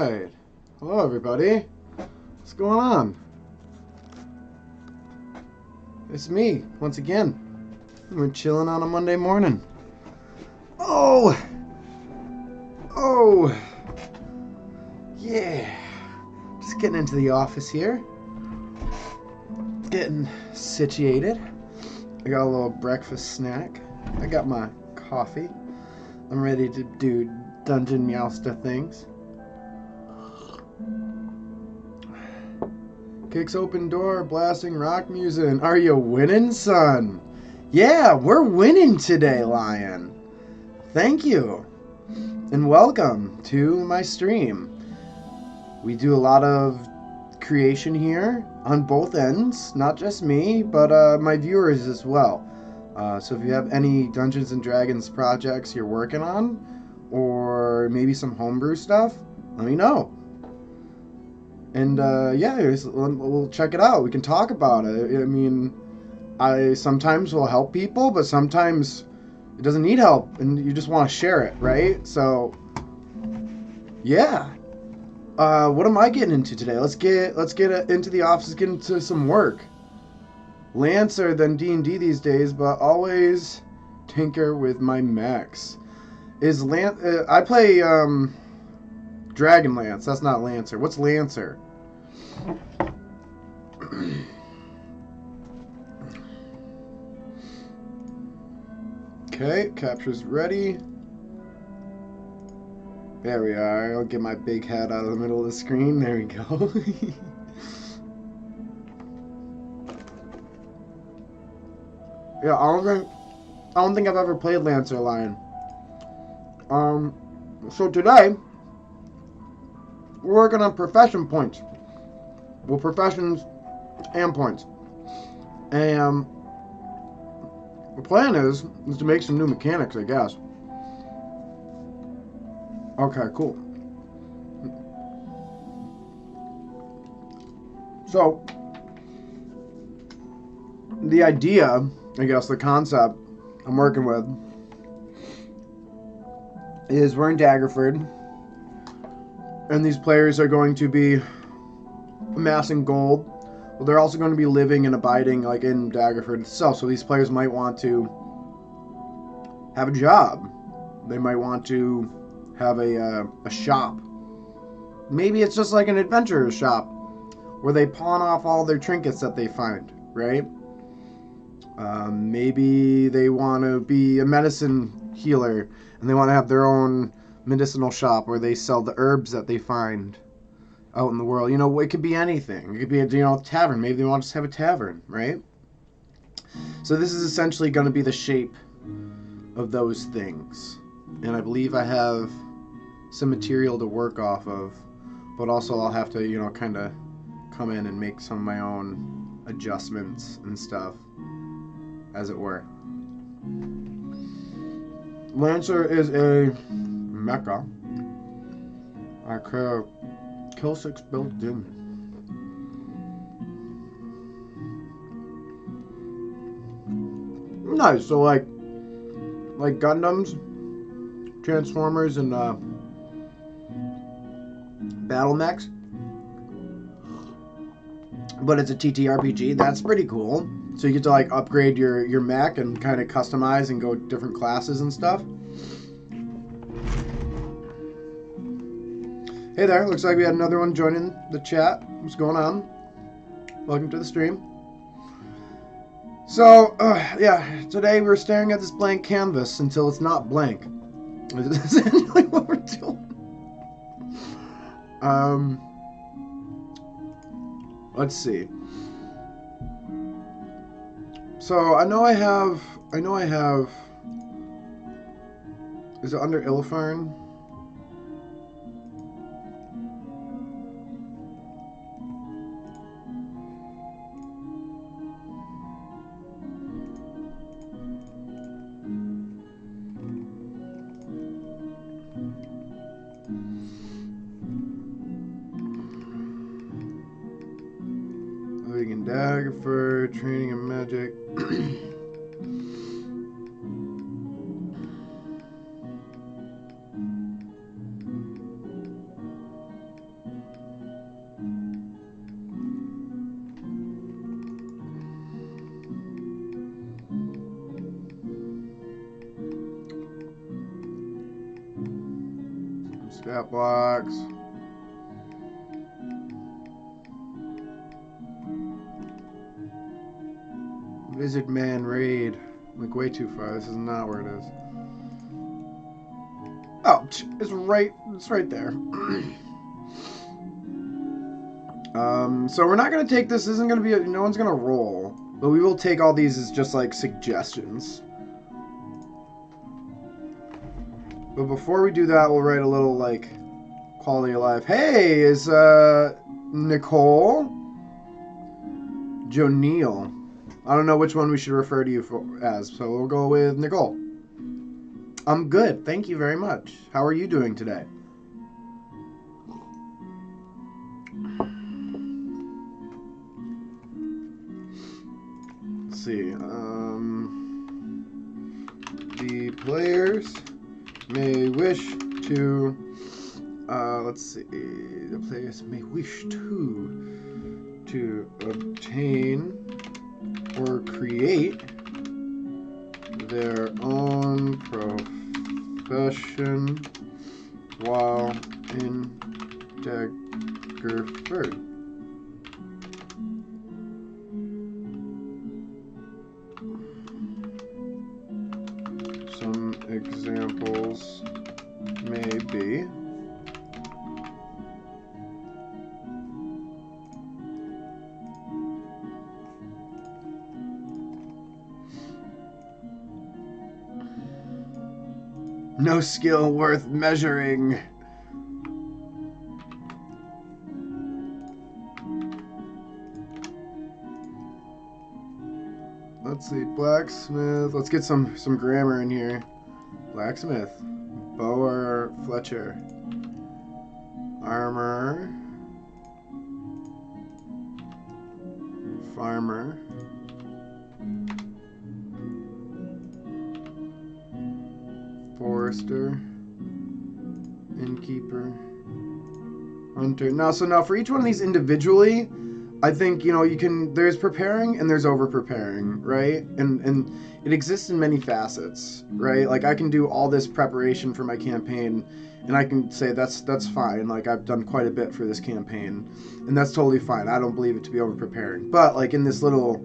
Alright. Hello, everybody. What's going on? It's me, once again. We're chilling on a Monday morning. Oh! Oh! Yeah. Just getting into the office here. Getting situated. I got a little breakfast snack. I got my coffee. I'm ready to do Dungeon Meowster things. Kicks open door, blasting rock music. Are you winning, son? Yeah, we're winning today, Lion. Thank you. And welcome to my stream. We do a lot of creation here on both ends. Not just me, but my viewers as well. So if you have any Dungeons & Dragons projects you're working on, or maybe some homebrew stuff, let me know. And yeah, we'll check it out. We can talk about it. I mean, I sometimes will help people, but sometimes it doesn't need help, and you just want to share it, right? So, yeah. What am I getting into today? Let's get into the office, get into some work. Lancer than D&D these days, but always tinker with my mechs. I play Dragonlance. That's not Lancer. What's Lancer? Okay, capture's ready. There we are. I'll get my big head out of the middle of the screen. There we go. Yeah, I don't think I've ever played Lancer Lion. So today we're working on profession points. Well, professions and points. And the plan is to make some new mechanics, I guess. Okay, cool. So, the idea, I guess, the concept I'm working with is we're in Daggerford, and these players are going to be amassing gold. Well, they're also going to be living and abiding like in Daggerford itself, so these players might want to have a job. They might want to have a shop. Maybe it's just like an adventurer's shop where they pawn off all their trinkets that they find, right? Maybe they want to be a medicine healer and they want to have their own medicinal shop where they sell the herbs that they find out in the world. You know, it could be anything. It could be a tavern. Maybe they want to just have a tavern, right? So this is essentially going to be the shape of those things. And I believe I have some material to work off of, but also I'll have to, kind of come in and make some of my own adjustments and stuff, as it were. Lancer is a mecha. I care. Kill 6 built in. Nice. So like Gundams, Transformers, and battle mechs. But it's a TTRPG. That's pretty cool. So you get to like upgrade your mech and kind of customize and go different classes and stuff. Hey there, looks like we had another one joining the chat. What's going on? Welcome to the stream. So, yeah, today we're staring at this blank canvas until it's not blank. That's essentially what we're doing. Let's see. So, I know I have... Is it under Illifarn? Living in Daggerford, training in magic. Stat blocks. Lizard Man raid. Like way too far. This is not where it is. Oh, it's right there. So we're not gonna take this. Isn't gonna be. No one's gonna roll, but we will take all these as just like suggestions. But before we do that, we'll write a little like quality of life. Hey, is Nicole Joneal? I don't know which one we should refer to you as, so we'll go with Nicole. I'm good, thank you very much. How are you doing today? Let's see. The players may wish to. Let's see. The players may wish to obtain or create their own profession while in Daggerford. Some examples may be no skill worth measuring. Let's see, blacksmith. Let's get some grammar in here. Blacksmith, bower, Fletcher, armor, farmer, forester, innkeeper, hunter. Now for each one of these individually, I think, you can, there's preparing and there's over preparing, right? And it exists in many facets, right? Like I can do all this preparation for my campaign and I can say that's fine. Like I've done quite a bit for this campaign and that's totally fine. I don't believe it to be over preparing. But like in this little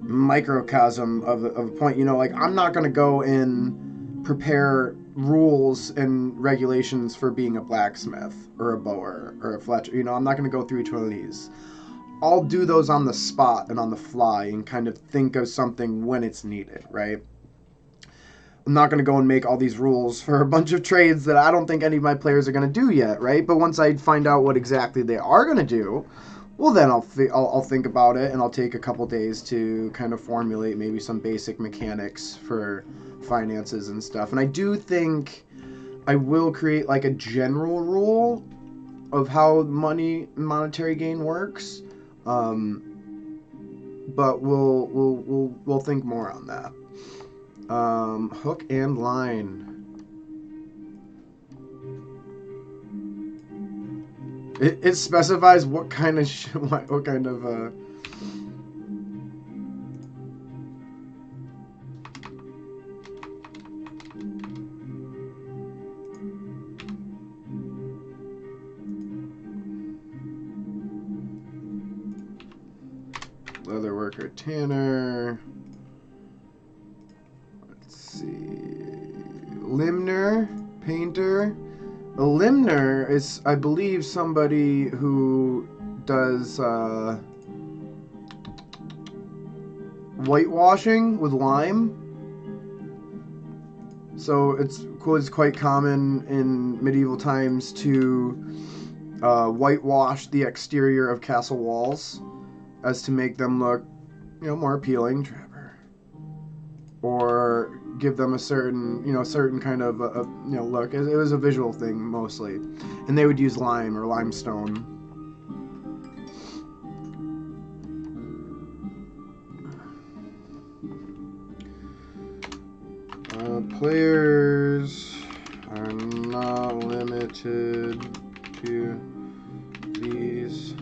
microcosm of a point, like I'm not going to go and prepare rules and regulations for being a blacksmith or a bower or a Fletcher. I'm not going to go through each one of these. I'll do those on the spot and on the fly and kind of think of something when it's needed, right? I'm not going to go and make all these rules for a bunch of trades that I don't think any of my players are going to do yet, right? But once I find out what exactly they are going to do, well, then I'll think about it and I'll take a couple days to kind of formulate maybe some basic mechanics for finances and stuff. And I do think I will create like a general rule of how monetary gain works. But we'll think more on that. Hook and line. It specifies what kind of leatherworker, tanner. Let's see. Limner, painter. A limner is, I believe, somebody who does whitewashing with lime. So it's quite common in medieval times to whitewash the exterior of castle walls as to make them look, more appealing, Trevor, or give them a certain kind of look. It was a visual thing mostly, and they would use lime or limestone. Players are not limited to these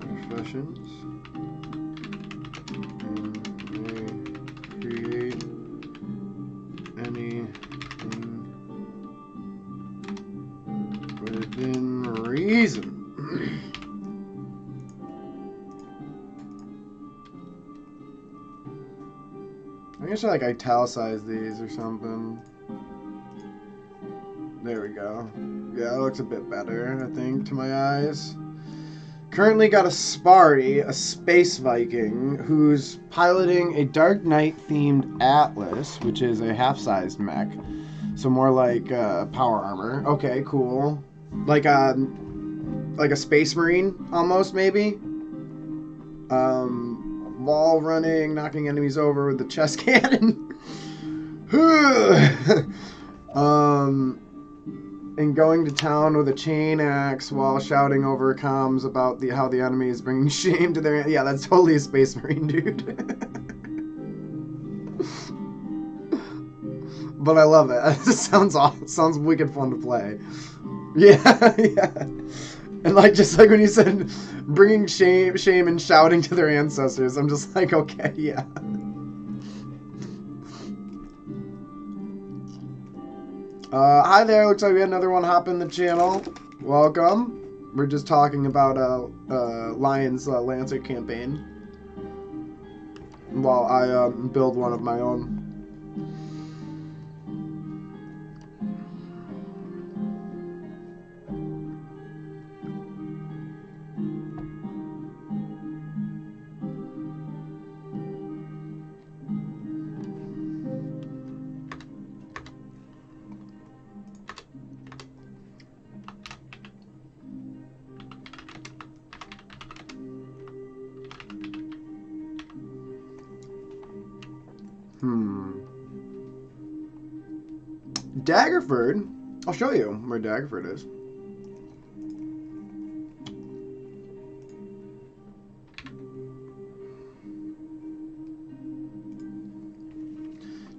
professions and may create anything reason. I guess I like italicize these or something. There we go. Yeah, it looks a bit better, I think, to my eyes. Currently got a Sparry, a space Viking, who's piloting a Dark Knight-themed Atlas, which is a half-sized mech. So more like power armor. Okay, cool. Like a Space Marine, almost, maybe? Wall running, knocking enemies over with the chest cannon. And going to town with a chain axe while shouting over comms about how the enemy is bringing shame to their... Yeah, that's totally a Space Marine, dude. But I love it. It sounds awesome. Sounds wicked fun to play. Yeah, yeah. And like, just like when you said bringing shame and shouting to their ancestors, I'm just like, okay, yeah. Hi there, looks like we had another one hop in the channel. Welcome. We're just talking about Lion's Lancer campaign while I build one of my own. Daggerford. I'll show you where Daggerford is.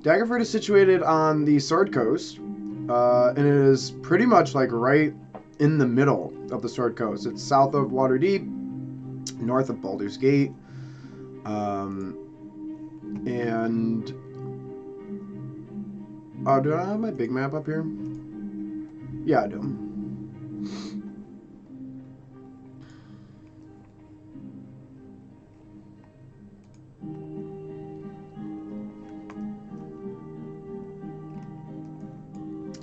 Daggerford is situated on the Sword Coast, and it is pretty much like right in the middle of the Sword Coast. It's south of Waterdeep, north of Baldur's Gate, and do I have my big map up here? Yeah, I do.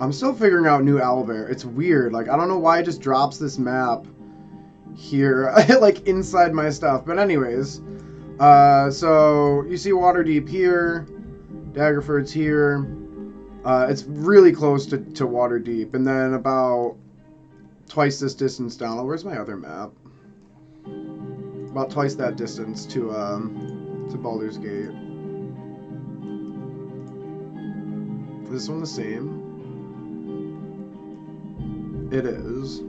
I'm still figuring out New Owlbear. It's weird. Like, I don't know why it just drops this map here, like, inside my stuff. But anyways, so you see Waterdeep here. Daggerford's here. It's really close to Waterdeep, and then about twice this distance down. Oh, where's my other map? About twice that distance to Baldur's Gate. Is this one the same? It is.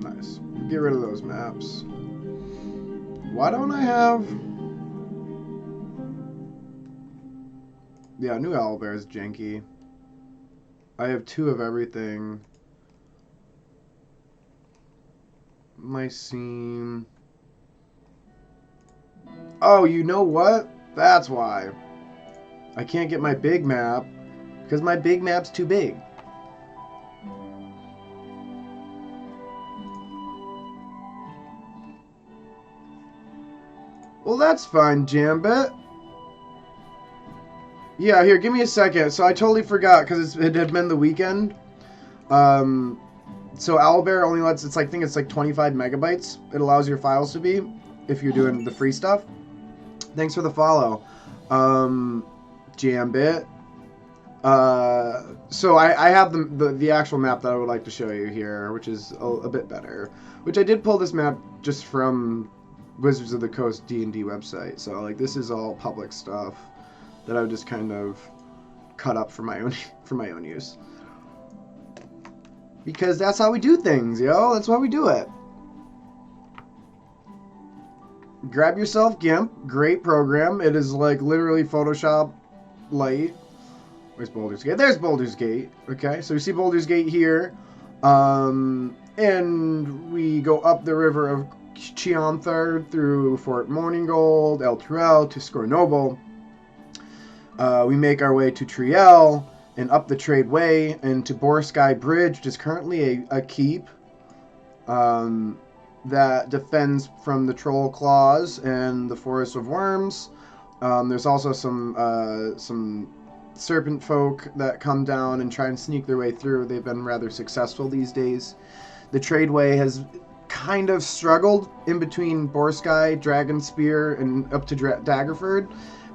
Nice. Get rid of those maps. Why don't I have... Yeah, New Owlbear is janky. I have 2 of everything. Mycene. Oh, you know what? That's why. I can't get my big map because my big map's too big. Well, that's fine, Jambit. Yeah, here, give me a second. So I totally forgot because it had been the weekend. So Owlbear only lets, I think it's like 25 megabytes. It allows your files to be if you're doing the free stuff. Thanks for the follow, Jambit. So I have the actual map that I would like to show you here, which is a bit better. Which I did pull this map just from Wizards of the Coast D&D website. So like this is all public stuff that I would just kind of cut up for my own use. Because that's how we do things, yo. That's why we do it. Grab yourself GIMP. Great program. It is like literally Photoshop light. Where's Baldur's Gate? There's Baldur's Gate. Okay, so we see Baldur's Gate here. And we go up the river of Cheonthard through Fort Morninggold, El Turel to Scornoble. We make our way to Triel, and up the tradeway into Borsky Bridge, which is currently a keep that defends from the troll claws and the forest of worms. There's also some serpent folk that come down and try and sneak their way through. They've been rather successful these days. The tradeway has kind of struggled in between Borsky, Dragonspear, and up to Daggerford,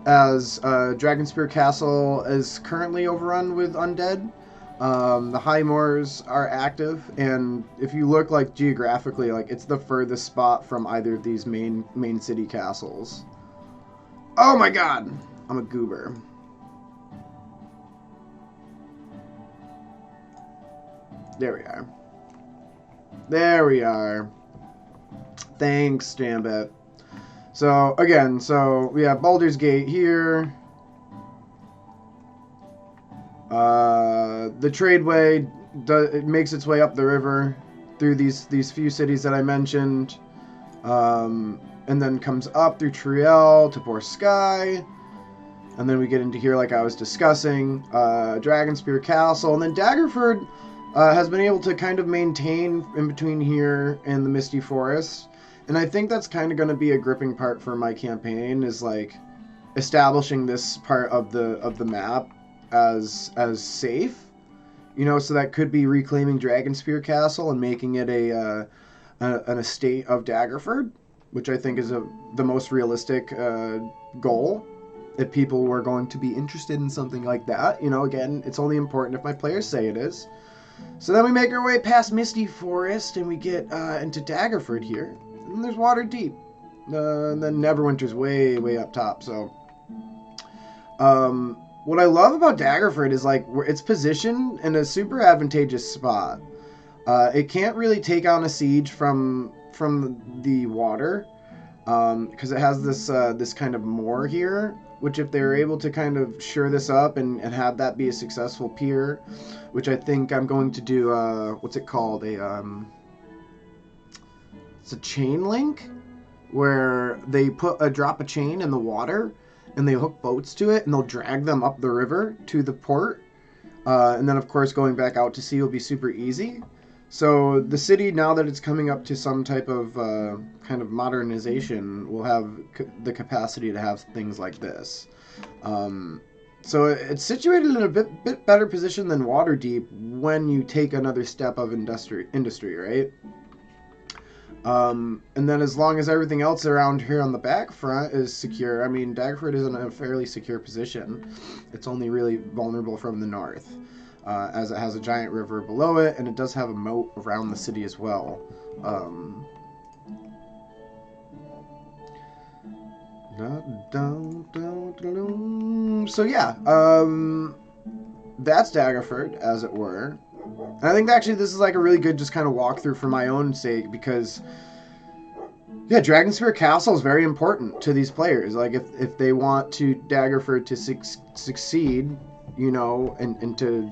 as Dragonspear Castle is currently overrun with undead. The High Moors are active, and if you look like geographically, like it's the furthest spot from either of these main city castles. Oh my god! I'm a goober. There we are. There we are. Thanks, Jambit. So, again, we have Baldur's Gate here. The tradeway it makes its way up the river through these few cities that I mentioned, and then comes up through Triel to Borsky, and then we get into here like I was discussing, Dragonspear Castle, and then Daggerford has been able to kind of maintain in between here and the Misty Forest, and I think that's kind of going to be a gripping part for my campaign, is like establishing this part of the map as safe, you know, so that could be reclaiming Dragonspear Castle and making it an estate of Daggerford, which I think is the most realistic goal. If people were going to be interested in something like that, you know, again, it's only important if my players say it is. So then we make our way past Misty Forest and we get into Daggerford here, and there's Waterdeep, and then Neverwinter's way up top. So what I love about Daggerford is like it's positioned in a super advantageous spot. It can't really take on a siege from the water, because it has this kind of moor here, which if they're able to kind of shore this up and have that be a successful pier, which I think I'm going to do, what's it called? It's a chain link, where they drop a chain in the water, and they hook boats to it, and they'll drag them up the river to the port. And then, of course, going back out to sea will be super easy. So the city, now that it's coming up to some type of kind of modernization, will have the capacity to have things like this. So it's situated in a bit better position than Waterdeep when you take another step of industry, right? And then as long as everything else around here on the back front is secure, I mean, Daggerford is in a fairly secure position. It's only really vulnerable from the north, as it has a giant river below it, and it does have a moat around the city as well. So yeah, that's Daggerford, as it were. And I think actually this is like a really good just kind of walkthrough for my own sake, because yeah, Dragonspear Castle is very important to these players. Like if they want to Daggerford to succeed, you know, and to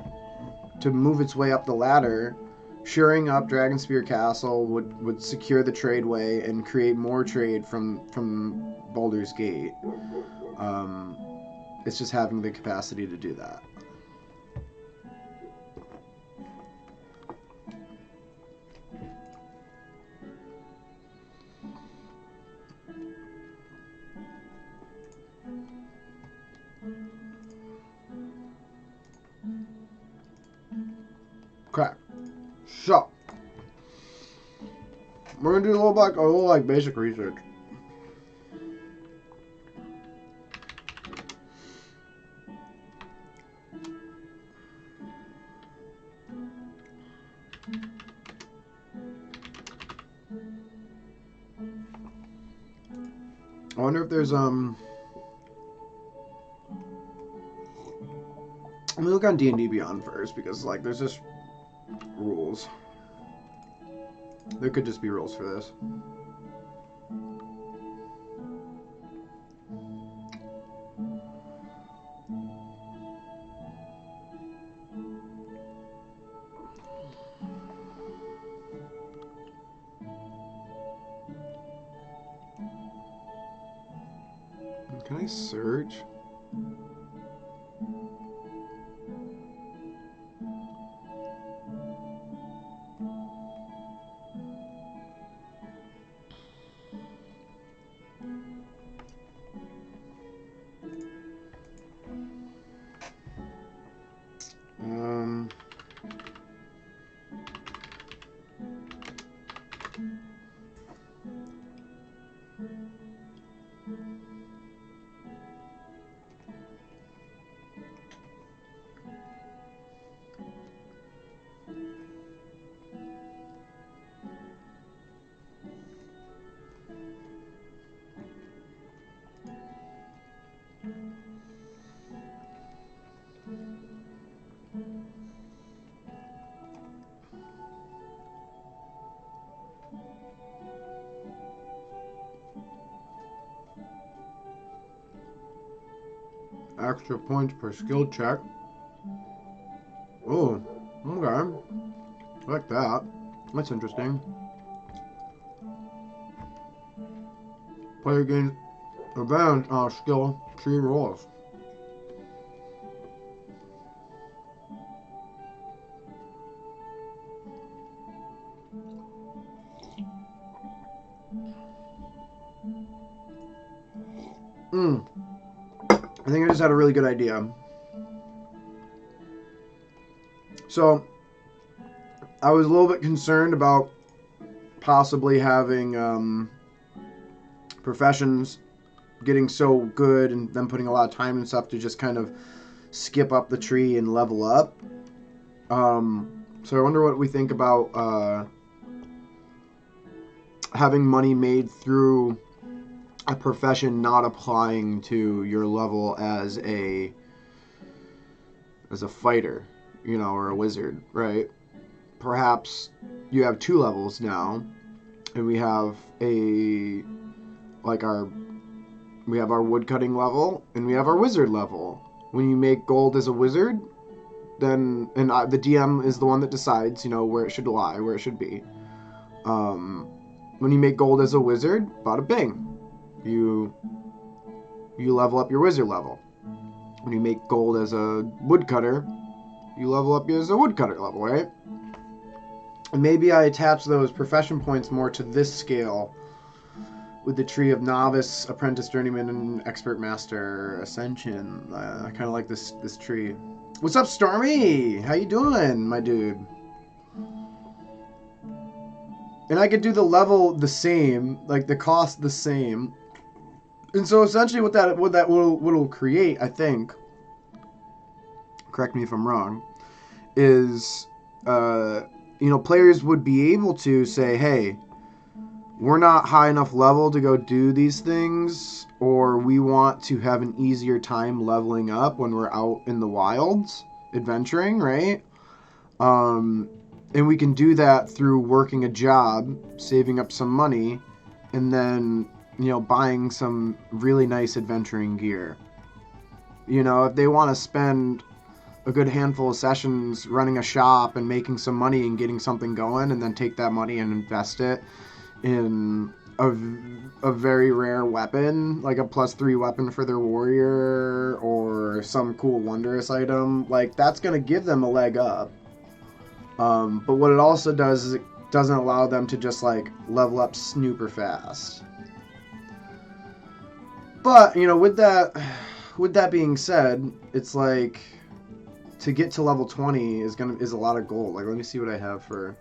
move its way up the ladder, shoring up Dragonspear Castle would secure the tradeway and create more trade from Baldur's Gate. It's just having the capacity to do that. Crap. So, we're gonna do a little basic research. I wonder if there's let me look on D&D Beyond first, because like there's just rules. There could just be rules for this. Can I search? extra points per skill check. Oh, okay. I like that. That's interesting. Player gains advantage on skill tree rolls. I think I just had a really good idea. So, I was a little bit concerned about possibly having professions getting so good and them putting a lot of time and stuff to just kind of skip up the tree and level up. So I wonder what we think about having money made through a profession not applying to your level as a fighter, you know, or a wizard, right? Perhaps you have 2 levels now, and we have our woodcutting level and we have our wizard level. When you make gold as a wizard, then the DM is the one that decides, you know, where it should lie, where it should be. When you make gold as a wizard, bada bing, you level up your wizard level. When you make gold as a woodcutter, you level up as a woodcutter level, right? And maybe I attach those profession points more to this scale with the tree of novice, apprentice, journeyman, and expert master ascension. I kind of like this tree. What's up, Stormy? How you doing, my dude? And I could do the level the same, like the cost the same. And so essentially what that will create, I think, correct me if I'm wrong, is players would be able to say, hey, we're not high enough level to go do these things, or we want to have an easier time leveling up when we're out in the wilds adventuring, right? And we can do that through working a job, saving up some money, and then, buying some really nice adventuring gear. If they want to spend a good handful of sessions running a shop and making some money and getting something going, and then take that money and invest it in a very rare weapon, like a +3 weapon for their warrior, or some cool wondrous item, like that's going to give them a leg up. But what it also does is it doesn't allow them to just like level up snooper fast. But, with that being said, it's like to get to level 20 is a lot of gold. Like, let me see what I have for.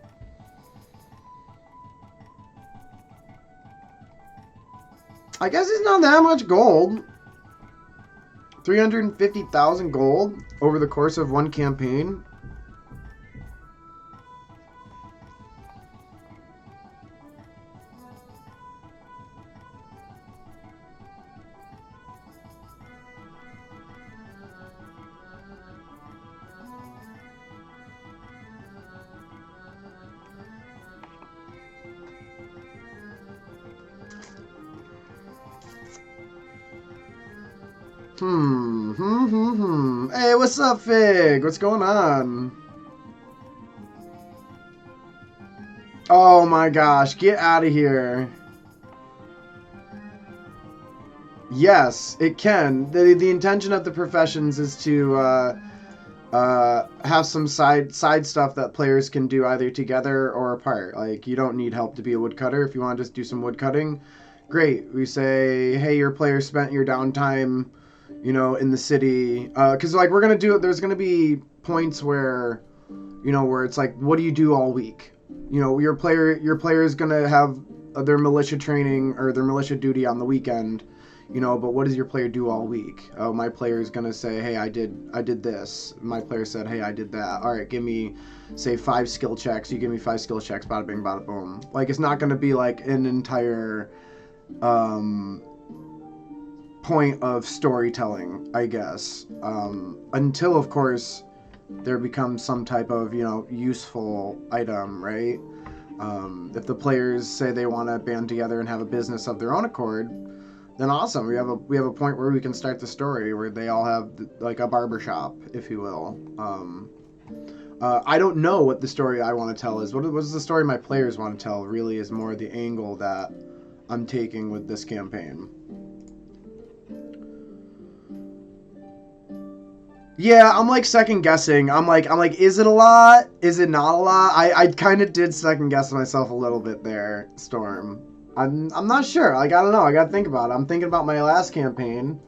I guess it's not that much gold. 350,000 gold over the course of one campaign. Hey, what's up, Fig? What's going on? Oh my gosh, get out of here. Yes, it can. The intention of the professions is to have some side stuff that players can do either together or apart. Like, you don't need help to be a woodcutter. If you want to just do some woodcutting, great. We say, hey, your player spent your downtime, in the city, because like there's gonna be points where, where it's like, what do you do all week? Your player is gonna have their militia training or their militia duty on the weekend, but what does your player do all week? Oh, my player is gonna say, hey, I did this. My player said, hey, I did that. All right, give me, say, 5 skill checks. You give me 5 skill checks. Bada bing, bada boom. Like, it's not gonna be like an entire point of storytelling, I guess, until of course there becomes some type of useful item, right? If the players say they want to band together and have a business of their own accord, then awesome. We have a point where we can start the story where they all have like a barbershop, if you will. I don't know what the story I want to tell is. What's the story my players want to tell? Really, is more the angle that I'm taking with this campaign. Yeah, I'm like second guessing. I'm like, is it a lot? Is it not a lot? I kind of did second guess myself a little bit there, Storm. I'm not sure. Like, I don't know. I gotta think about it. I'm thinking about my last campaign.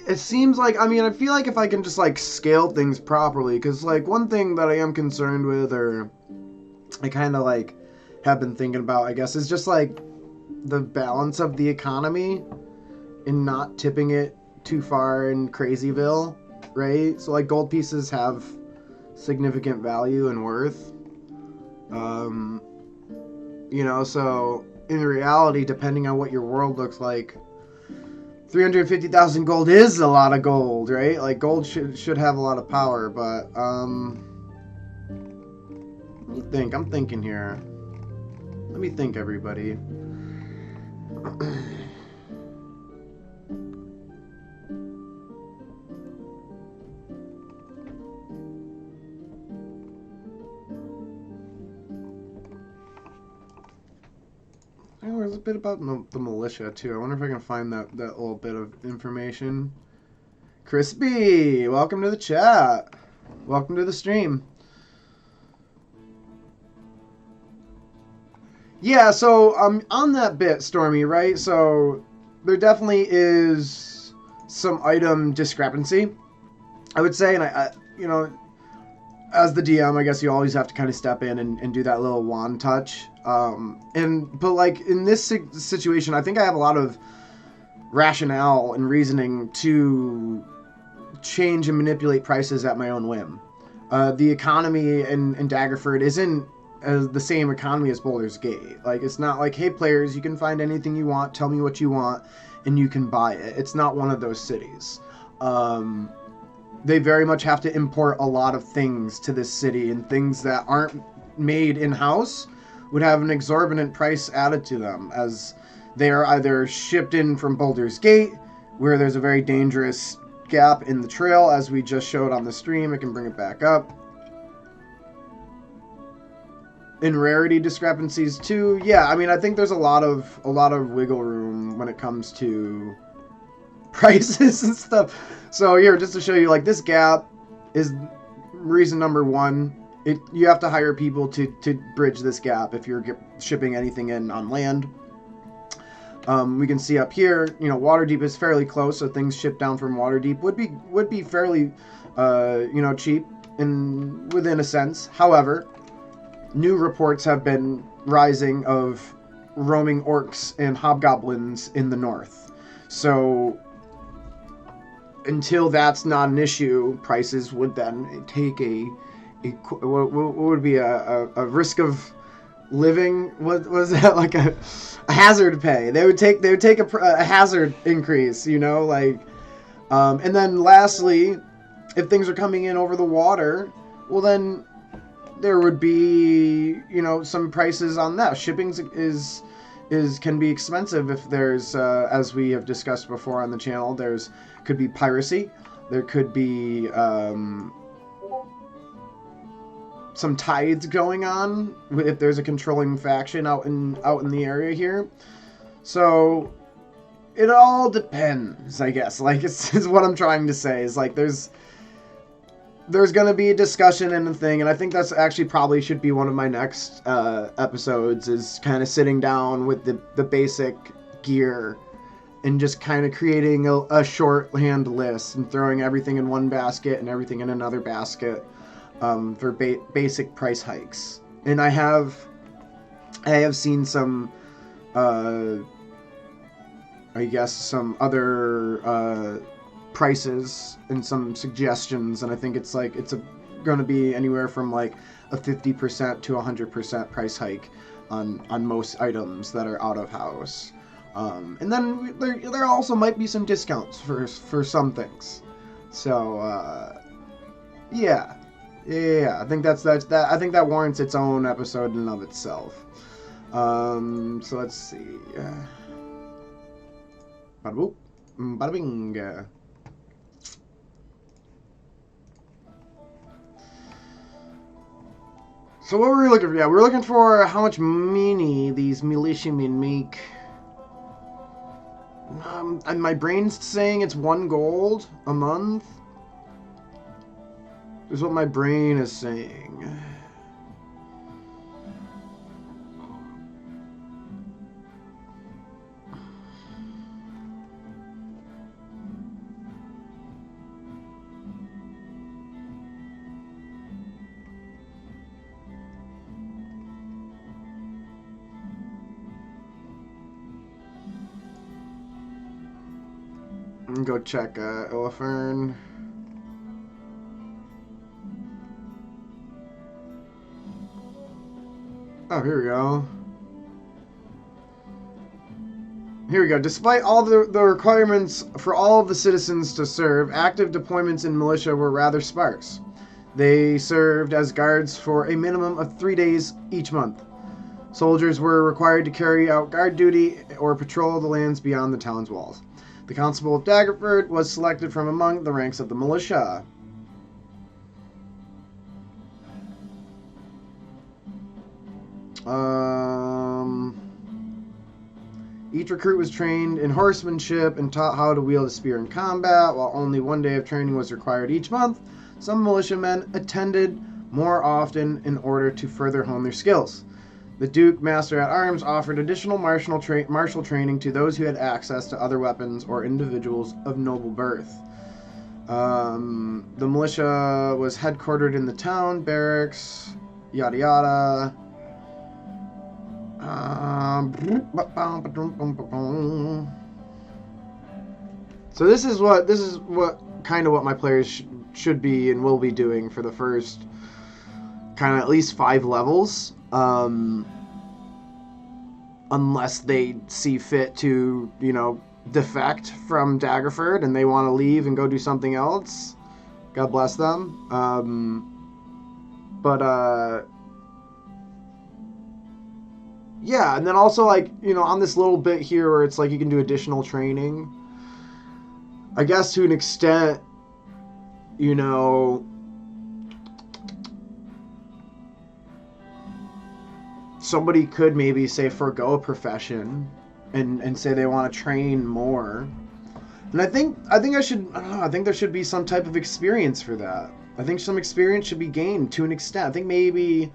It seems like, I mean, I feel like if I can just like scale things properly, because like one thing that I am concerned with, or I kind of like have been thinking about, I guess, is just like the balance of the economy and not tipping it too far in Crazyville, right? So like gold pieces have significant value and worth. You know, so in reality, depending on what your world looks like, 350,000 gold is a lot of gold, right? Like gold should have a lot of power, but let me think. I'm thinking here. Let me think, everybody. There's a bit about the militia too. I wonder if I can find that little bit of information. Crispy, welcome to the chat. Welcome to the stream. Yeah, so on that bit, Stormy, right? So there definitely is some item discrepancy, I would say, and I you know, as the DM, I guess you always have to kind of step in and do that little wand touch. But like in this situation, I think I have a lot of rationale and reasoning to change and manipulate prices at my own whim. The economy in Daggerford isn't the same economy as Baldur's Gate. Like, it's not like, hey players, you can find anything you want, tell me what you want, and you can buy it. It's not one of those cities. They very much have to import a lot of things to this city, and things that aren't made in-house would have an exorbitant price added to them, as they are either shipped in from Baldur's Gate, where there's a very dangerous gap in the trail, as we just showed on the stream. I can bring it back up. In rarity discrepancies too, yeah, I mean, I think there's a lot of wiggle room when it comes to prices and stuff. So here, just to show you, like, this gap is reason number one. You have to hire people to bridge this gap if you're shipping anything in on land. We can see up here, you know, Waterdeep is fairly close, so things shipped down from Waterdeep would be fairly, you know, cheap within a sense. However, new reports have been rising of roaming orcs and hobgoblins in the north. So until that's not an issue, prices would then take what would be a risk of living. What was that, like a hazard pay? They would take a hazard increase, you know, like, and then lastly, if things are coming in over the water, well then there would be, you know, some prices on that. Shipping can be expensive if there's, as we have discussed before on the channel, could be piracy, there could be some tides going on if there's a controlling faction out in the area here. So it all depends, I guess. Like, is what I'm trying to say is, like, there's going to be a discussion and a thing, and I think that's actually probably should be one of my next episodes, is kind of sitting down with the basic gear and just kind of creating a shorthand list and throwing everything in one basket and everything in another basket for basic price hikes. And I have seen some, I guess, some other prices and some suggestions, and I think it's like going to be anywhere from like a 50% to 100% price hike on most items that are out of house. And then there also might be some discounts for some things. So Yeah. Yeah. I think that's that. I think that warrants its own episode in and of itself. So let's see. Bada boop. Bada bing. So what were we looking for? Yeah, we're looking for how much money these militiamen make. And my brain's saying it's 1 gold a month. Is what my brain is saying. Go check Illifern. Oh, here we go. Here we go. Despite all the requirements for all of the citizens to serve, active deployments in militia were rather sparse. They served as guards for a minimum of 3 days each month. Soldiers were required to carry out guard duty or patrol the lands beyond the town's walls. The Constable of Daggerford was selected from among the ranks of the militia. Each recruit was trained in horsemanship and taught how to wield a spear in combat. While only 1 day of training was required each month, some militiamen attended more often in order to further hone their skills. The Duke Master at Arms offered additional martial training to those who had access to other weapons or individuals of noble birth. The militia was headquartered in the town, barracks, yada yada. So this is what kind of what my players should be and will be doing for the first kind of at least 5 levels. Unless they see fit to, defect from Daggerford and they want to leave and go do something else. God bless them. Yeah, and then also, on this little bit here where it's you can do additional training. I guess to an extent, somebody could maybe say forgo a profession and say they want to train more. And I think there should be some type of experience for that. I think some experience should be gained to an extent. I think maybe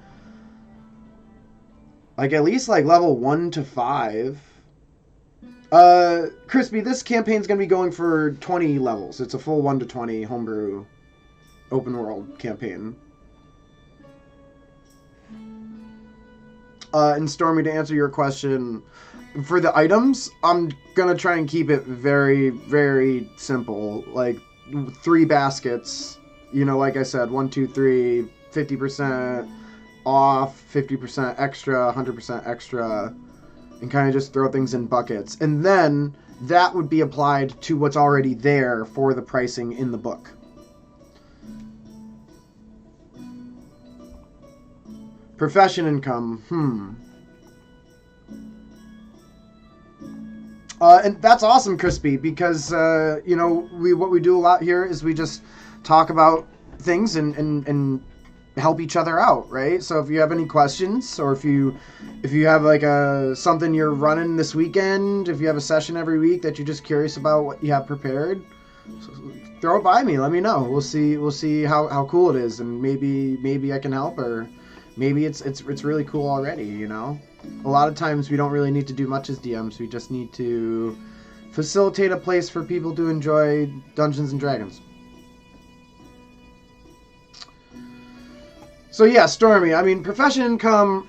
at least level 1 to 5. Crispy, this campaign's going to be going for 20 levels. It's a full 1 to 20 homebrew open world campaign. And Stormy, to answer your question, for the items, I'm going to try and keep it very, very simple. 3 baskets, like I said, 1, 2, 3, 50% off, 50% extra, 100% extra, and kind of just throw things in buckets. And then that would be applied to what's already there for the pricing in the book. Profession income, and that's awesome, Crispy, because, what we do a lot here is we just talk about things and help each other out, right? So if you have any questions, or if you have something you're running this weekend, if you have a session every week that you're just curious about what you have prepared, throw it by me. Let me know. We'll see how cool it is, and maybe I can help, or maybe it's really cool already. A lot of times we don't really need to do much as DMs. We just need to facilitate a place for people to enjoy Dungeons and Dragons. So yeah, Stormy, profession income,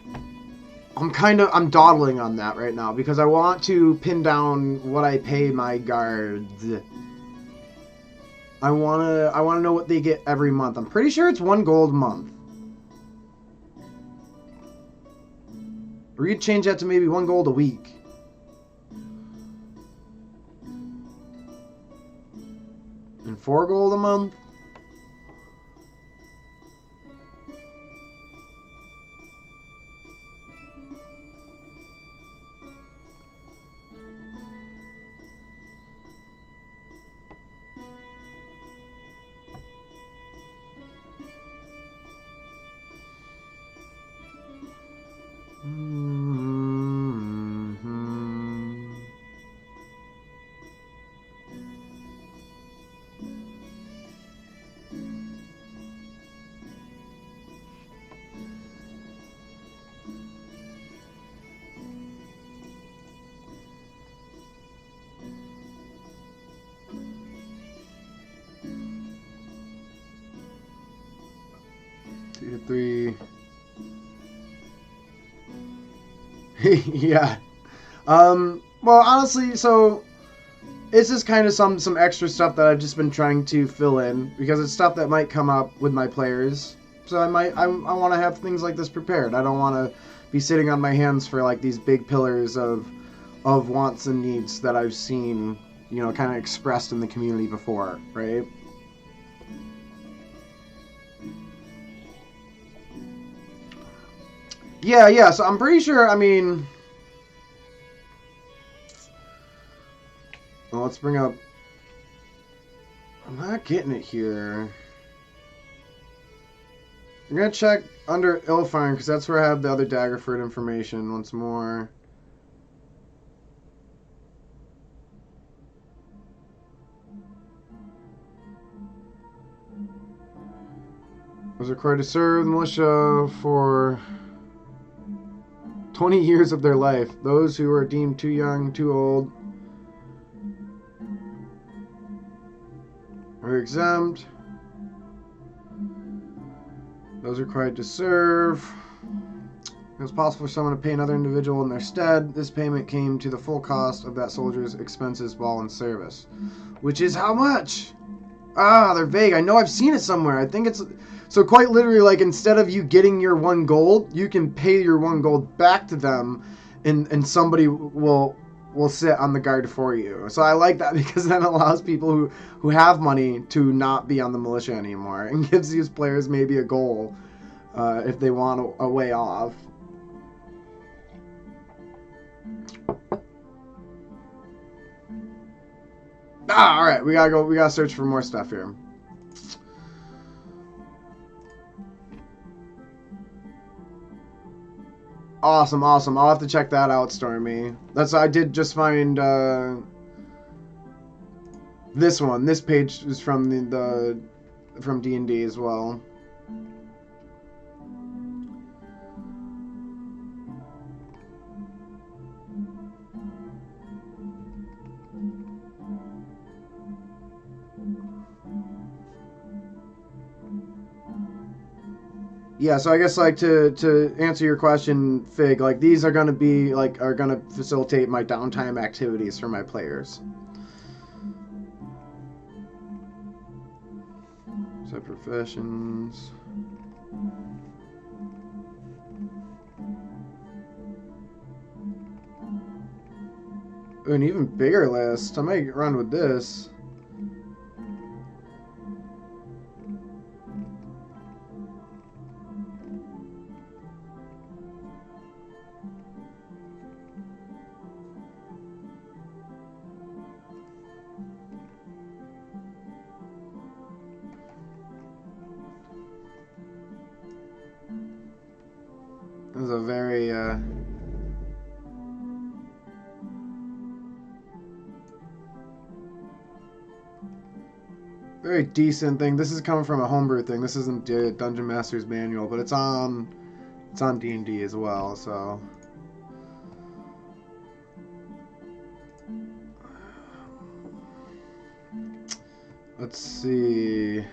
I'm dawdling on that right now because I want to pin down what I pay my guards. I want to know what they get every month. I'm pretty sure it's 1 gold a month. Or you could change that to maybe 1 gold a week. And 4 gold a month. 3 to 3. Yeah. Well, honestly, so it's just kind of some extra stuff that I've just been trying to fill in because it's stuff that might come up with my players. So I want to have things like this prepared. I don't want to be sitting on my hands for like these big pillars of wants and needs that I've seen, you know, kind of expressed in the community before, right? Yeah, so I'm pretty sure, I mean, well, let's bring up, I'm not getting it here. I'm going to check under Ilfine, because that's where I have the other Daggerford information once more. Was required to serve the militia for 20 years of their life. Those who are deemed too young, too old, are exempt. Those required to serve. It was possible for someone to pay another individual in their stead. This payment came to the full cost of that soldier's expenses while in service. Which is how much? Ah, they're vague. I know I've seen it somewhere. I think it's... So quite literally, like, instead of you getting your 1 gold, you can pay your 1 gold back to them, and somebody will sit on the guard for you. So I like that because that allows people who have money to not be on the militia anymore and gives these players maybe a goal if they want a way off. Ah, all right, we gotta search for more stuff here. Awesome. I'll have to check that out, Stormy. I did just find this one. This page is from from D&D as well. Yeah, so I guess like to answer your question, Fig, like these are gonna facilitate my downtime activities for my players. So professions. Ooh, an even bigger list. I might run with this. This is a very very decent thing. This is coming from a homebrew thing. This isn't the Dungeon Master's Manual, but it's on D&D as well, so let's see.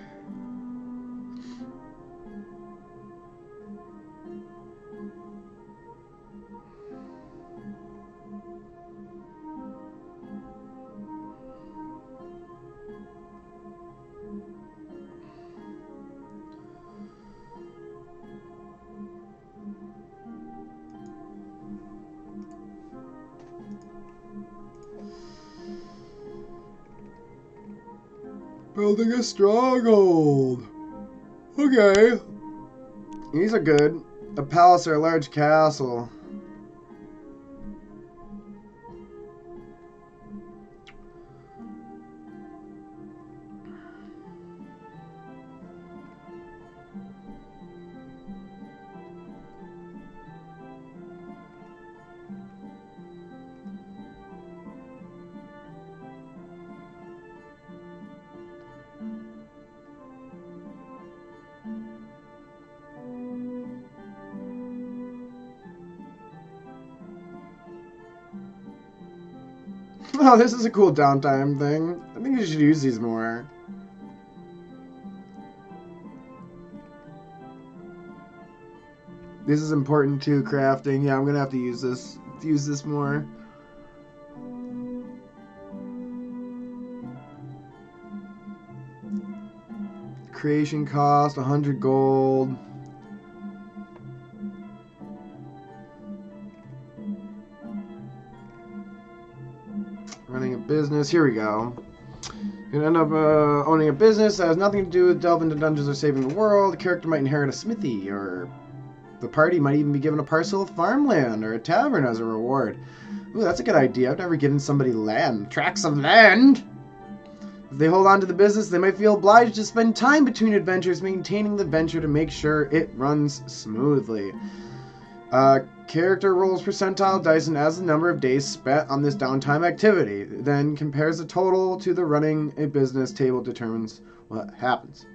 Building a stronghold. Okay. These are good. A palace or a large castle. Oh, this is a cool downtime thing. I think you should use these more. This is important too, crafting. Yeah, I'm gonna have to use this more. Creation cost 100 gold. Running a business. Here we go. You're gonna end up owning a business that has nothing to do with delving into dungeons or saving the world. The character might inherit a smithy, or the party might even be given a parcel of farmland or a tavern as a reward. Ooh, that's a good idea. I've never given somebody land. Tracts of land! If they hold on to the business, they might feel obliged to spend time between adventures maintaining the venture to make sure it runs smoothly. Character rolls percentile dice and adds the number of days spent on this downtime activity. Then compares the total to the running a business table, determines what happens.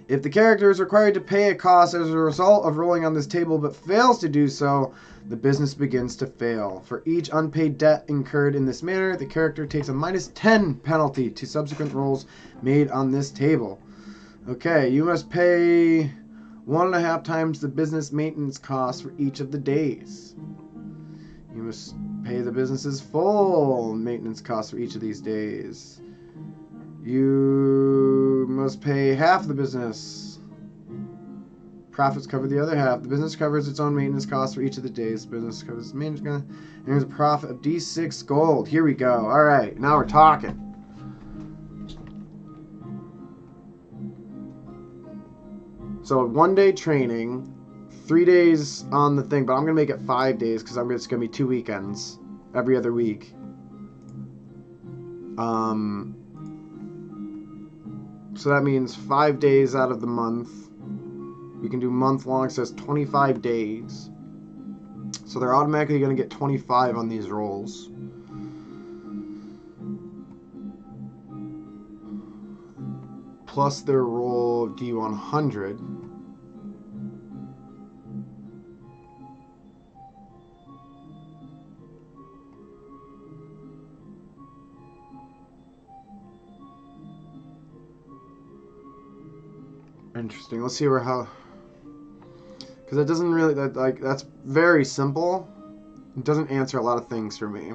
If the character is required to pay a cost as a result of rolling on this table but fails to do so, the business begins to fail. For each unpaid debt incurred in this manner, the character takes a -10 penalty to subsequent rolls made on this table. Okay, you must pay 1.5 times the business maintenance cost for each of the days. You must pay the business's full maintenance cost for each of these days. You must pay half the business. Profits cover the other half. The business covers its own maintenance costs for each of the days. The business covers its maintenance costs. And here's a profit of D6 gold. Here we go. All right, now we're talking. So 1 day training, 3 days on the thing, but I'm going to make it 5 days because it's going to be 2 weekends every other week. So that means 5 days out of the month. We can do month-long, it says 25 days. So they're automatically going to get 25 on these rolls. Plus their roll of D100. Interesting. Let's see how... Because it doesn't really... that's very simple. It doesn't answer a lot of things for me.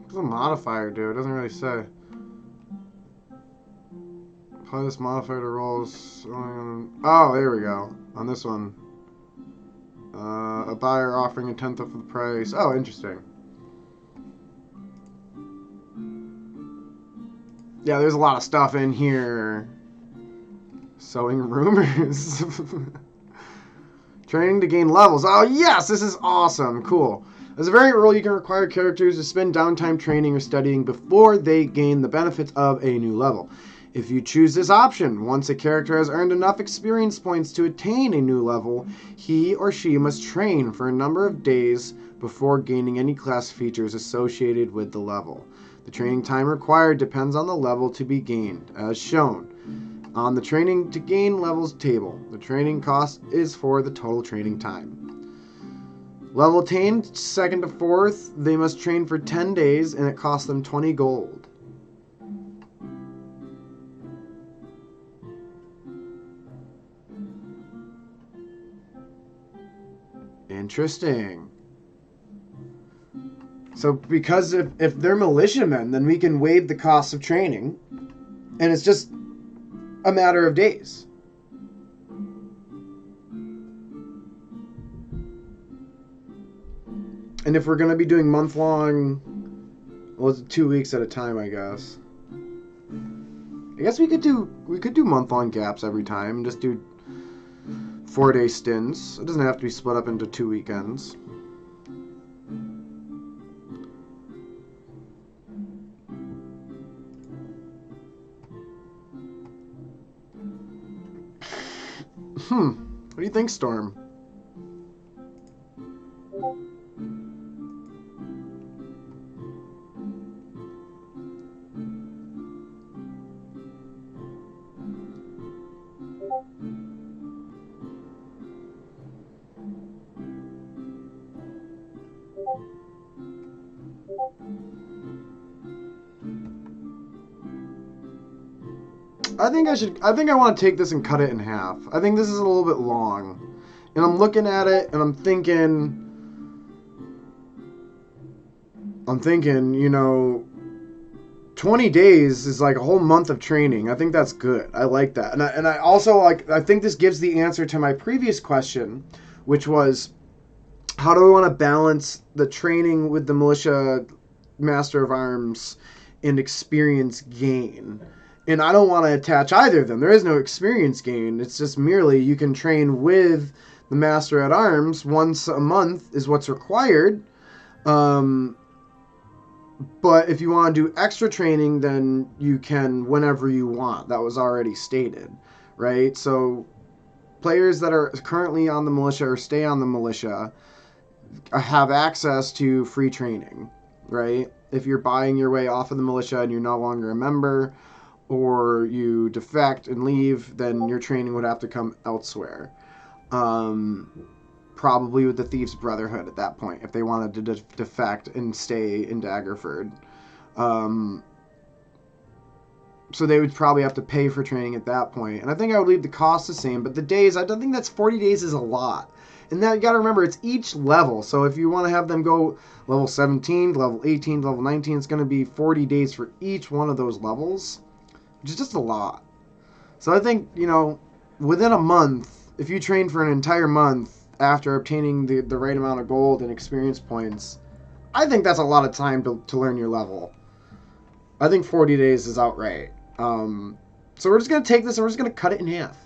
What's a modifier do? It doesn't really say. Apply this modifier to rolls. Oh, there we go. On this one. A buyer offering 1/10 of the price. Oh, interesting. Yeah, there's a lot of stuff in here. Sowing rumors. Training to gain levels. Oh, yes! This is awesome. Cool. As a variant rule, you can require characters to spend downtime training or studying before they gain the benefits of a new level. If you choose this option, once a character has earned enough experience points to attain a new level, he or she must train for a number of days before gaining any class features associated with the level. The training time required depends on the level to be gained, as shown on the training to gain levels table. The training cost is for the total training time. Level attained, 2nd to 4th, they must train for 10 days and it costs them 20 gold. Interesting. So because if they're militiamen, then we can waive the cost of training and it's just a matter of days. And if we're going to be doing month-long, well, it's 2 weeks at a time, I guess. I guess we could do month-long gaps every time. Just do 4-day stints. It doesn't have to be split up into 2 weekends. What do you think, Storm? I think I want to take this and cut it in half. I think this is a little bit long. And I'm looking at it and I'm thinking, you know, 20 days is like a whole month of training. I think that's good. I like that. And I also like, I think this gives the answer to my previous question, which was, how do we want to balance the training with the militia master of arms and experience gain? And I don't want to attach either of them. There is no experience gain. It's just merely you can train with the master at arms once a month is what's required. But if you want to do extra training, then you can whenever you want. That was already stated, right? So players that are currently on the militia or stay on the militia have access to free training, right? If you're buying your way off of the militia and you're no longer a member, or you defect and leave, then your training would have to come elsewhere. Probably with the Thieves' Brotherhood at that point, if they wanted to defect and stay in Daggerford. So they would probably have to pay for training at that point. And I think I would leave the cost the same, but the days, I don't think that's 40 days is a lot. And now you got to remember, it's each level. So if you want to have them go level 17, level 18, level 19, it's going to be 40 days for each one of those levels, which is just a lot. So I think, you know, within a month, if you train for an entire month after obtaining the right amount of gold and experience points, I think that's a lot of time to learn your level. I think 40 days is outright. So we're just going to take this and we're just going to cut it in half.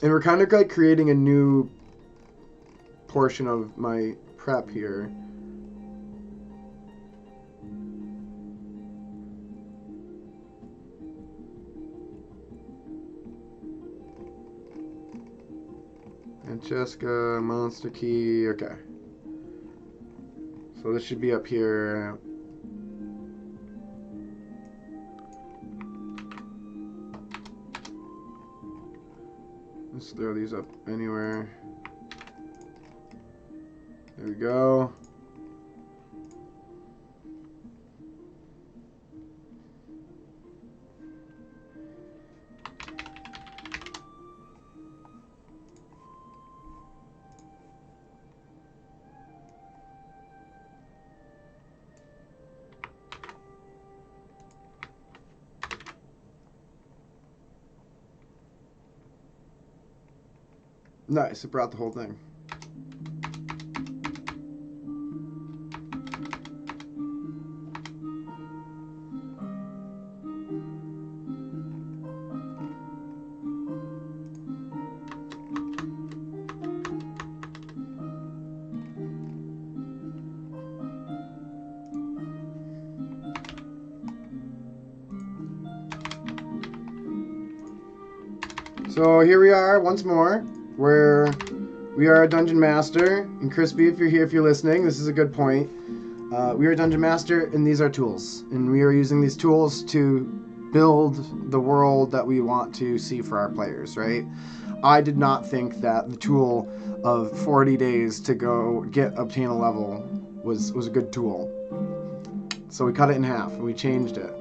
And we're kind of like creating a new portion of my prep here. And Jessica, Monster Key, okay. So this should be up here. Let's throw these up anywhere. There we go. Nice, it brought the whole thing. So here we are once more. We are a Dungeon Master, and Crispy, if you're here, if you're listening, this is a good point. We are a Dungeon Master, and these are tools. And we are using these tools to build the world that we want to see for our players, right? I did not think that the tool of 40 days to go obtain a level was a good tool. So we cut it in half, and we changed it.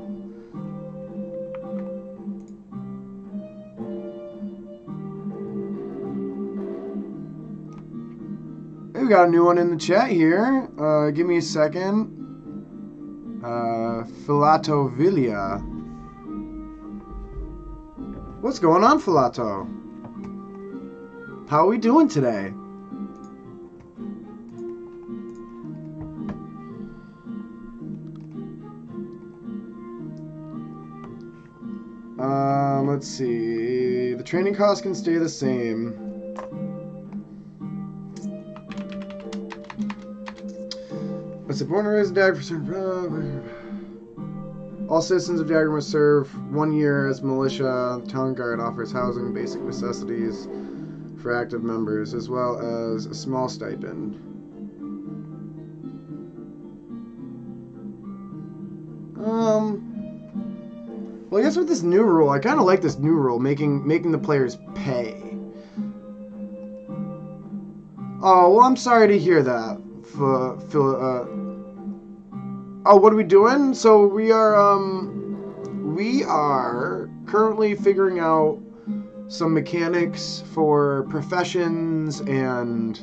We got a new one in the chat here. Give me a second. Filatovilia. What's going on, Filato? How are we doing today? Let's see. The training costs can stay the same. Let's see. Born and raised in Daggerford. All citizens of Dagger must serve 1 year as militia. The town guard offers housing and basic necessities for active members, as well as a small stipend. Well, I guess with this new rule, I kind of like this new rule, making the players pay. Oh, well, I'm sorry to hear that. Oh, what are we doing? So we are currently figuring out some mechanics for professions and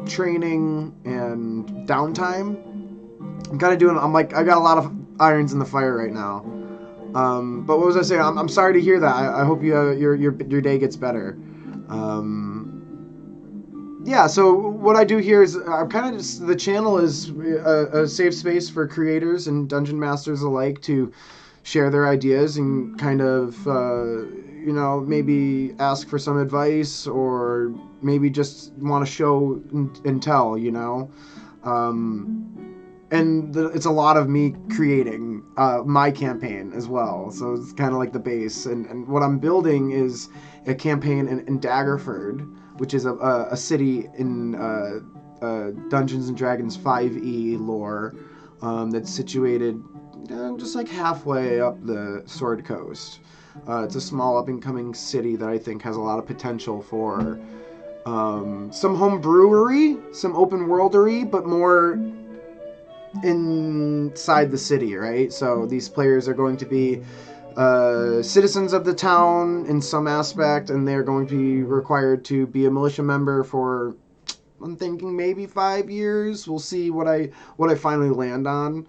training and downtime. I got a lot of irons in the fire right now. But what was I saying? I'm sorry to hear that. I hope your day gets better. Yeah, so what I do here is I'm kind of just, the channel is a safe space for creators and dungeon masters alike to share their ideas and kind of, maybe ask for some advice or maybe just want to show and tell, And it's a lot of me creating my campaign as well. So it's kind of like the base. And what I'm building is a campaign in Daggerford, which is a city in Dungeons and Dragons 5e lore that's situated just like halfway up the Sword Coast. It's a small up-and-coming city that I think has a lot of potential for some home brewery, some open worldery, but more inside the city, right? So these players are going to be citizens of the town in some aspect, and they're going to be required to be a militia member for, I'm thinking, maybe 5 years. We'll see what I finally land on.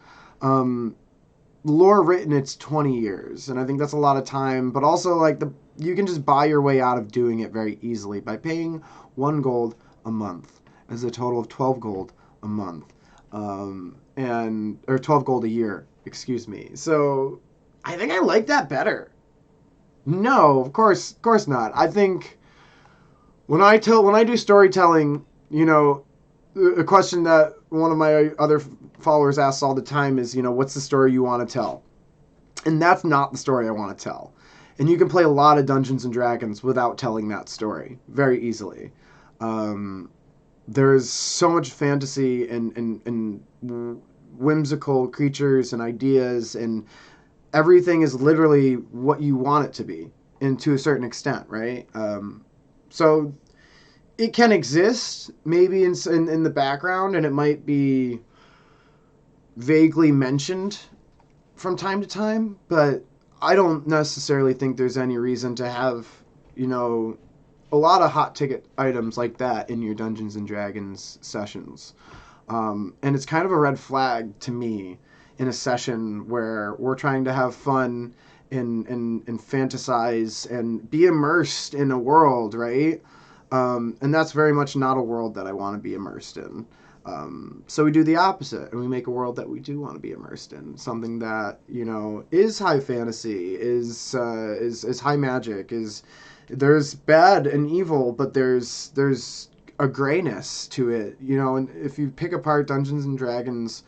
Lore written, it's 20 years, and I think that's a lot of time, but also you can just buy your way out of doing it very easily by paying 1 gold a month, as a total of 12 gold a month. Or 12 gold a year, excuse me. So I think I like that better. No, of course not. I think when I do storytelling, a question that one of my other followers asks all the time is, what's the story you want to tell? And that's not the story I want to tell. And you can play a lot of Dungeons and Dragons without telling that story very easily. There's so much fantasy and whimsical creatures and ideas, and everything is literally what you want it to be, and to a certain extent, right? So it can exist maybe in the background, and it might be vaguely mentioned from time to time, but I don't necessarily think there's any reason to have, a lot of hot ticket items like that in your Dungeons and Dragons sessions. And it's kind of a red flag to me in a session where we're trying to have fun and fantasize and be immersed in a world, right? And that's very much not a world that I want to be immersed in. So we do the opposite, and we make a world that we do want to be immersed in. Something that, is high fantasy, is high magic, there's bad and evil, but there's a grayness to it, and if you pick apart Dungeons and Dragons,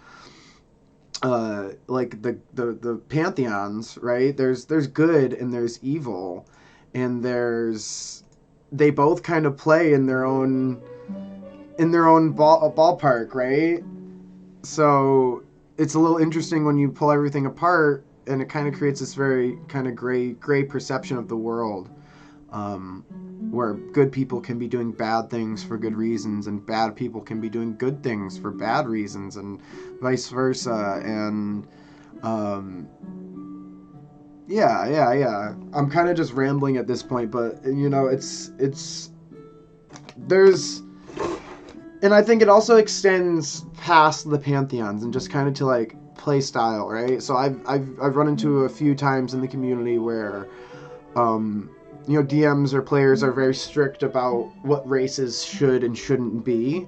like the pantheons, right? There's good and there's evil, and they both kind of play in their own ballpark, right? So it's a little interesting when you pull everything apart, and it kind of creates this very kind of gray perception of the world. Where good people can be doing bad things for good reasons, and bad people can be doing good things for bad reasons, and vice versa. And yeah. I'm kind of just rambling at this point, but and I think it also extends past the pantheons and just kind of to play style, right? So I've run into a few times in the community where DMs or players are very strict about what races should and shouldn't be.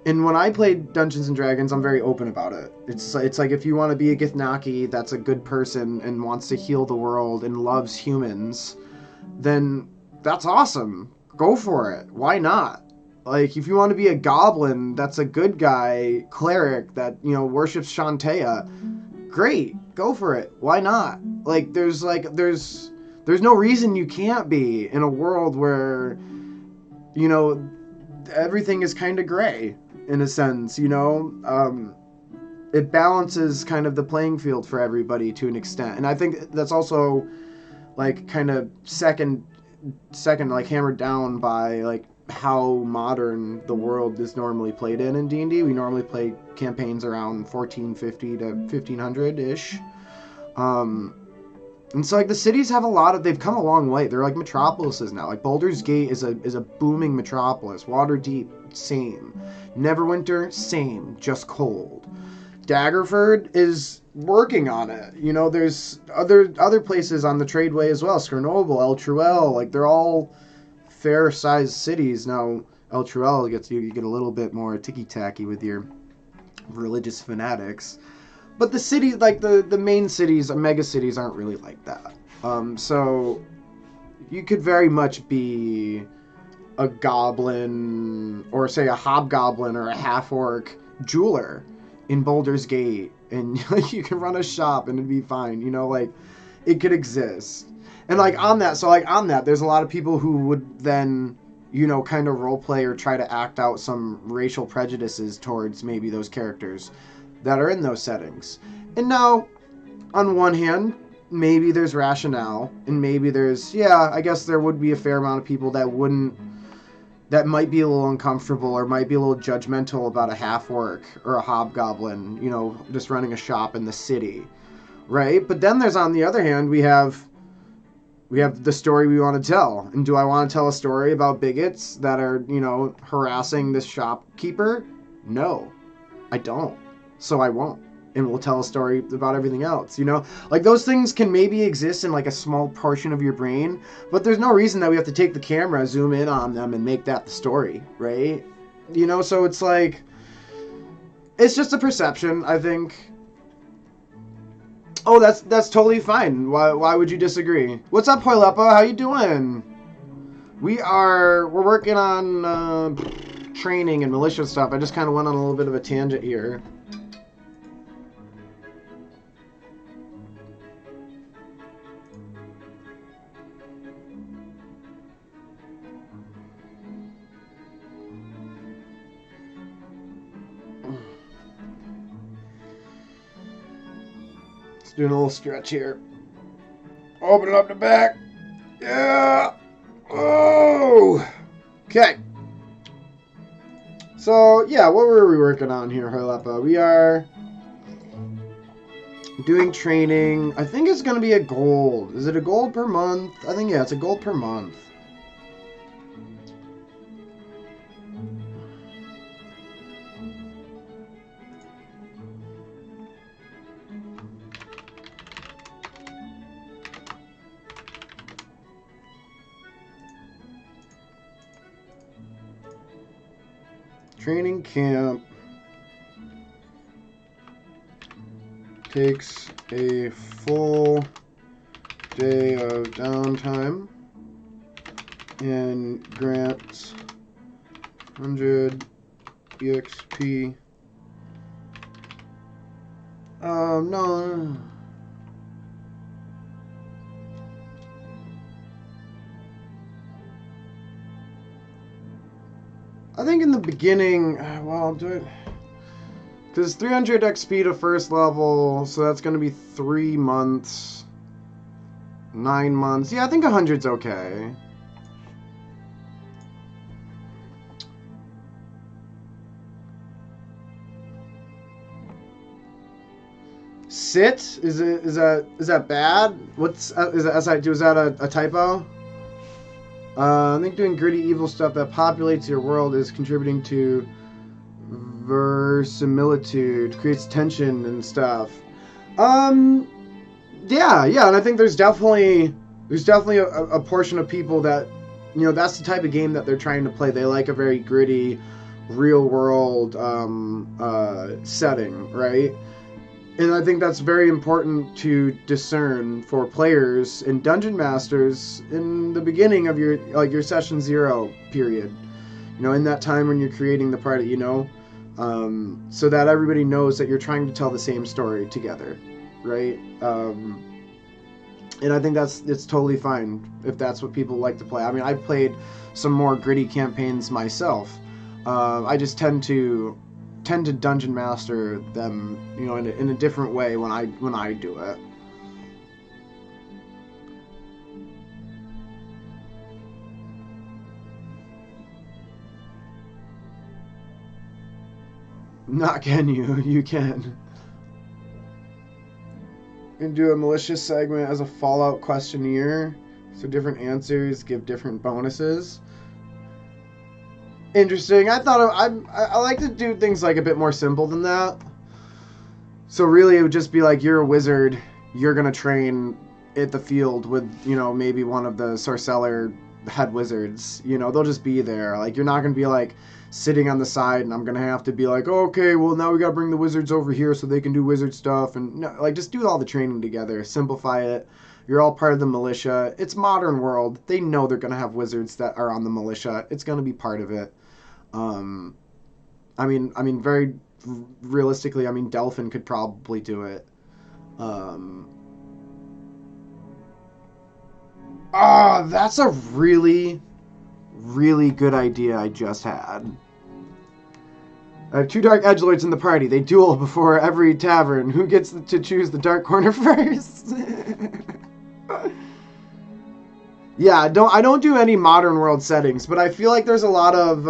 And when I play Dungeons and Dragons, I'm very open about it. It's like if you want to be a Githyanki that's a good person and wants to heal the world and loves humans, then that's awesome. Go for it. Why not? Like, if you want to be a goblin that's a good guy cleric that, worships Shantaea, great. Go for it. Why not? Like, there's no reason you can't be in a world where, everything is kind of gray, in a sense, it balances kind of the playing field for everybody to an extent. And I think that's also, like, kind of second, like, hammered down by, like, how modern the world is normally played in D&D. We normally play campaigns around 1450 to 1500-ish. And so, like, the cities have they've come a long way. They're like metropolises now. Like, Baldur's Gate is a booming metropolis. Waterdeep, same. Neverwinter, same. Just cold. Daggerford is working on it. There's other places on the Tradeway as well. Skernoble, El Truel, like, they're all fair-sized cities. Now, El Truel you get a little bit more ticky-tacky with your religious fanatics. But the cities, like the main cities, mega cities, aren't really like that. So you could very much be a goblin, or say a hobgoblin or a half-orc jeweler in Baldur's Gate, and you can run a shop and it'd be fine. It could exist. And on that, there's a lot of people who would then, kind of roleplay or try to act out some racial prejudices towards maybe those characters that are in those settings. And now, on one hand, maybe there's rationale, and maybe there's, I guess there would be a fair amount of people that might be a little uncomfortable or might be a little judgmental about a half-orc or a hobgoblin, just running a shop in the city, right? But then there's, on the other hand, we have the story we want to tell. And do I want to tell a story about bigots that are, harassing this shopkeeper? No, I don't. So I won't. And we'll tell a story about everything else, Like, those things can maybe exist in, like, a small portion of your brain, but there's no reason that we have to take the camera, zoom in on them, and make that the story, right? So it's like, it's just a perception, I think. Oh, that's totally fine. Why would you disagree? What's up, Hoilepa? How you doing? We're working on training and militia stuff. I just kind of went on a little bit of a tangent here. Doing a little stretch here. Open up the back. Yeah. Oh. Okay. So, yeah, what were we working on here, Harlepa? We are doing training. I think it's going to be a gold. Is it a gold per month? I think, yeah, it's a gold per month. Training camp takes a full day of downtime and grants 100 EXP. No. I think in the beginning, well, I'll do it. Because 300 XP to first level, so that's going to be 3 months. 9 months. Yeah, I think 100's okay. Sit? Is that bad? Is that a typo? I think doing gritty evil stuff that populates your world is contributing to verisimilitude, creates tension and stuff. Yeah, and I think there's definitely there's definitely a portion of people that, you know, that's the type of game that they're trying to play. They like a very gritty, real world setting, right? And I think that's very important to discern for players and dungeon masters in the beginning of your session 0 period. You know, in that time when you're creating the party, you know, so that everybody knows that you're trying to tell the same story together, right? And I think it's totally fine if that's what people like to play. I mean, I've played some more gritty campaigns myself. I just tend to dungeon master them, you know, in a different way when I do it. Not can you? You can. And do a malicious segment as a Fallout questionnaire, so different answers give different bonuses. Interesting. I like to do things like a bit more simple than that. So really it would just be like, you're a wizard, you're gonna train at the field with, you know, maybe one of the Sorceller head wizards. You know, they'll just be there. Like, you're not gonna be like sitting on the side and I'm gonna have to be like, oh, okay, well now we gotta bring the wizards over here so they can do wizard stuff. And no, like, just do all the training together, simplify it. You're all part of the militia. It's modern world. They know they're gonna have wizards that are on the militia. It's gonna be part of it. I mean, very realistically, I mean, Delphin could probably do it. That's a really, really good idea I just had. I have 2 dark edgelords in the party. They duel before every tavern. Who gets to choose the dark corner first? Yeah, I don't do any modern world settings, but I feel like there's a lot of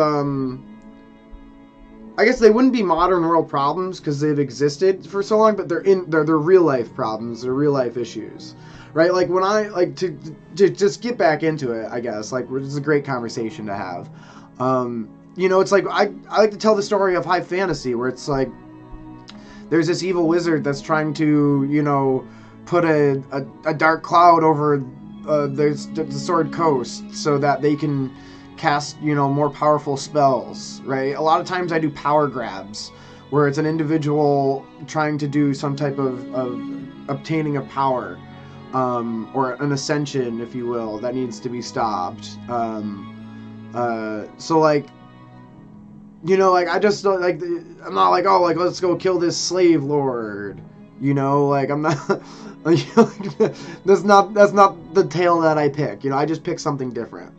I guess they wouldn't be modern world problems because they've existed for so long, but they're real life problems, they're real life issues. Right? Like, when I like to just get back into it, I guess, like, it's a great conversation to have. You know, it's like I like to tell the story of high fantasy where it's like there's this evil wizard that's trying to, you know, put a dark cloud over the Sword Coast so that they can cast, you know, more powerful spells, right? A lot of times I do power grabs where it's an individual trying to do some type of obtaining a power, or an ascension, if you will, that needs to be stopped. So, like, you know, like, I just don't, like, I'm not like, oh, like, let's go kill this slave lord, you know, like, I'm not, that's not the tale that I pick, you know, I just pick something different.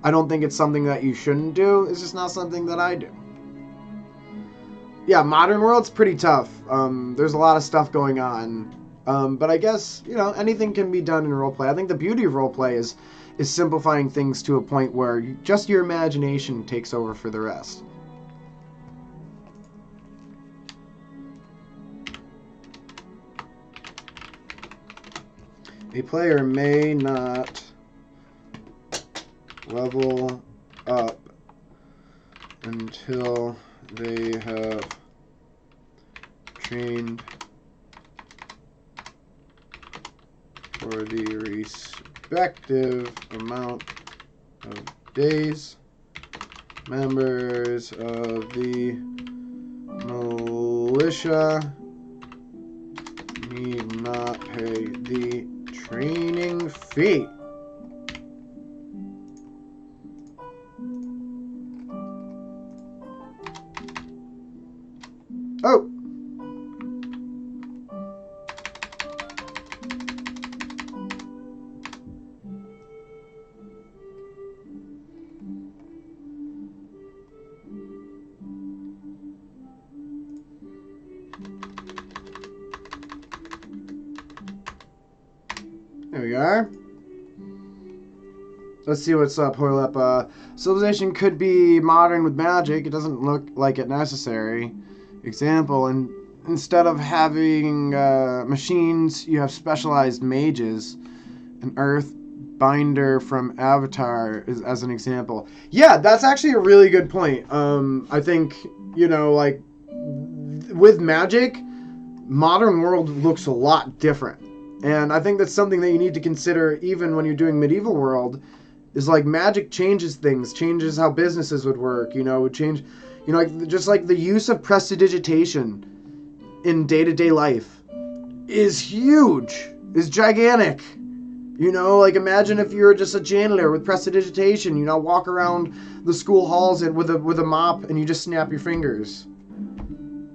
I don't think it's something that you shouldn't do, it's just not something that I do. Yeah, modern world's pretty tough. There's a lot of stuff going on. But I guess, you know, anything can be done in roleplay. I think the beauty of roleplay is simplifying things to a point where just your imagination takes over for the rest. A player may not level up until they have trained for the respective amount of days. Members of the militia need not pay the training fee. Oh! There we are. Let's see what's up. Hold up. Civilization could be modern with magic. It doesn't look like it necessary. Example, instead of having machines, you have specialized mages. An earth binder from Avatar is as an example. Yeah, that's actually a really good point. I think, you know, like, with magic, modern world looks a lot different. And I think that's something that you need to consider even when you're doing medieval world, is like magic changes things, changes how businesses would work, would change, like just like the use of prestidigitation in day-to-day life is huge, is gigantic. Like imagine if you were just a janitor with prestidigitation, walk around the school halls and with a mop and you just snap your fingers.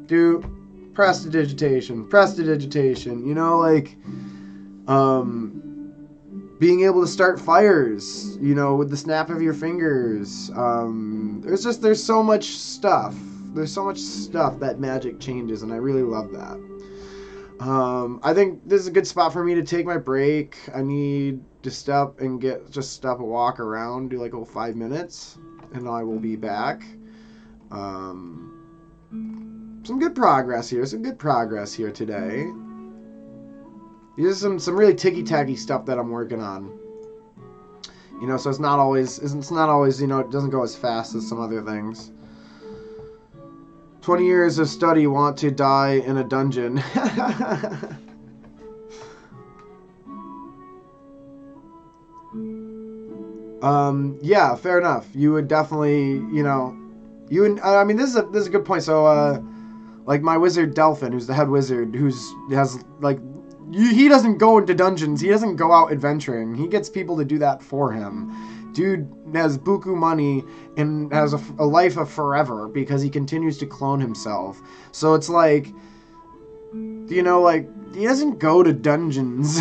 Do prestidigitation, like being able to start fires, with the snap of your fingers. There's so much stuff. There's so much stuff that magic changes, and I really love that. I think this is a good spot for me to take my break. I need to stop and walk around, do like a 5 minutes, and I will be back. Some good progress here. Today. These are some really ticky-tacky stuff that I'm working on. So it's not always, it doesn't go as fast as some other things. 20 years of study, want to die in a dungeon. Yeah, fair enough. You would definitely, I mean, this is a good point. So, like my wizard Delphin, who's the head wizard, he doesn't go into dungeons. He doesn't go out adventuring. He gets people to do that for him. Dude has buku money and has a life of forever because he continues to clone himself. So it's like, he doesn't go to dungeons.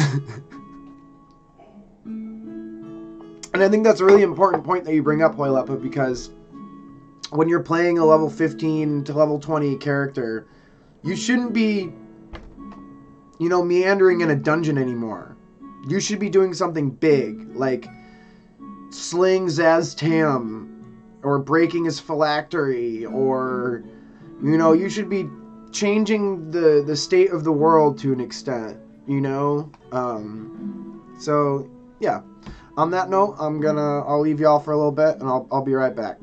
And I think that's a really important point that you bring up, Hoylepa, because when you're playing a level 15 to level 20 character, you shouldn't be, meandering in a dungeon anymore. You should be doing something big, like slaying Zaztam, or breaking his phylactery, or, you should be changing the state of the world to an extent, So, yeah. On that note, I'll leave y'all for a little bit, and I'll be right back.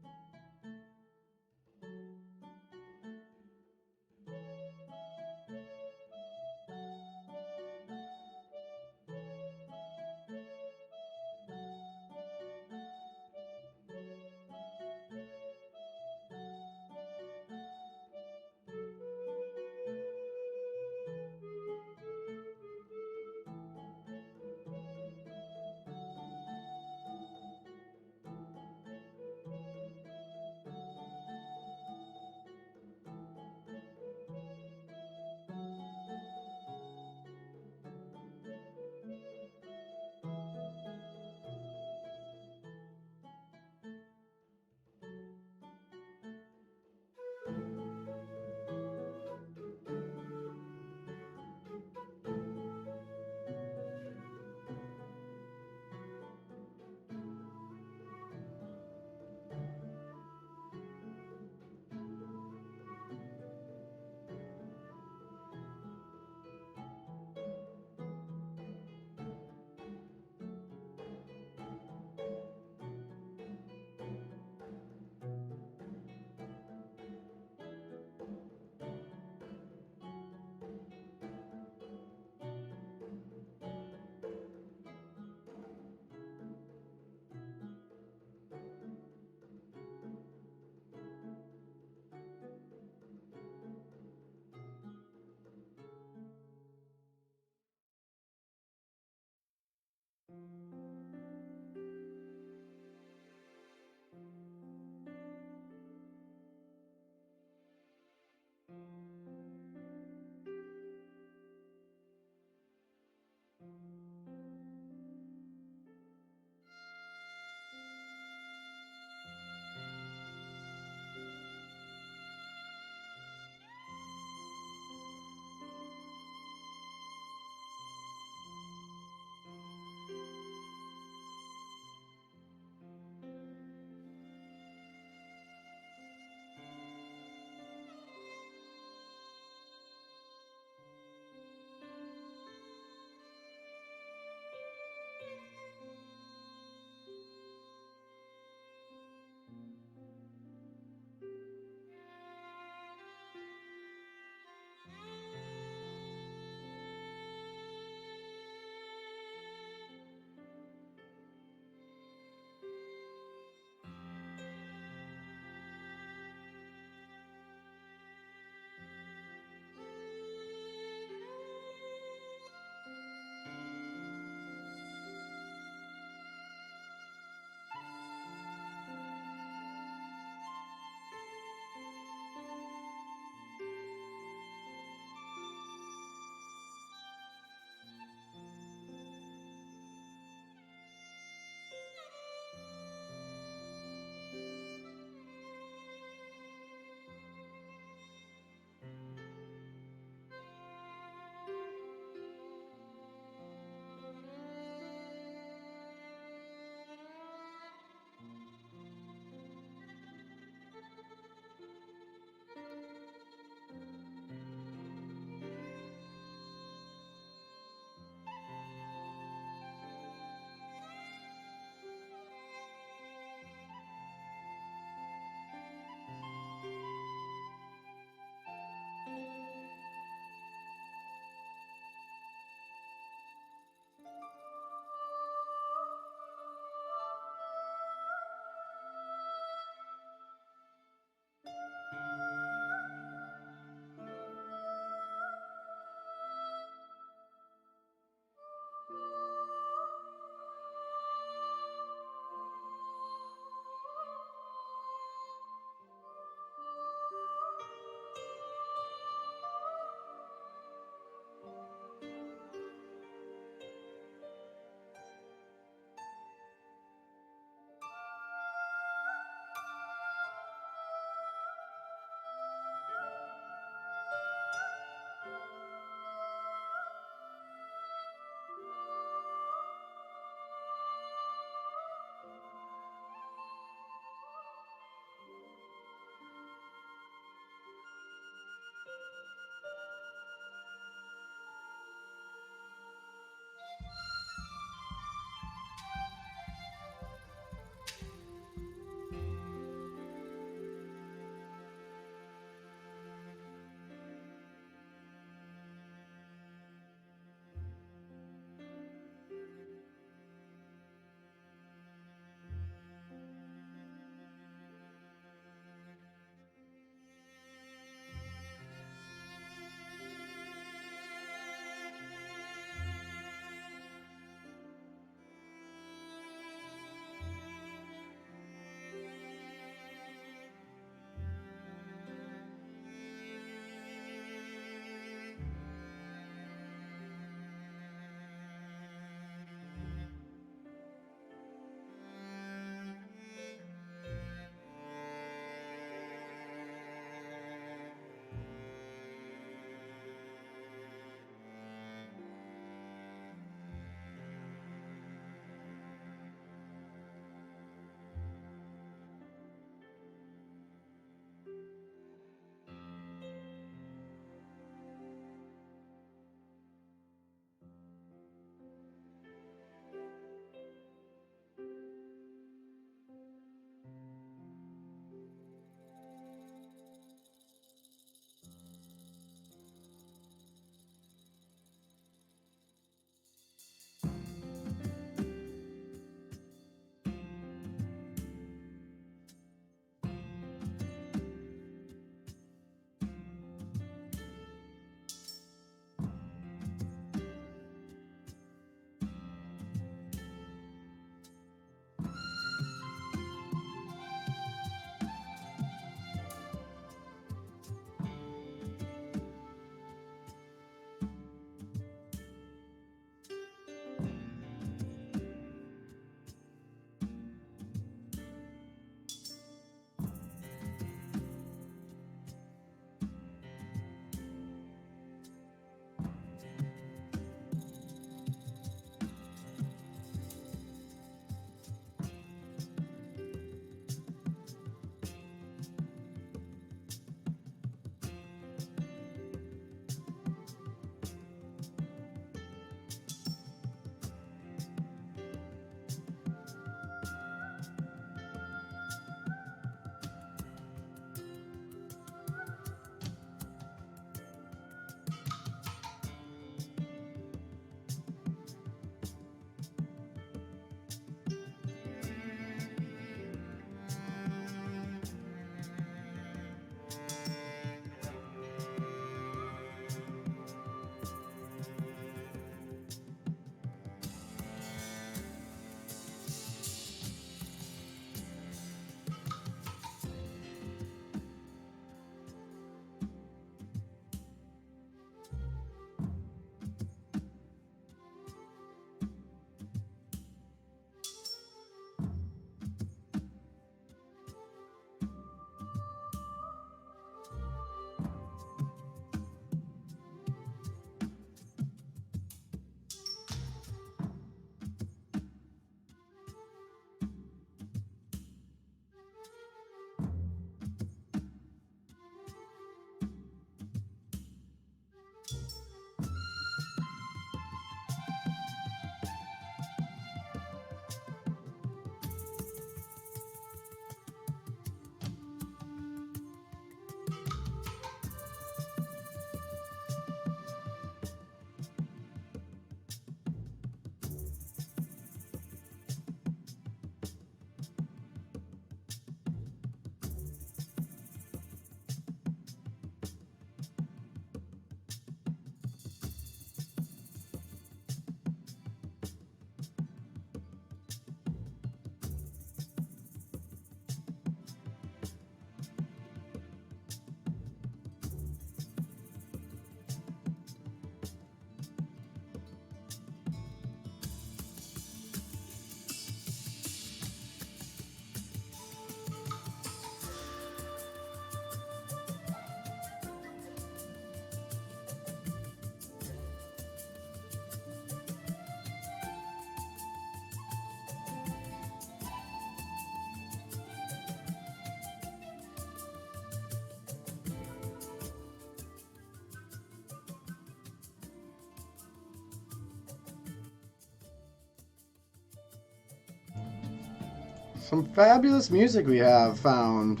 Some fabulous music we have found.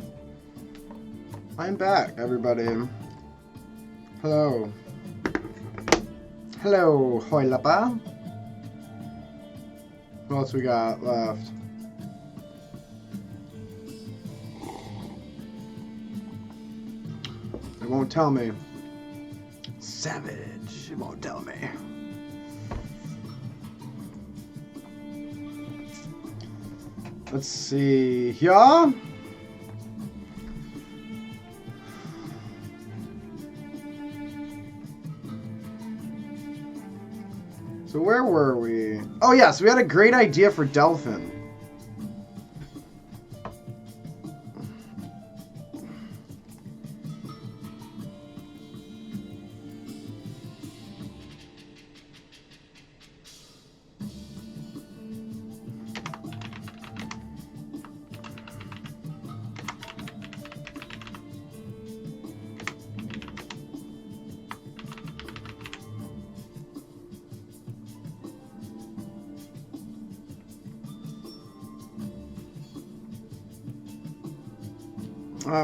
I'm back, everybody. Hello. Hello, Hoilapa. What else we got left? It won't tell me. Savage. It won't tell me. Let's see. Yeah? So where were we? Oh yes, we had a great idea for Delphin.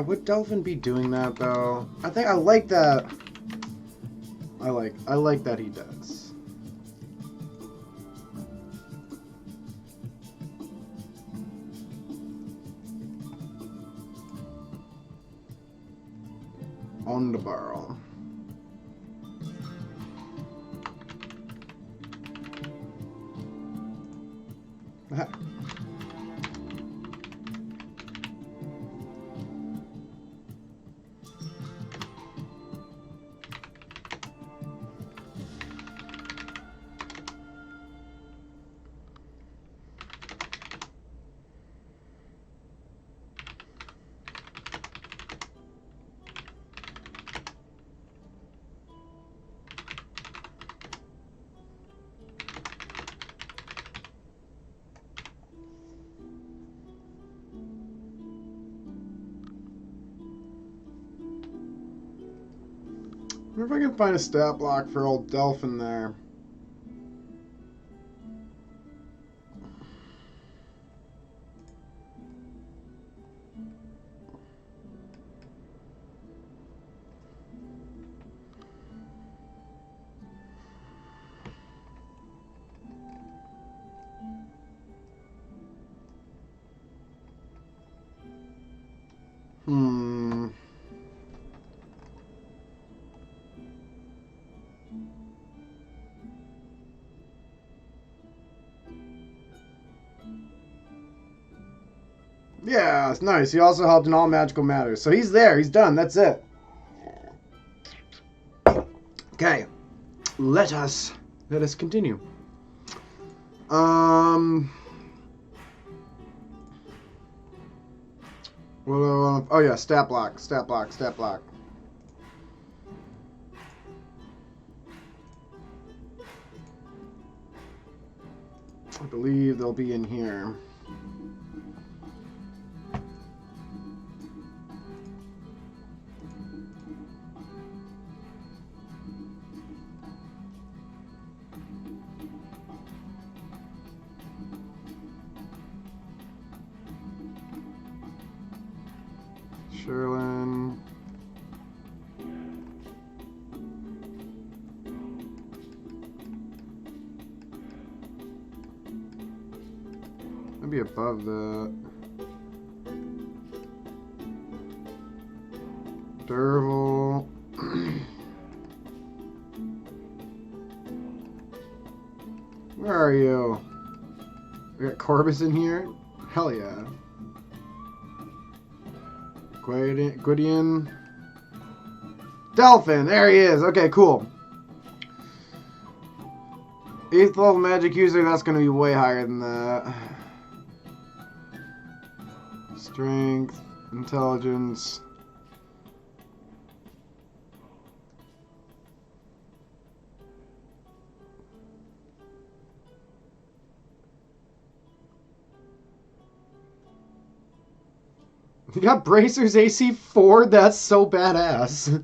Would Delphin be doing that though? I think I like that. I like that he does. On the barrel. I wonder if I can find a stat block for old Delphin there. Yeah, it's nice. He also helped in all magical matters. So he's there. He's done. That's it. Okay. Let us continue. What do I want? Oh yeah, stat block. I believe they'll be in here. Sherlin. Maybe above the Derval. Where are you? We got Corbus in here? Hell yeah. Gwydion. Delphin, there he is. Okay, cool. 8th level magic user, that's going to be way higher than that. Strength, intelligence. You got bracers AC 4? That's so badass.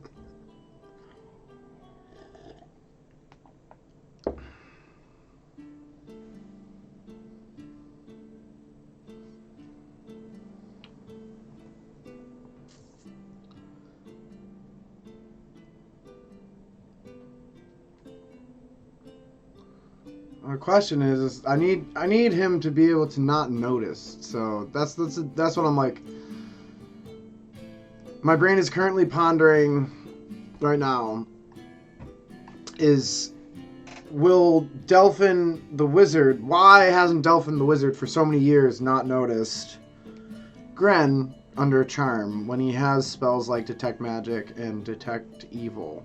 the question is I need him to be able to not notice. So that's what I'm like. My brain is currently pondering right now is, will Delphin the Wizard, why hasn't Delphin the Wizard for so many years not noticed Gren under a charm when he has spells like Detect Magic and Detect Evil?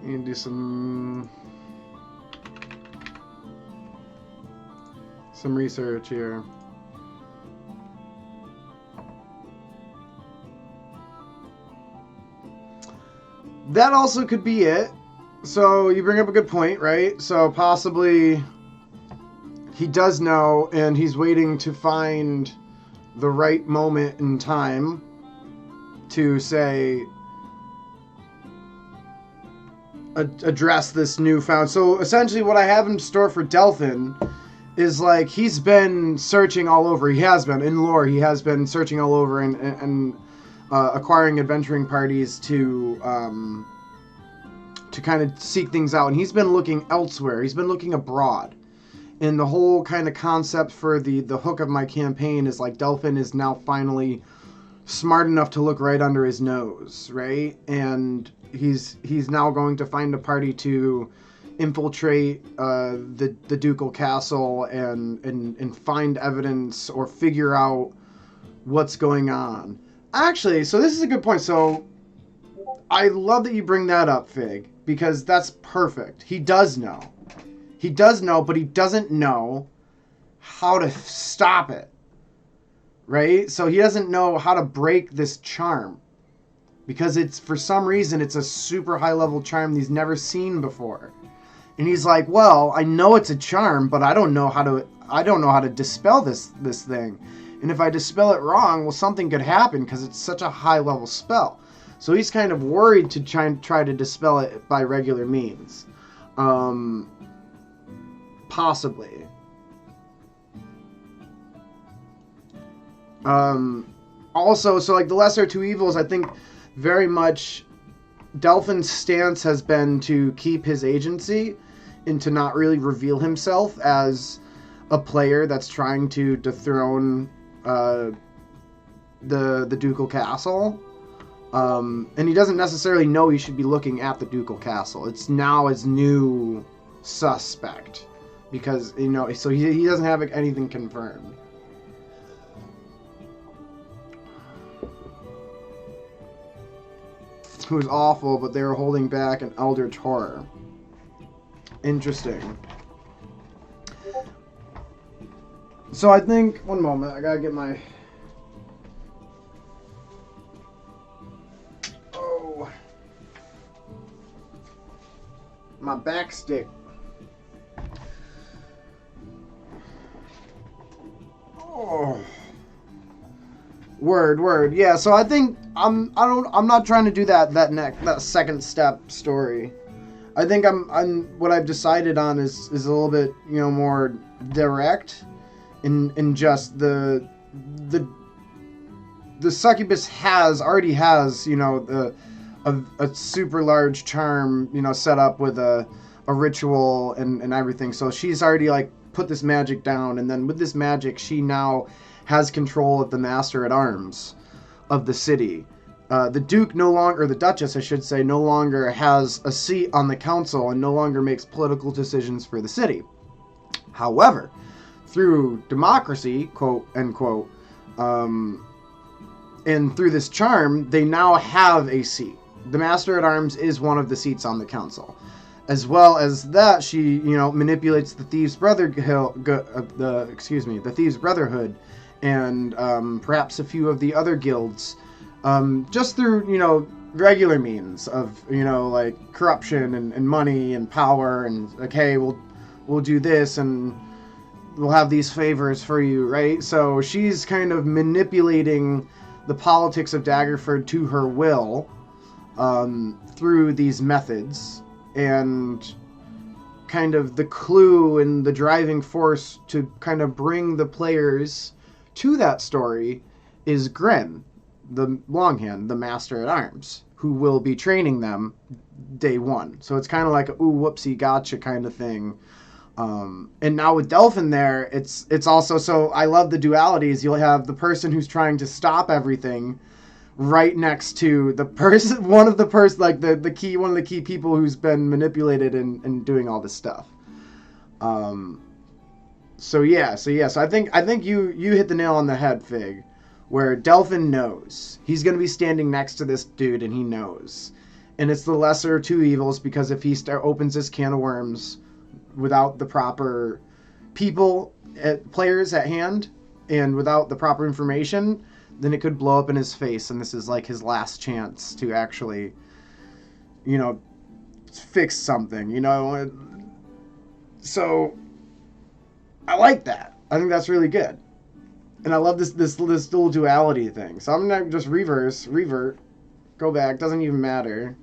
You can do some research here. That also could be it. So you bring up a good point, right? So possibly he does know, and he's waiting to find the right moment in time to say, address this newfound. So essentially what I have in store for Delphin is like, he's been searching all over. He has been in lore. He has been searching all over and acquiring adventuring parties to kind of seek things out. And he's been looking elsewhere. He's been looking abroad. And the whole kind of concept for the hook of my campaign is like, Delphin is now finally smart enough to look right under his nose, right? And he's now going to find a party to infiltrate the ducal castle and find evidence or figure out what's going on. Actually, so this is a good point. So I love that you bring that up, Fig, because that's perfect. He does know. He does know, but he doesn't know how to stop it, right? So he doesn't know how to break this charm, because it's, for some reason, it's a super high level charm that he's never seen before. And he's like, well, I know it's a charm, but I don't know how to dispel this thing. And if I dispel it wrong, well, something could happen because it's such a high level spell. So he's kind of worried to try to dispel it by regular means. Possibly. Also, so like the lesser two evils, I think very much Delphin's stance has been to keep his agency and to not really reveal himself as a player that's trying to dethrone the ducal castle. And he doesn't necessarily know he should be looking at the ducal castle. It's now his new suspect, because, you know, so he doesn't have anything confirmed. Who was awful, but they were holding back an eldritch horror. Interesting. So I think, one moment, I gotta get my... Oh. My back stick. Oh. Word. Yeah, so I think I'm not trying to do that second step story. I think what I've decided on is a little bit, you know, more direct in just the succubus already has, you know, a super large charm, you know, set up with a ritual and everything. So she's already like put this magic down, and then with this magic she now has control of the master at arms of the city. The Duke no longer, or the Duchess, I should say, no longer has a seat on the council and no longer makes political decisions for the city. However, through democracy, quote unquote, And through this charm, they now have a seat. The Master at Arms is one of the seats on the council. As well as that, she, manipulates the Thieves' the Thieves' Brotherhood, and perhaps a few of the other guilds, just through regular means of like corruption and money and power, and like, hey, we'll do this and we'll have these favors for you, right? So she's kind of manipulating the politics of Daggerford to her will through these methods. And kind of the clue and the driving force to kind of bring the players to that story is Gren, the Longhand, the Master at Arms, who will be training them day one. So it's kind of like a ooh, whoopsie, gotcha kind of thing. And now with Delphin there, it's also, so I love the dualities. You'll have the person who's trying to stop everything right next to the person, one of the key people who's been manipulated and doing all this stuff. So I think you hit the nail on the head, Fig, where Delphin knows he's going to be standing next to this dude, and he knows, and it's the lesser of two evils, because if he opens this can of worms without the proper players at hand and without the proper information, then it could blow up in his face, and this is like his last chance to actually, fix something, So, I like that. I think that's really good. And I love this dual duality thing. So I'm going to just revert, go back, doesn't even matter.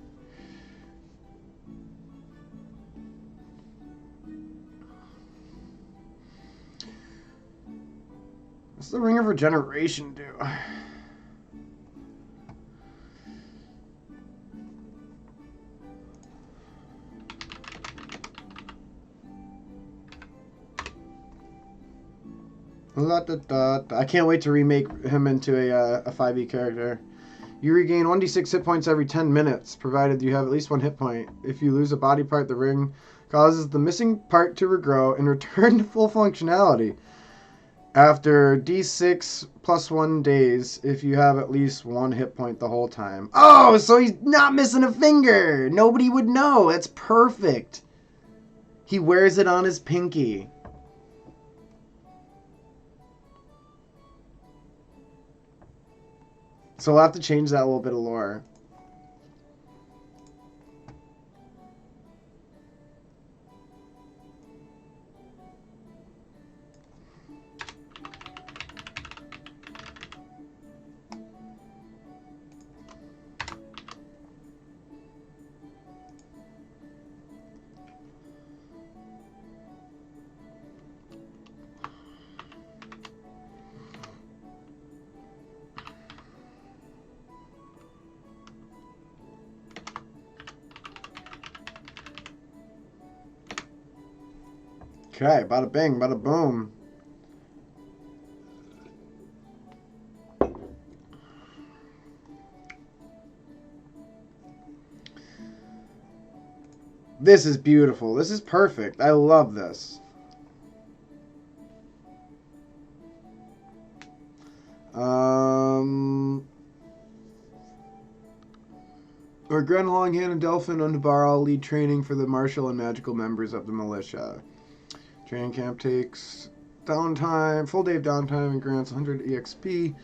What's the Ring of Regeneration do? I can't wait to remake him into a 5e character. You regain 1d6 hit points every 10 minutes, provided you have at least one hit point. If you lose a body part, the ring causes the missing part to regrow and return to full functionality. After d6 plus 1 days, if you have at least one hit point the whole time. Oh, so he's not missing a finger! Nobody would know. That's perfect. He wears it on his pinky. So we'll have to change that little bit of lore. Okay, bada bing, bada boom. This is beautiful. This is perfect. I love this. Or Gren, Longhand, and Delphin Undabar lead training for the martial and magical members of the militia. Training camp takes downtime, full day of downtime, and grants 100 EXP.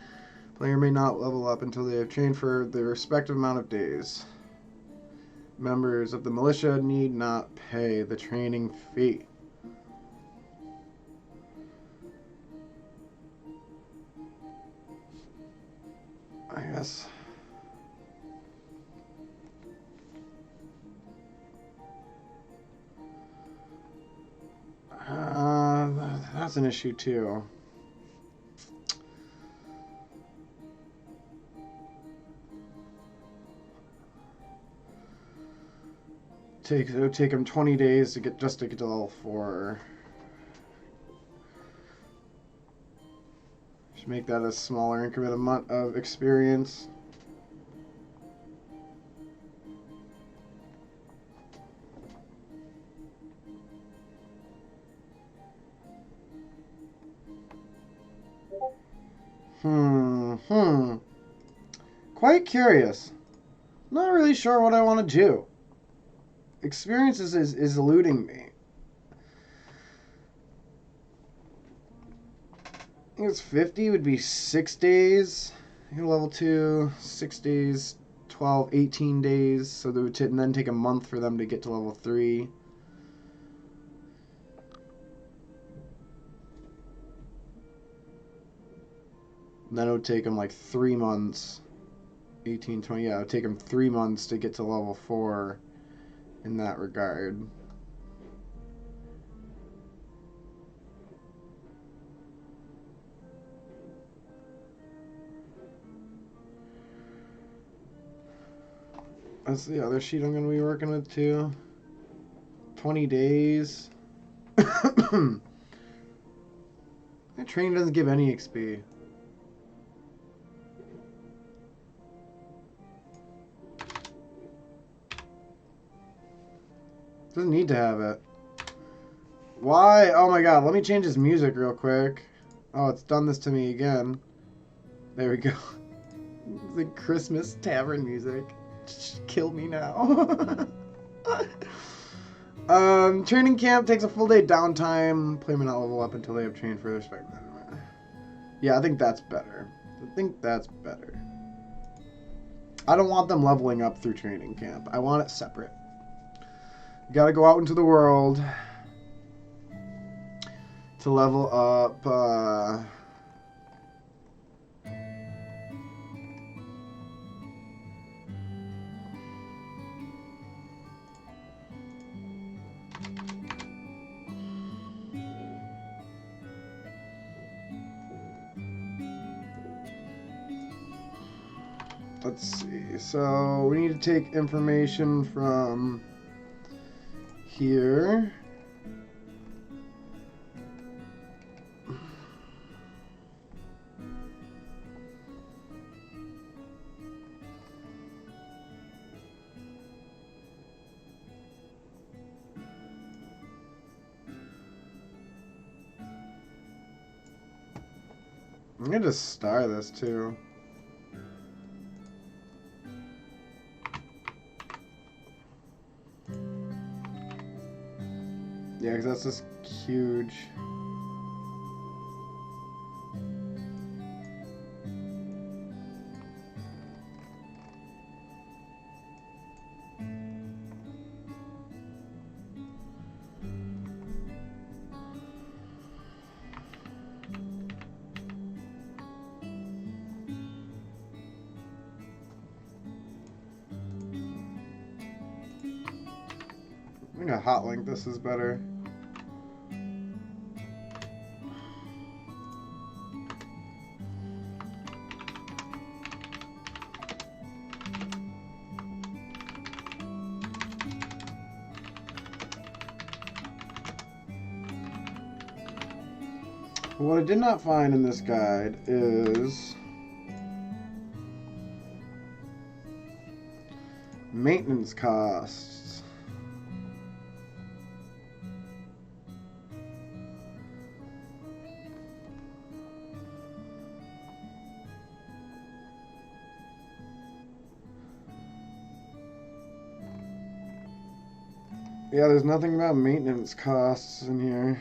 Player may not level up until they have trained for the respective amount of days. Members of the militia need not pay the training fee. I guess. That's an issue too. It would take him 20 days to get to level 4. Should make that a smaller increment of experience. Quite curious. Not really sure what I want to do. Experience is eluding me. I think it's 50 would be 6 days. Level 2, 6 days, 12, 18 days. So that would and then take a month for them to get to level 3. And then it would take them like 3 months. 18, 20, yeah, it would take them 3 months to get to level 4 in that regard. That's the other sheet I'm going to be working with too. 20 days. That training doesn't give any XP. Doesn't need to have it. Why? Oh my god, let me change his music real quick. Oh, it's done this to me again. There we go. The Christmas tavern music. Kill me now. Training camp takes a full day downtime. Player may not level up until they have trained for their spec. Yeah, I think that's better. I don't want them leveling up through training camp. I want it separate. You gotta go out into the world to level up. Let's see. So we need to take information from here. I'm gonna just star this too. Yeah, because that's just huge. I'm gonna hotlink this is better. What I did not find in this guide is maintenance costs. Yeah, there's nothing about maintenance costs in here.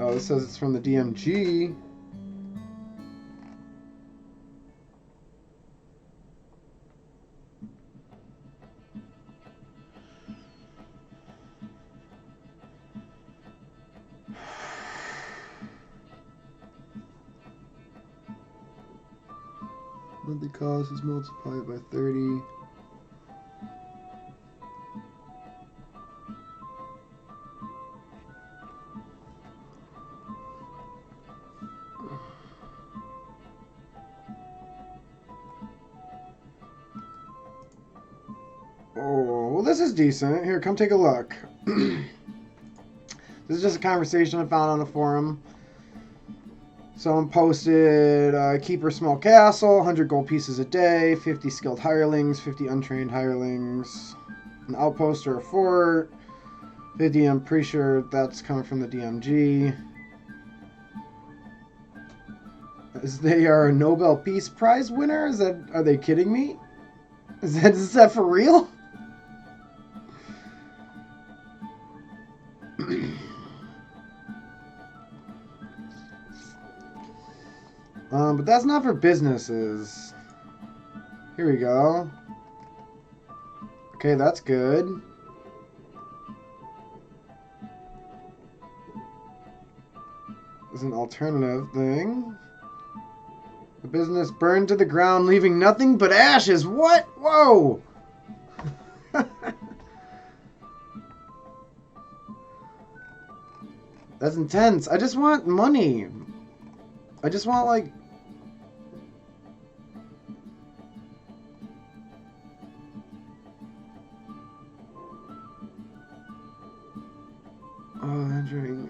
Oh, this says it's from the DMG. Monthly cost is multiplied by 30. Oh, well, this is decent. Here, come take a look. This is just a conversation I found on a forum. Someone posted keeper small castle, 100 gold pieces a day, 50 skilled hirelings, 50 untrained hirelings, an outpost or a fort, 50. I'm pretty sure that's coming from the DMG. As they are a Nobel Peace Prize winner? Are they kidding me? Is that for real? But that's not for businesses. Here we go. Okay, that's good. There's an alternative thing. The business burned to the ground, leaving nothing but ashes. What? Whoa! That's intense. I just want money. I just want, like... Oh, entering...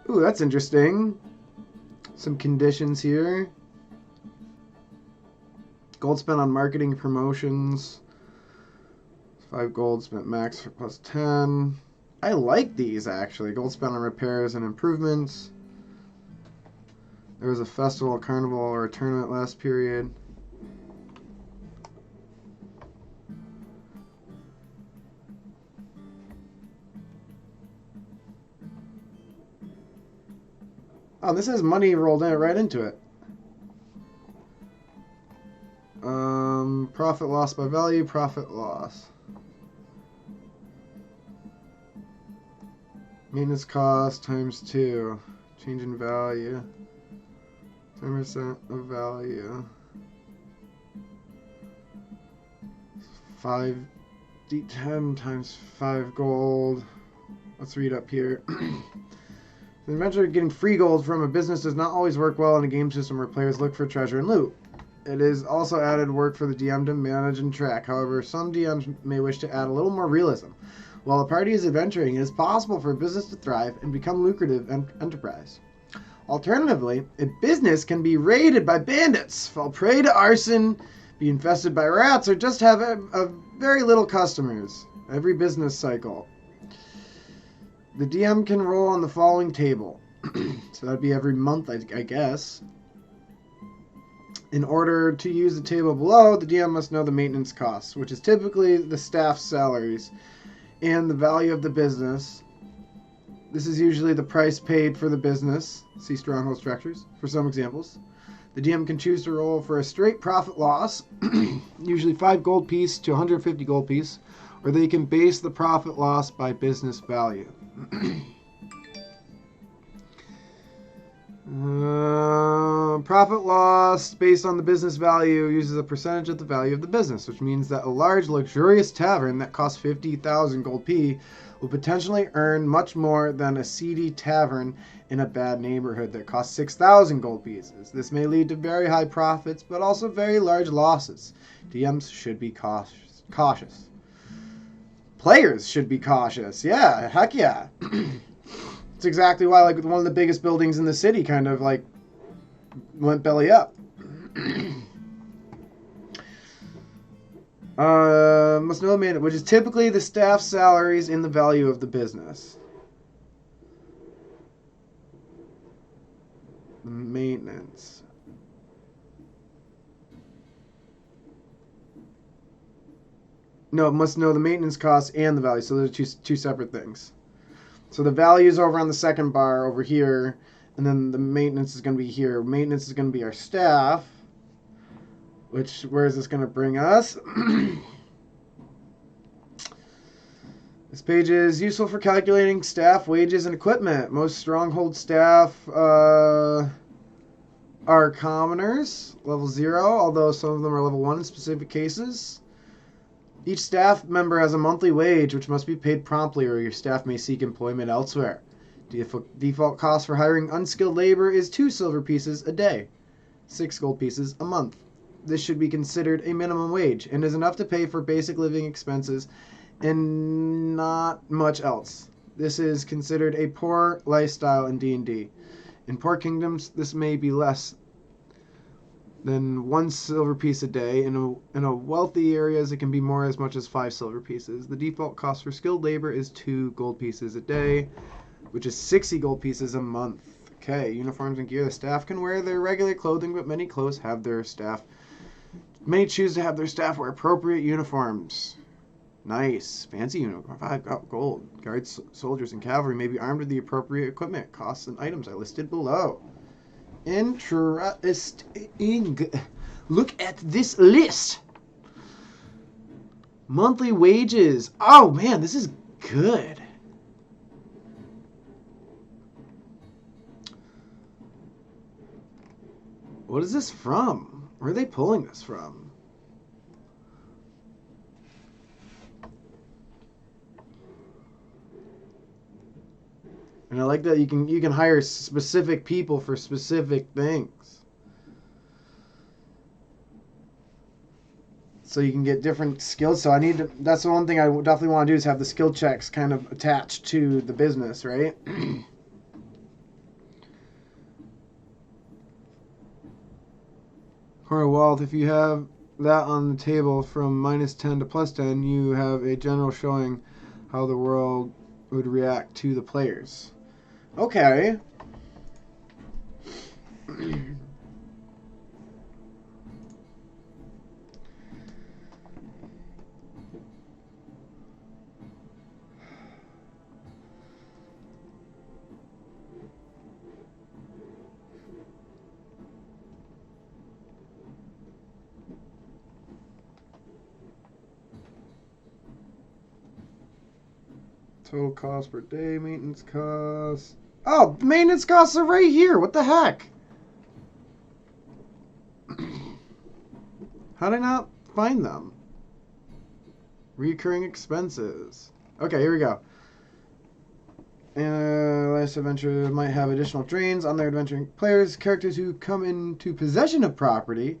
Ooh, that's interesting. Some conditions here. Gold spent on marketing promotions. 5 gold spent max for plus 10. I like these, actually. Gold spent on repairs and improvements. There was a festival, a carnival, or a tournament last period. Oh, this has money rolled in right into it. Profit loss by value, profit loss. Maintenance cost times 2. Change in value. 10% of value. 5d10 times 5 gold. Let's read up here. The adventure of getting free gold from a business does not always work well in a game system where players look for treasure and loot. It is also added work for the DM to manage and track. However, some DMs may wish to add a little more realism. While a party is adventuring, it is possible for a business to thrive and become lucrative enterprise. Alternatively, a business can be raided by bandits, fall prey to arson, be infested by rats, or just have a very little customers. Every business cycle. The DM can roll on the following table. So that'd be every month, I guess. In order to use the table below, the DM must know the maintenance costs, which is typically the staff's salaries, and the value of the business. This is usually the price paid for the business. See stronghold structures for some examples. The DM can choose to roll for a straight profit loss, usually 5 gold piece to 150 gold piece, or they can base the profit loss by business value. Profit loss based on the business value uses a percentage of the value of the business, which means that a large luxurious tavern that costs 50,000 gold P will potentially earn much more than a seedy tavern in a bad neighborhood that costs 6,000 gold pieces. This may lead to very high profits, but also very large losses. DMs should be cautious. Players should be cautious. Yeah, heck yeah. It's exactly why, like, one of the biggest buildings in the city kind of, like, went belly up. Must know the maintenance, which is typically the staff salaries in the value of the business. The maintenance. No, it must know the maintenance costs and the value. So those are two separate things. So the value is over on the second bar over here, and then the maintenance is going to be here. Maintenance is going to be our staff, which, where is this going to bring us? This page is useful for calculating staff wages and equipment. Most stronghold staff are commoners, level 0, although some of them are level 1 in specific cases. Each staff member has a monthly wage which must be paid promptly or your staff may seek employment elsewhere. Default cost for hiring unskilled labor is 2 silver pieces a day, 6 gold pieces a month. This should be considered a minimum wage and is enough to pay for basic living expenses and not much else. This is considered a poor lifestyle in D&D. In poor kingdoms, this may be less than 1 silver piece a day. In a wealthy areas, it can be more, as much as 5 silver pieces. The default cost for skilled labor is 2 gold pieces a day, which is 60 gold pieces a month. Okay, uniforms and gear. The staff can wear their regular clothing, but many choose to have their staff wear appropriate uniforms. Nice. Fancy uniform. 5 gold. Guards, soldiers, and cavalry may be armed with the appropriate equipment. Costs and items are listed below. Interesting. Look at this list. Monthly wages. Oh, man, this is good. What is this from? Where are they pulling this from? And I like that you can hire specific people for specific things. So you can get different skills. So that's the one thing I definitely want to do, is have the skill checks kind of attached to the business, right? Core wealth, if you have that on the table from -10 to +10, you have a general showing how the world would react to the players. Okay. Total cost per day, maintenance costs. Oh, maintenance costs are right here. What the heck? How did I not find them? Recurring expenses. Okay, here we go. Last adventure might have additional drains on their adventuring players. Characters who come into possession of property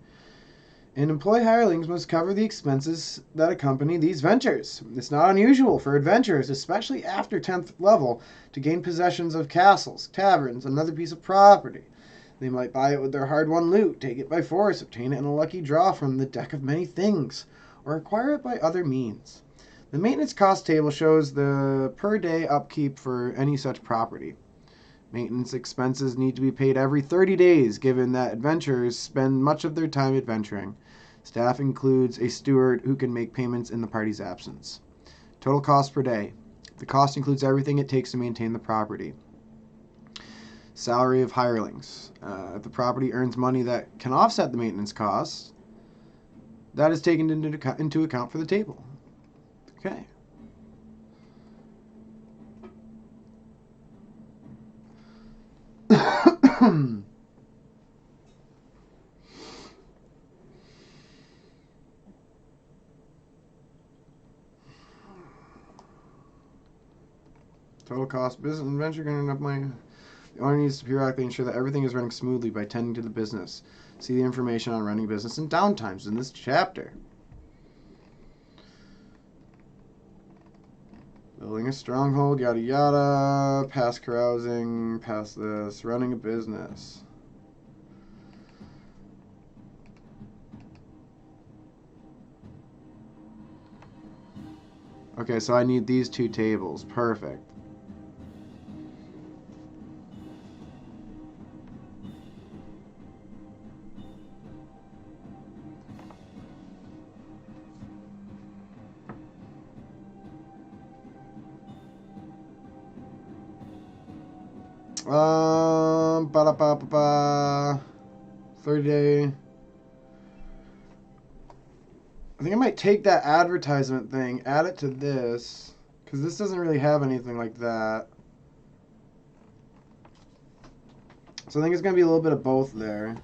and employ hirelings must cover the expenses that accompany these ventures. It's not unusual for adventurers, especially after 10th level, to gain possessions of castles, taverns, another piece of property. They might buy it with their hard-won loot, take it by force, obtain it in a lucky draw from the deck of many things, or acquire it by other means. The maintenance cost table shows the per-day upkeep for any such property. Maintenance expenses need to be paid every 30 days, given that adventurers spend much of their time adventuring. Staff includes a steward who can make payments in the party's absence. Total cost per day. The cost includes everything it takes to maintain the property. Salary of hirelings. If the property earns money that can offset the maintenance costs, that is taken into account for the table. Okay. Total cost business adventure going enough money. The owner needs to periodically ensure that everything is running smoothly by tending to the business. See the information on running business and downtimes in this chapter. Building a stronghold, yada yada. Past carousing, past this. Running a business. Okay, so I need these 2 tables. Perfect. Ba-da-ba-ba-ba. 30-day. I think I might take that advertisement thing, add it to this, because this doesn't really have anything like that. So I think it's going to be a little bit of both there.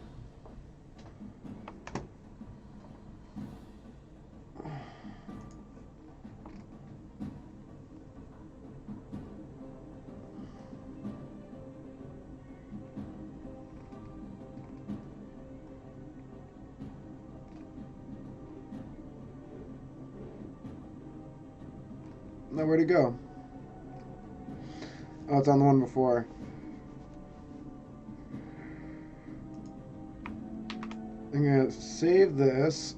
Now where'd it go? Oh, it's on the one before. I'm gonna save this.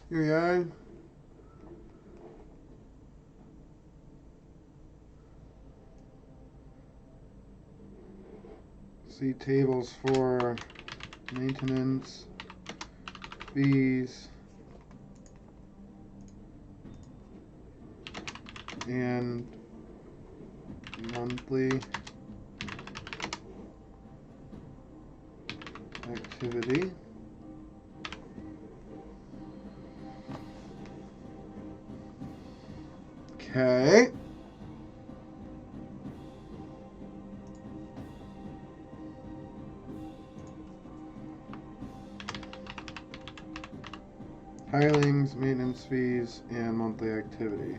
Here we are. See tables for maintenance, fees, and monthly activity. Okay. Hirelings, maintenance fees, and monthly activity.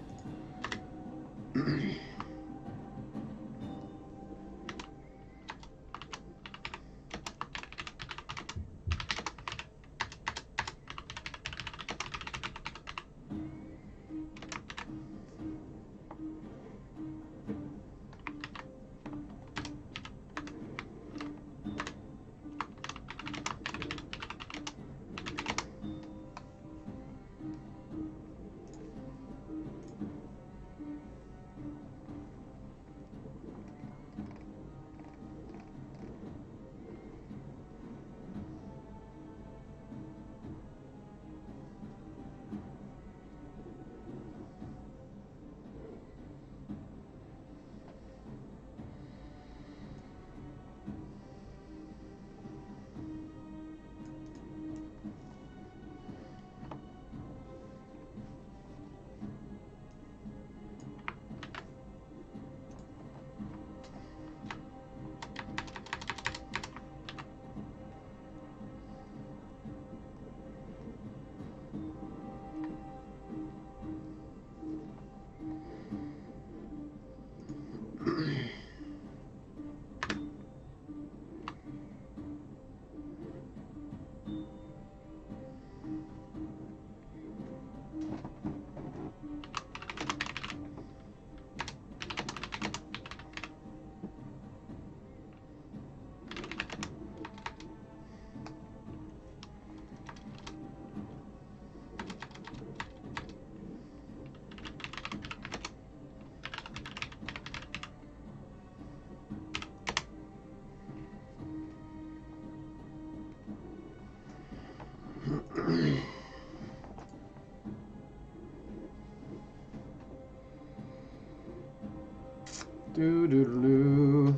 Doo-doo-doo.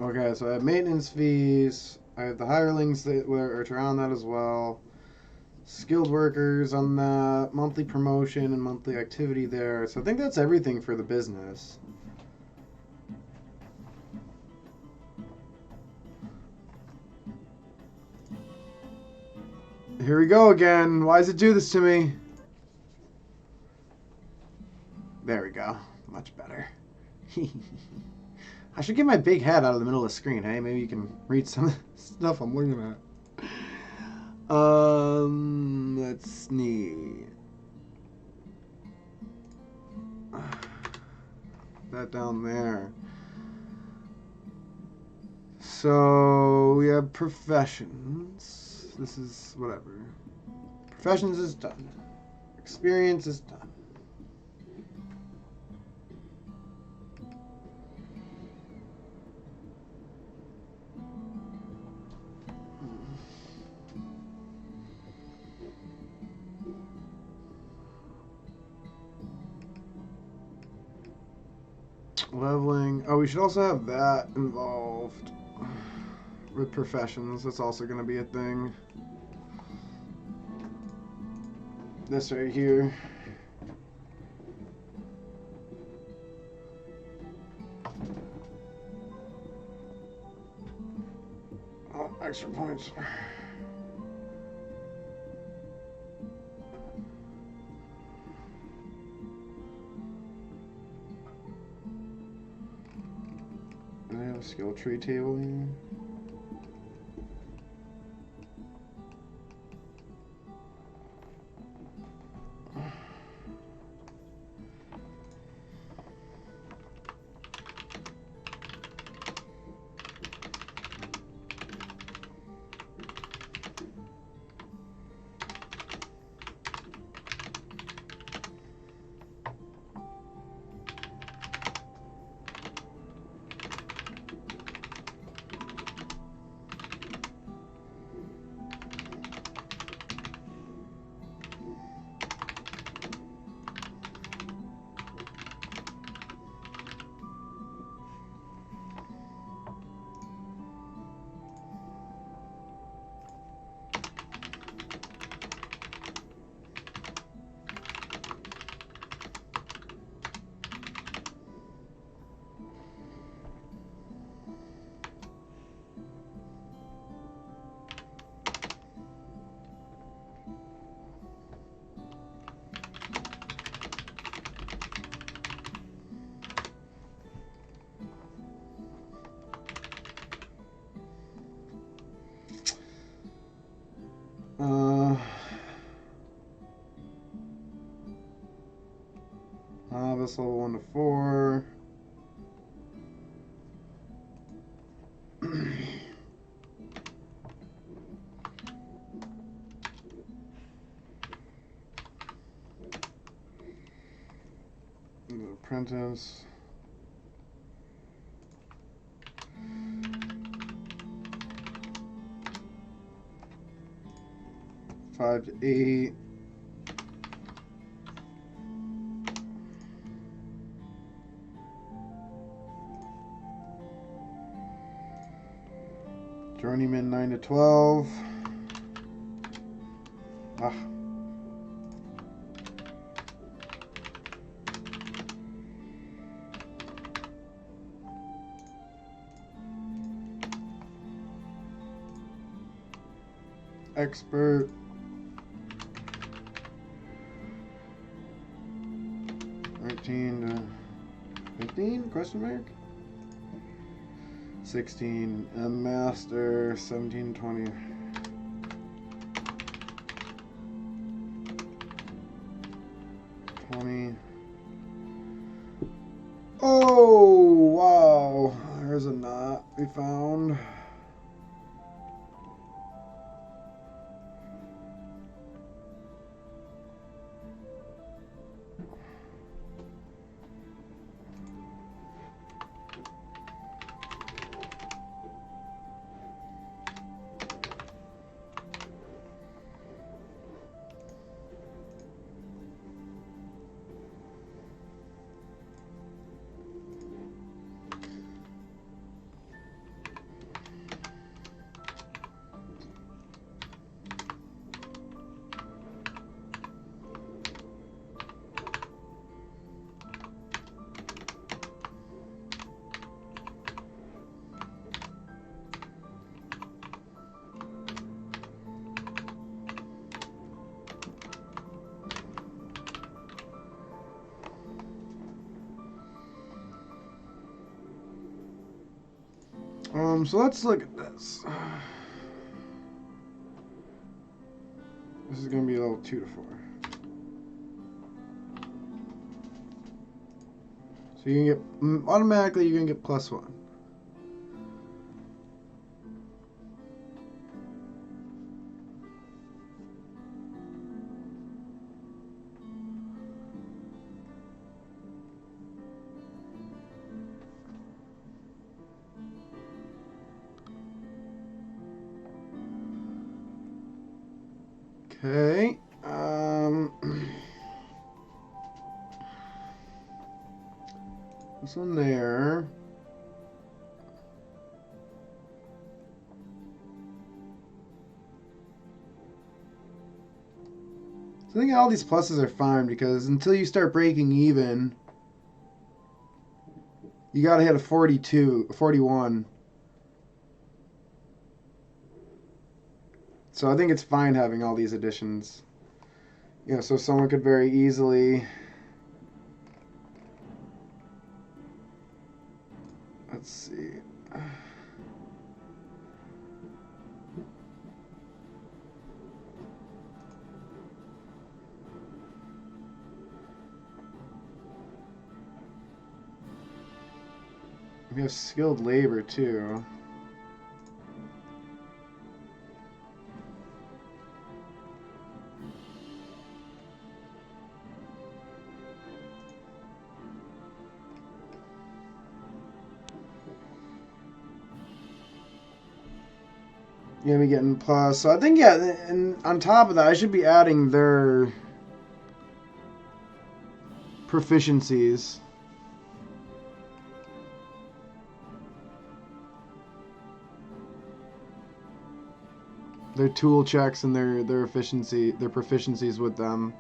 Okay, so I have maintenance fees. I have the hirelings that are around that as well. Skilled workers on that. Monthly promotion and monthly activity there. So I think that's everything for the business. Here we go again. Why does it do this to me? There we go. Much better. I should get my big head out of the middle of the screen, hey? Maybe you can read some of the stuff I'm looking at. Let's see. That down there. So we have professions. This is whatever. Professions is done. Experience is done. Leveling. Oh, we should also have that involved with professions. That's also going to be a thing. this right here. Oh, extra points. I have a skill tree table here. This level 1 to 4. Apprentice. 5 to 8. Journeyman 9 to 12. Ah. Expert. 13 to 15? Question mark? 16. A master. 17, 20. Oh, wow. There's a knot we found. So let's look at this. This is going to be a level 2 to 4. So you can get, automatically you're going to get +1. Okay. This one there. So I think all these pluses are fine because until you start breaking even, you gotta hit a 42, 41. So I think it's fine having all these additions. You know, so someone could very easily... Let's see. We have skilled labor too. Yeah, we getting plus. So I think, yeah, and on top of that, I should be adding their proficiencies. Their tool checks and their efficiency, their proficiencies with them.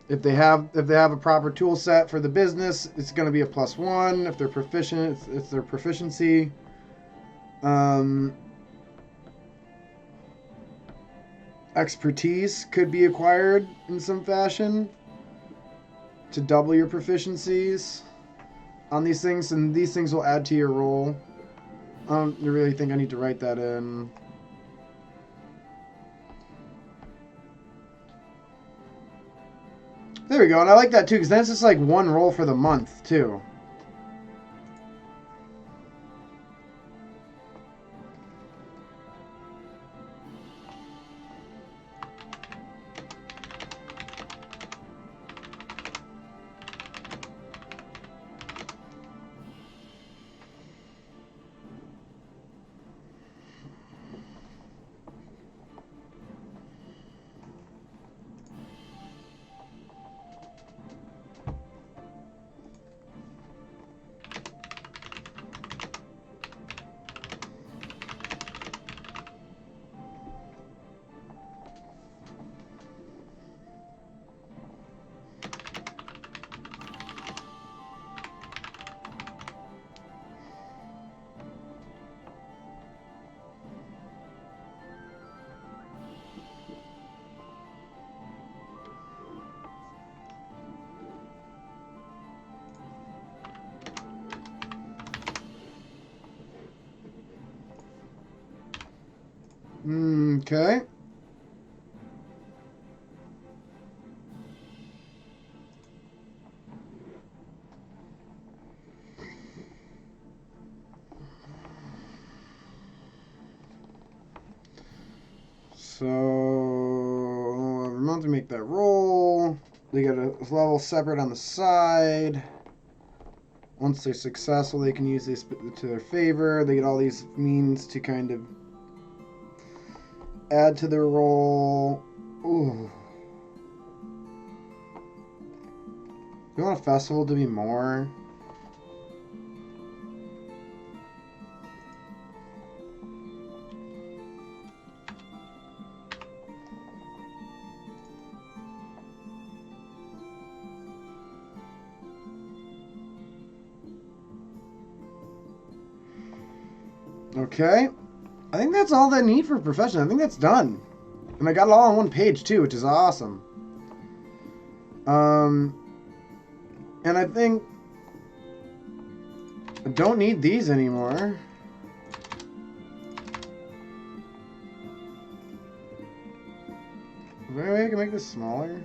If they have a proper tool set for the business, it's going to be a +1. If they're proficient, it's their proficiency. Expertise could be acquired in some fashion to double your proficiencies on these things, and these things will add to your roll. I don't really think I need to write that in. There we go, and I like that too, because then it's just like one roll for the month, too. Okay. So, every month we make that roll. They get a level separate on the side. Once they're successful, they can use this to their favor. They get all these means to kind of add to their roll. Ooh. You want a festival to be more? Okay. I think that's all that I need for profession. I think that's done. And I got it all on one page too, which is awesome. And I think I don't need these anymore. Is there any way I can make this smaller?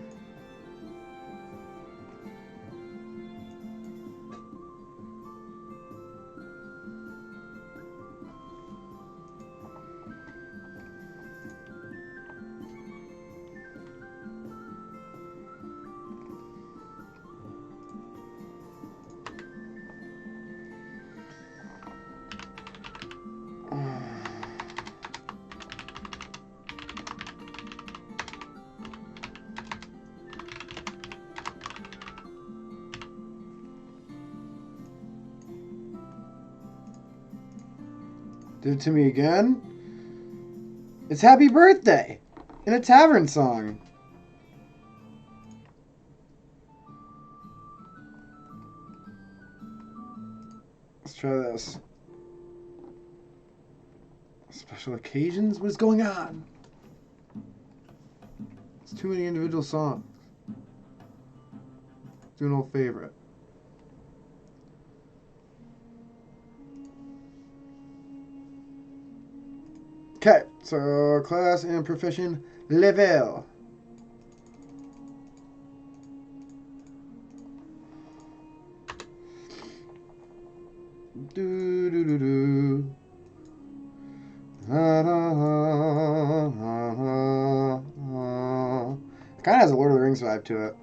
Did it to me again? It's Happy Birthday in a tavern song. try this. Special occasions? What is going on? It's too many individual songs. Do an old favorite. Okay, so class and profession level. Do do do do. Kind of has a Lord of the Rings vibe to it.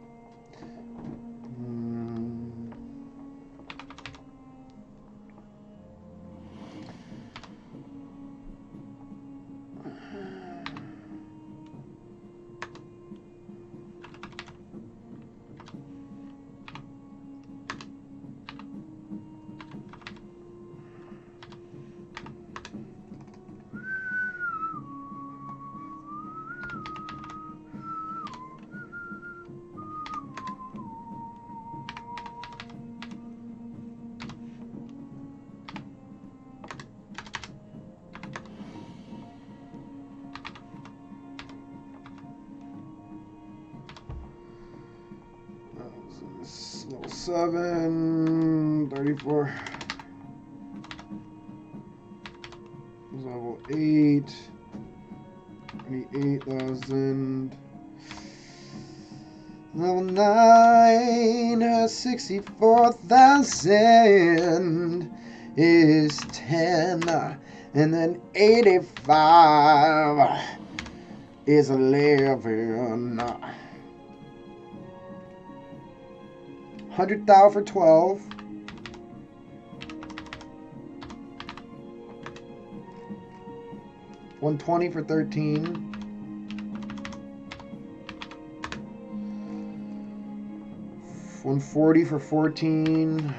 Level 7, 34. Level 8, 28,000. Level 9, 64,000 is 10. And then 85 is 11. 100,000 for 12. $120 for 13. $140 for 14.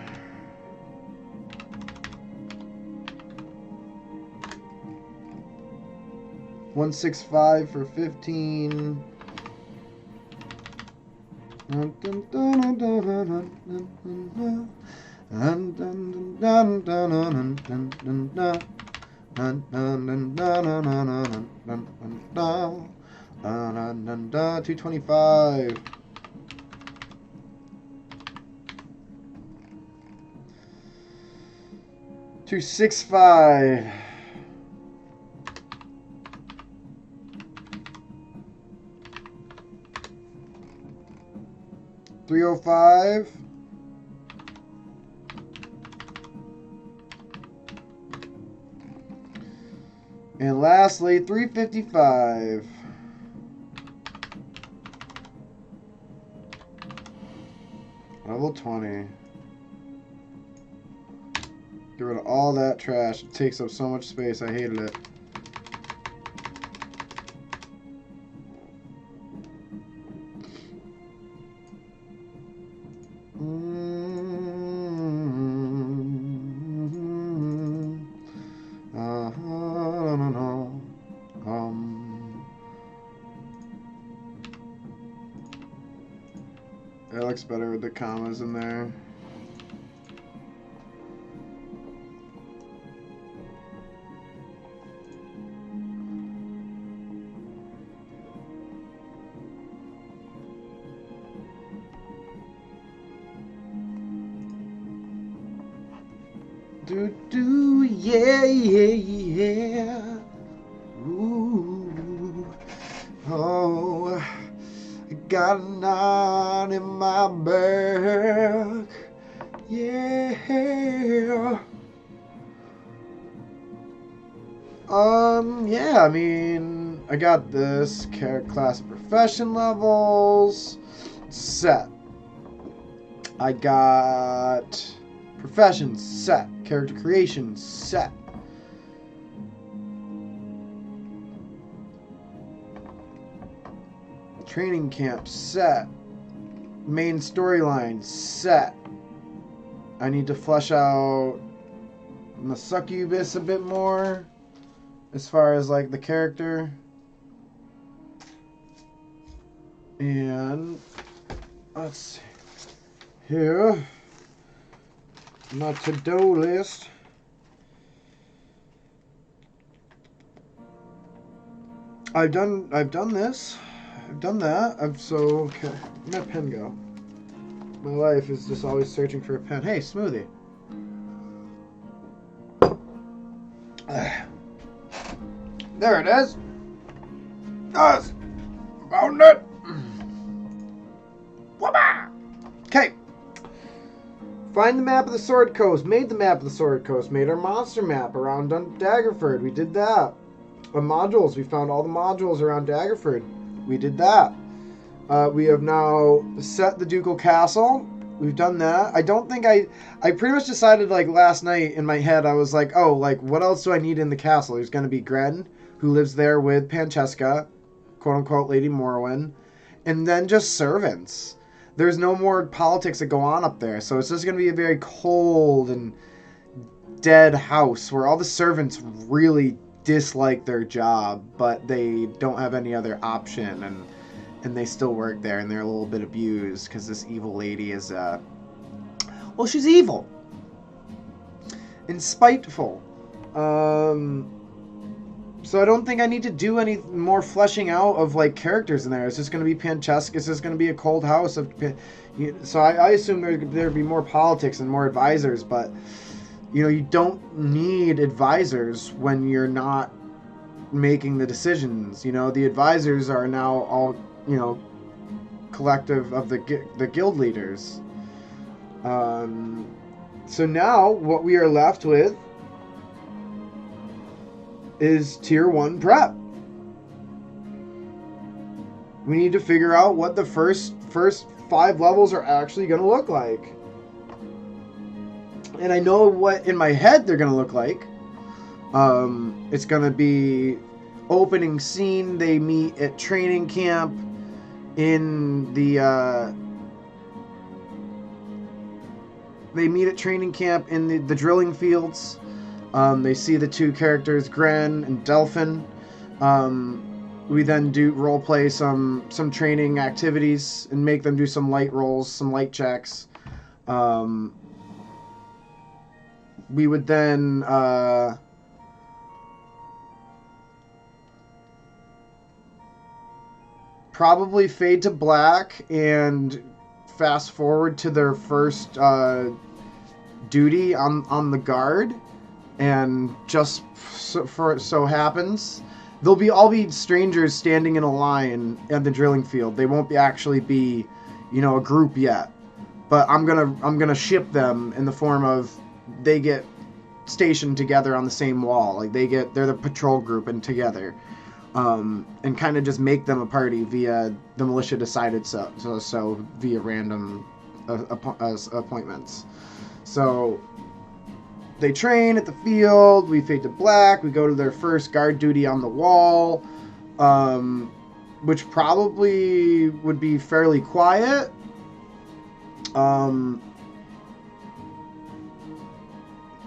$165 for 15. $225. $265. $305. And lastly, $355. Level 20. Get rid of all that trash. It takes up so much space. I hated it. It looks better with the commas in there. Yeah, yeah, yeah. Ooh. Oh, I got a knot in my back. Yeah. Yeah, I mean, I got this character class profession levels set. I got professions set. Character creation set. Training camp set. Main storyline set. I need to flesh out the succubus a bit more as far as like the character. And let's see here. my to-do list. I've done this. I've done that. Okay. Where'd my pen go? My life is just always searching for a pen. Hey, smoothie. There it is. Yes. Found it. Okay. Find the map of the Sword Coast. Made the map of the Sword Coast. Made our monster map around Daggerford. We did that. Modules. We found all the modules around Daggerford. We did that. We have now set the Ducal Castle. We've done that. I don't think I pretty much decided, like, last night in my head, I was like, oh, like, what else do I need in the castle? There's going to be Gren, who lives there with Pancheska, quote-unquote Lady Morrowind, and then just servants. There's no more politics that go on up there, so it's just going to be a very cold and dead house where all the servants really dislike their job, but they don't have any other option, and they still work there, and they're a little bit abused because this evil lady is, well, she's evil and spiteful. So I don't think I need to do any more fleshing out of, like, characters in there. It's just going to be Pancheska. It's just going to be a cold house. So I assume there'd be more politics and more advisors, but, you know, you don't need advisors when you're not making the decisions. You know, the advisors are now all, you know, collective of the guild leaders. So now what we are left with is tier 1 prep. We need to figure out what the first 5 levels are actually going to look like. And I know what in my head they're going to look like. It's going to be opening scene. They meet at training camp in the the drilling fields. They see the 2 characters, Gren and Delphin. We then do roleplay some training activities and make them do some light rolls, some light checks. We would then probably fade to black and fast forward to their first duty on the guard. And just so happens, they'll all be strangers standing in a line at the drilling field. They won't actually be, you know, a group yet. But I'm gonna ship them in the form of they get stationed together on the same wall. Like they're the patrol group and together, and kind of just make them a party via the militia decided so via random appointments. So they train at the field, we fade to black, we go to their first guard duty on the wall, which probably would be fairly quiet.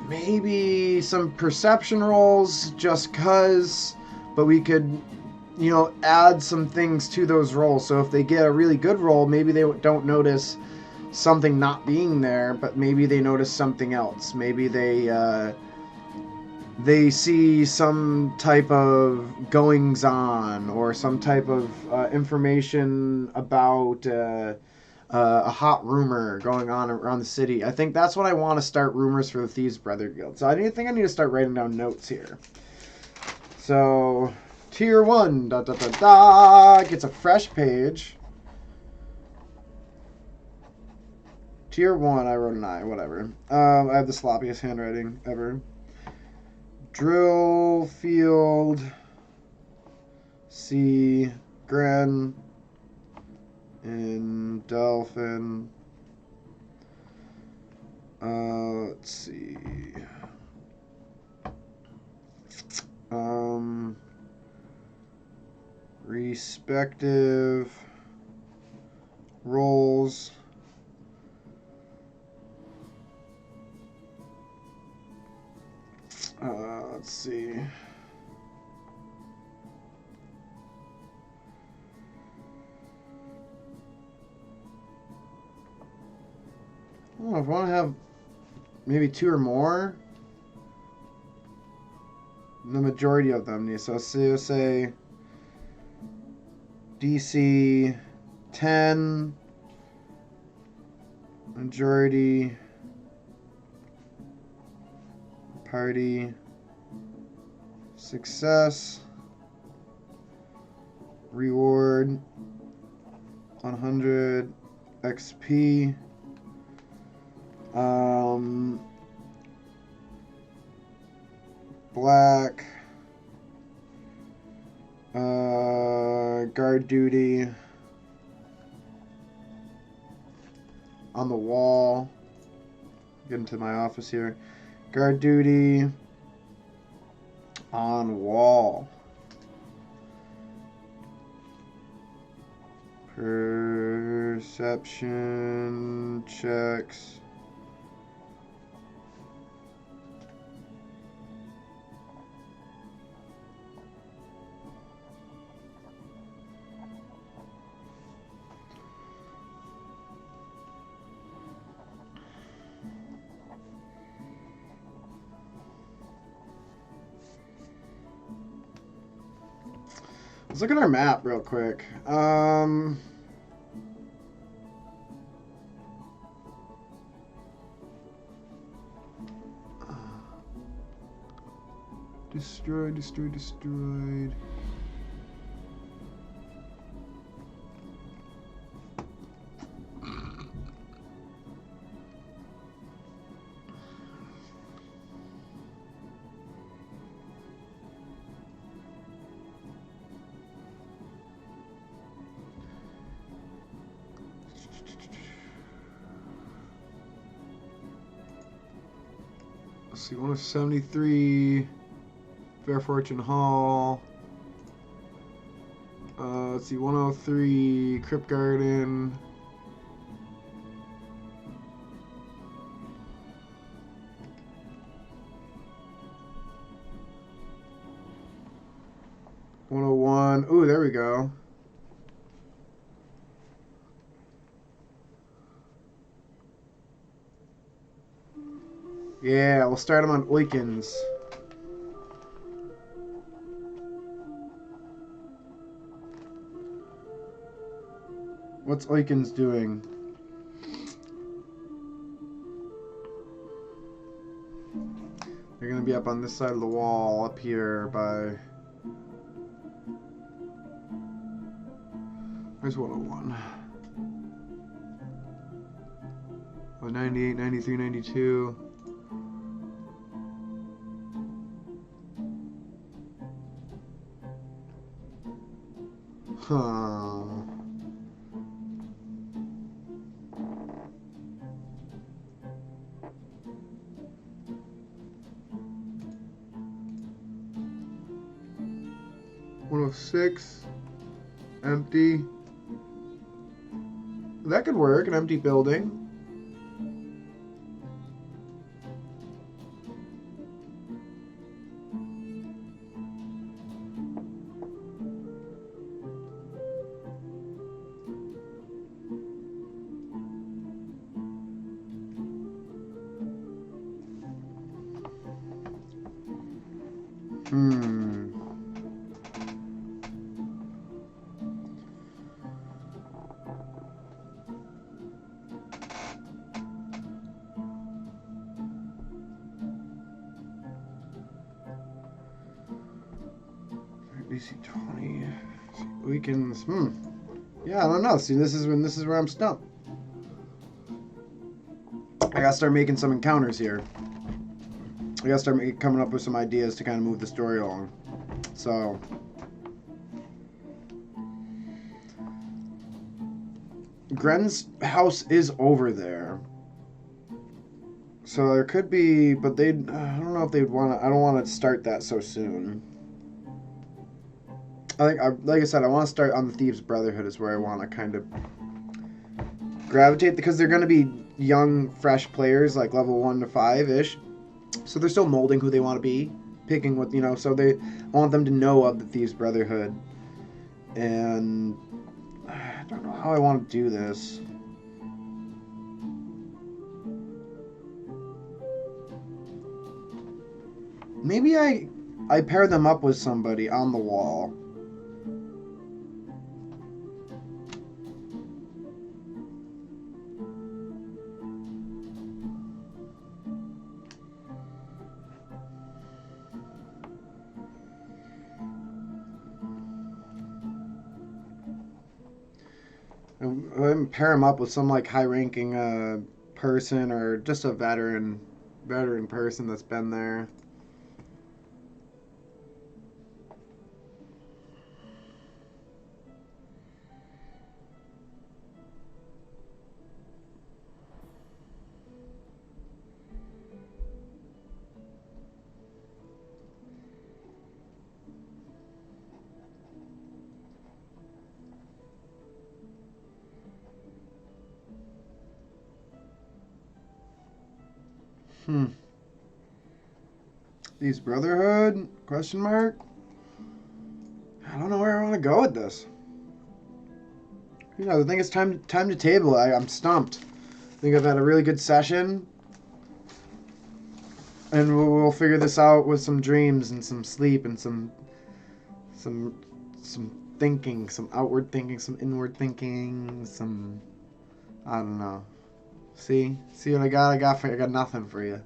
Maybe some perception rolls just cause, but we could, you know, add some things to those rolls. So if they get a really good roll, maybe they don't notice something not being there, but maybe they notice something else. Maybe they see some type of goings on or some type of information about a hot rumor going on around the city. I think that's what I want to start rumors for the Thieves Brother Guild. So I think I need to start writing down notes here. So tier 1 gets a fresh page. Tier 1, I wrote an I, whatever. I have the sloppiest handwriting ever. Drill, field, C, Gren, and Dolphin. Let's see. Respective roles. Let's see. Oh, if I want to have maybe 2 or more. The majority of them need. So let's say DC 10, majority, party, success, reward, 100 XP, black, guard duty on the wall. Get into my office here. Guard duty on wall. Perception checks. Let's look at our map real quick. Destroyed. Let's see, 173. Fair Fortune Hall. Let's see, 103 Crypt Garden. Ooh, there we go. Yeah, we'll start them on Oikens. What's Oikens doing? They're gonna be up on this side of the wall, up here by... Where's 101? Oh, 98, 93, 92. Huh. $106. Empty. That could work, an empty building. DC 20. Weekends. Yeah, I don't know. See, this is where I'm stumped. I gotta start making some encounters here. I gotta start coming up with some ideas to kind of move the story along. So, Gren's house is over there. So there could be, but I don't know if they'd want to, I don't want to start that so soon. I think, like I said, I want to start on the Thieves' Brotherhood is where I want to kind of gravitate, because they're going to be young, fresh players, like level 1 to 5-ish. So they're still molding who they want to be, picking what, you know, so I want them to know of the Thieves' Brotherhood. And I don't know how I want to do this. Maybe I pair them up with somebody on the wall. And pair him up with some like high-ranking person or just a veteran person that's been there. These Brotherhood? Question mark? I don't know where I want to go with this. You know, I think it's time to table. I'm stumped. I think I've had a really good session. And we'll figure this out with some dreams and some sleep and some thinking, some outward thinking, some inward thinking, some, I don't know. See what I got? I got nothing for you.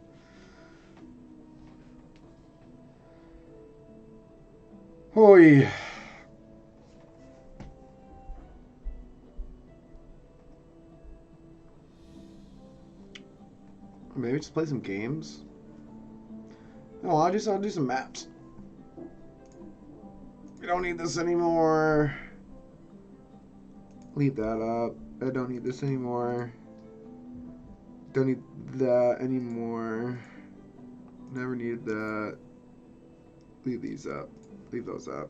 Hoy. Maybe just play some games. No, I'll do some maps. We don't need this anymore. Leave that up. I don't need this anymore. Don't need that anymore. Never needed that. Leave these up. Leave those up.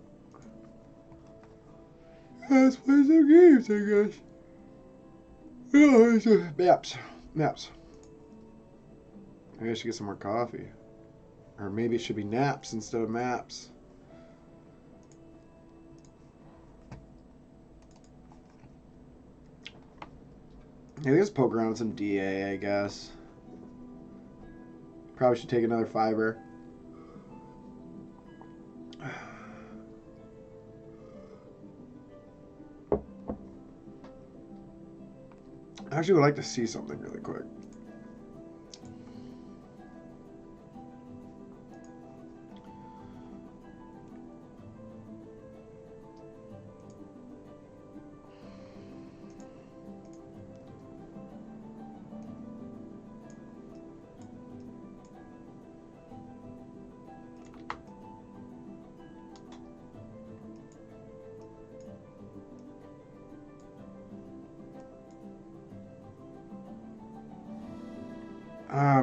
Let's play some games, I guess. Oh, maps. Maybe I should get some more coffee. Or maybe it should be naps instead of maps. Maybe let's poke around with some DA, I guess. Probably should take another fiber. I actually would like to see something really quick.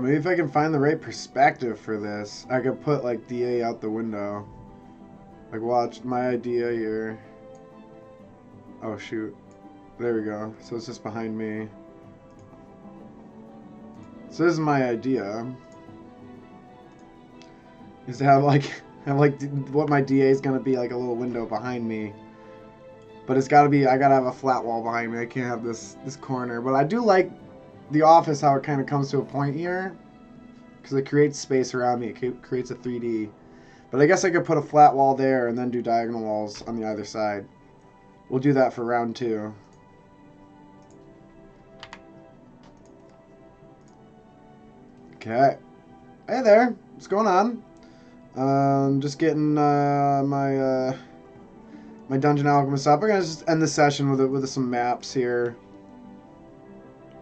Maybe if I can find the right perspective for this, I could put like DA out the window. Like, watch my idea here. Oh shoot, there we go. So it's just behind me. So this is my idea. Is to have like what my DA is gonna be, like a little window behind me. But it's gotta be, I gotta have a flat wall behind me. I can't have this corner. But I do like the office, how it kind of comes to a point here, because it creates space around me. It creates a 3D. But I guess I could put a flat wall there and then do diagonal walls on the other side. We'll do that for round 2. Okay. Hey there. What's going on? Just getting my Dungeon Alchemist up. We're gonna just end the session with some maps here.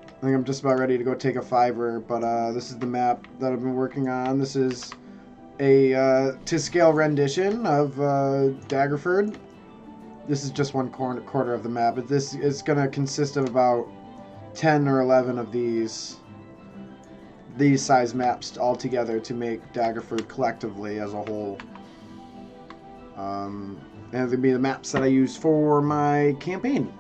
I think I'm just about ready to go take a fiber, but this is the map that I've been working on. This is a to-scale rendition of Daggerford. This is just one quarter of the map, but this is going to consist of about 10 or 11 of these size maps all together to make Daggerford collectively as a whole. And it'll be the maps that I use for my campaign,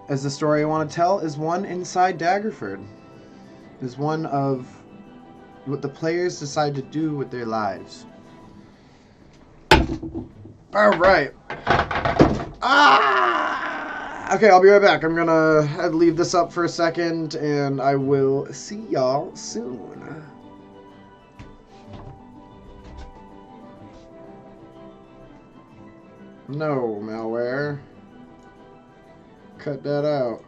as the story I want to tell is one inside Daggerford. Is one of what the players decide to do with their lives. Alright. Okay, I'll be right back. I'm gonna leave this up for a second, and I will see y'all soon. No, malware. Cut that out.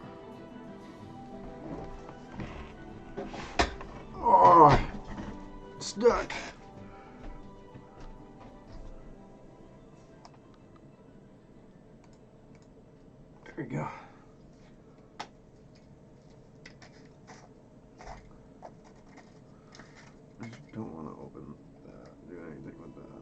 Oh, stuck. There we go. I just don't want to open that, do anything with that.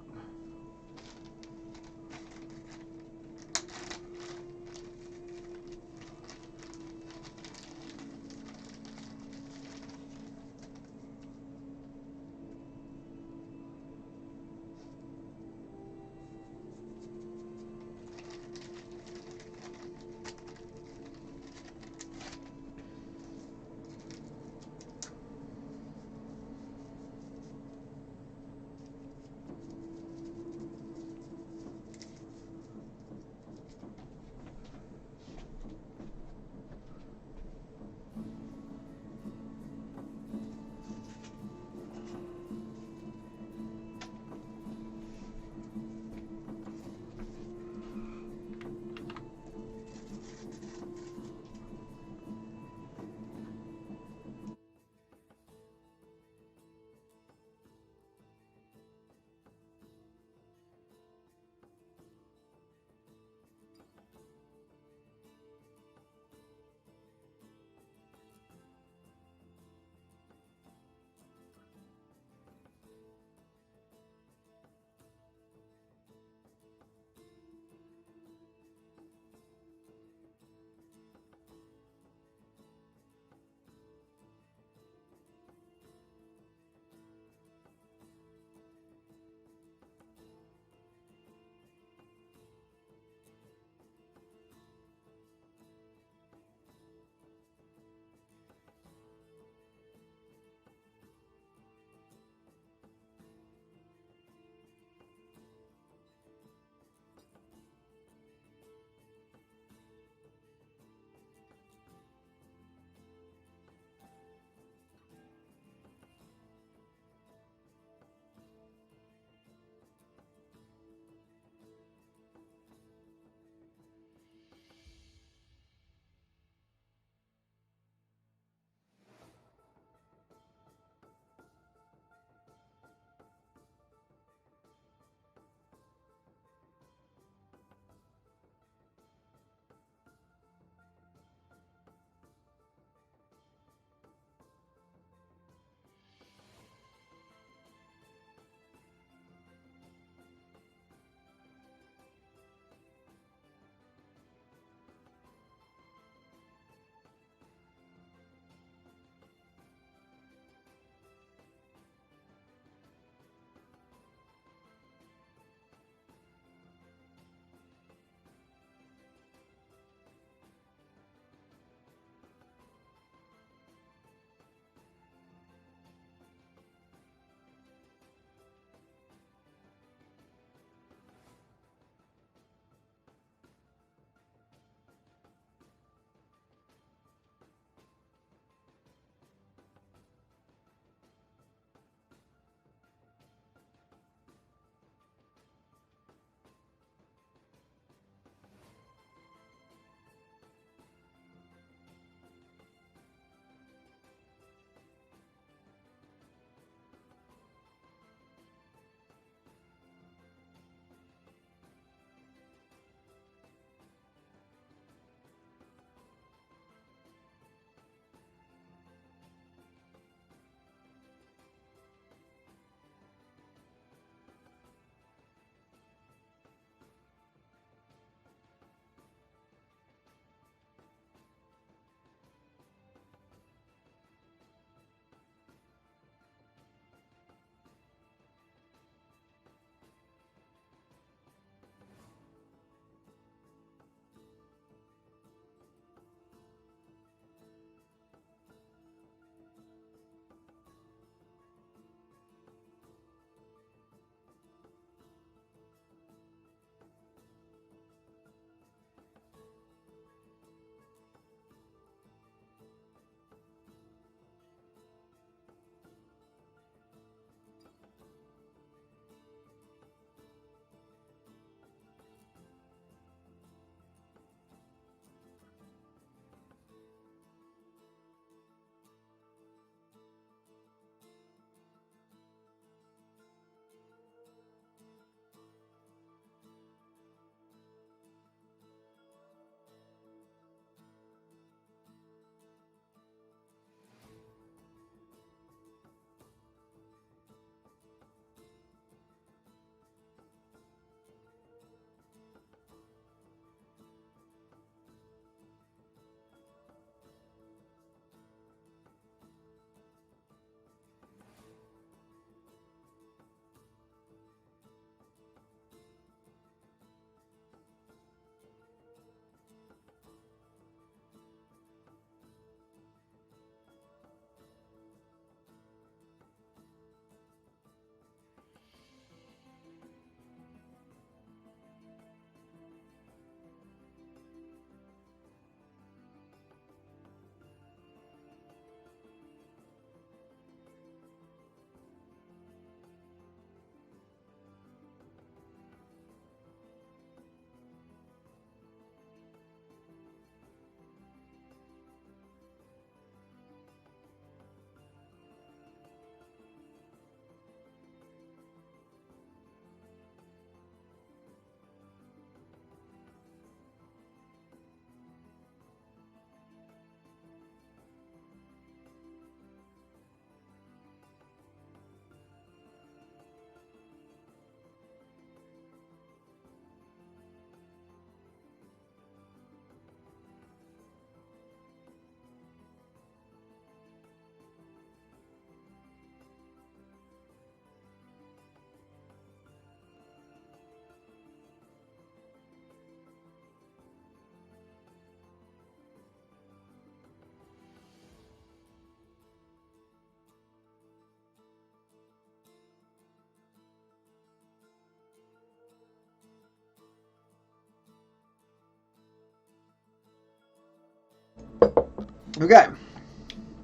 Okay,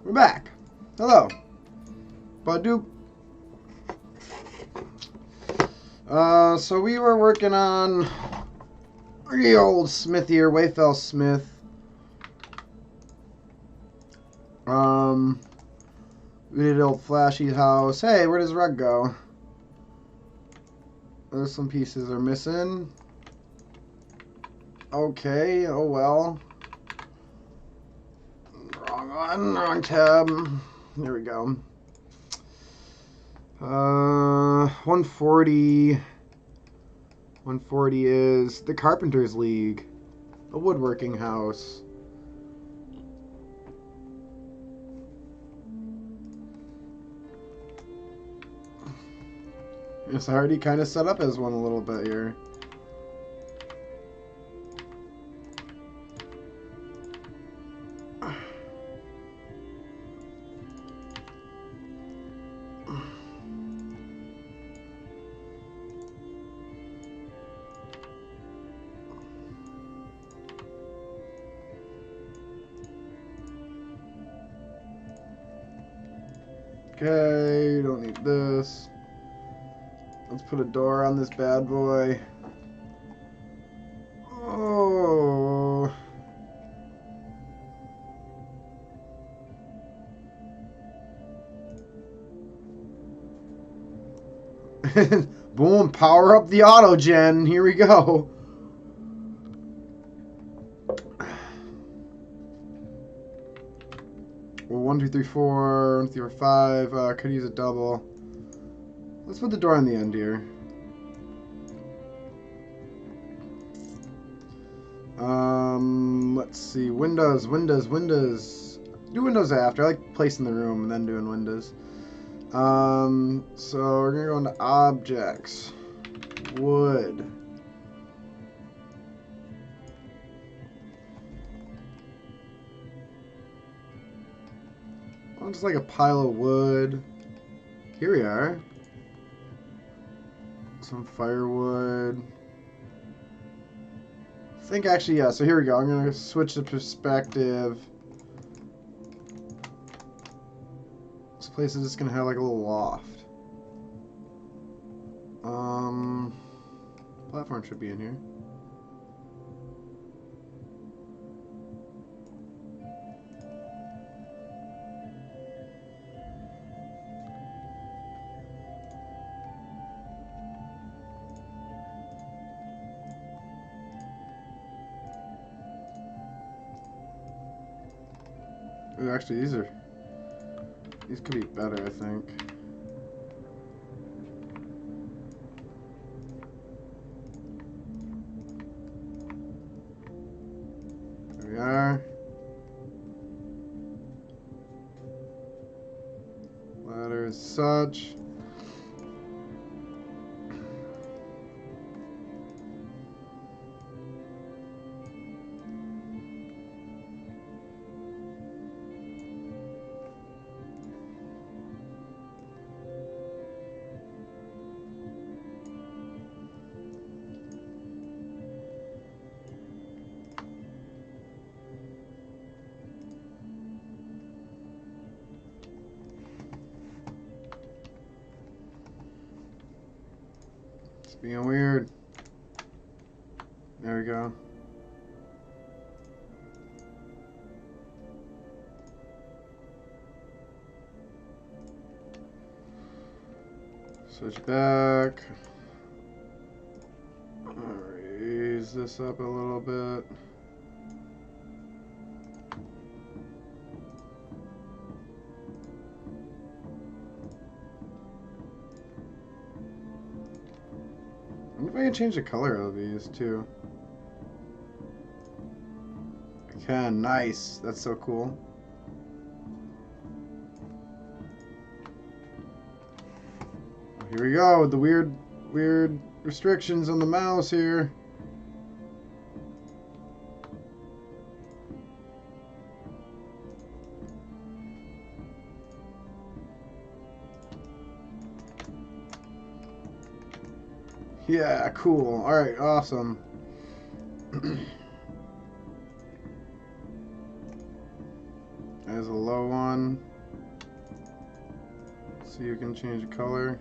we're back. Hello. Badoop. So we were working on the old Smith here, Wayfell Smith. We did an old flashy house. Hey, where does rug go? There's some pieces are missing. Okay, oh well. Wrong one, wrong tab. There we go. 140. 140 is the Carpenters League, a woodworking house. It's already kind of set up as one a little bit here. Okay, don't need this. Let's put a door on this bad boy. Oh. Boom, power up the auto gen. Here we go. Well, 1, 2, 3, 4, 1, 2, 3, 4, 5. Could use a double. Let's put the door on the end here. Let's see. Windows. Do windows after. I like placing the room and then doing windows. So we're gonna go into objects. Wood. Oh, just like a pile of wood. Here we are. Some firewood. I think actually, yeah, so here we go. I'm going to switch the perspective. This place is just going to have like a little loft. Platform should be in here. Ooh, actually, these could be better, I think. There we are. Ladder as such. Being weird. There we go. Switch back. Raise this up a little bit. I wonder if I can change the color of these too. I can. Nice. That's so cool. Here we go with the weird restrictions on the mouse here. Yeah, cool. Alright, awesome. There's a low one. So you can change the color.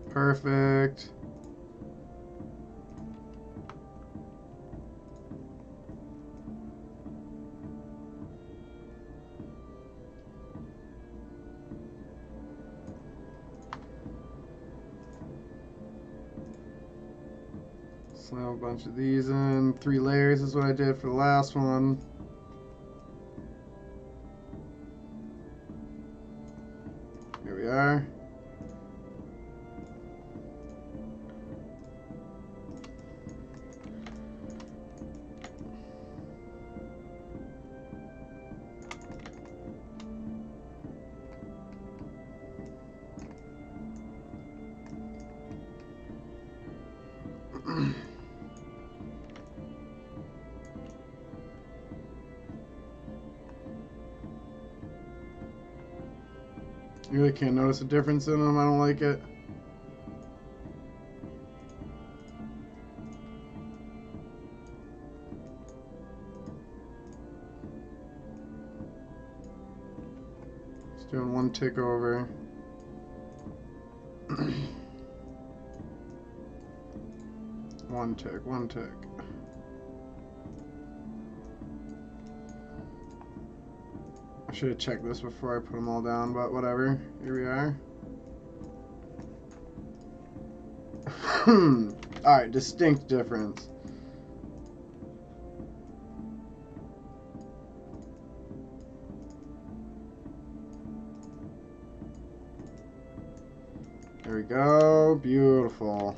Perfect. Slam a bunch of these in. 3 layers is what I did for the last one. Here we are. You really can't notice a difference in them. I don't like it. Just doing 1 tick over. One tick, 1 tick. I should have checked this before I put them all down, but whatever. Here we are. Alright, distinct difference. There we go. Beautiful.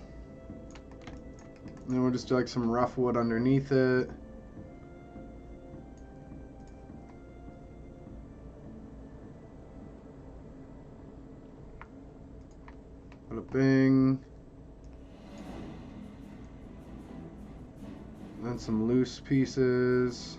And then we'll just do like some rough wood underneath it. Bada bing. And then some loose pieces.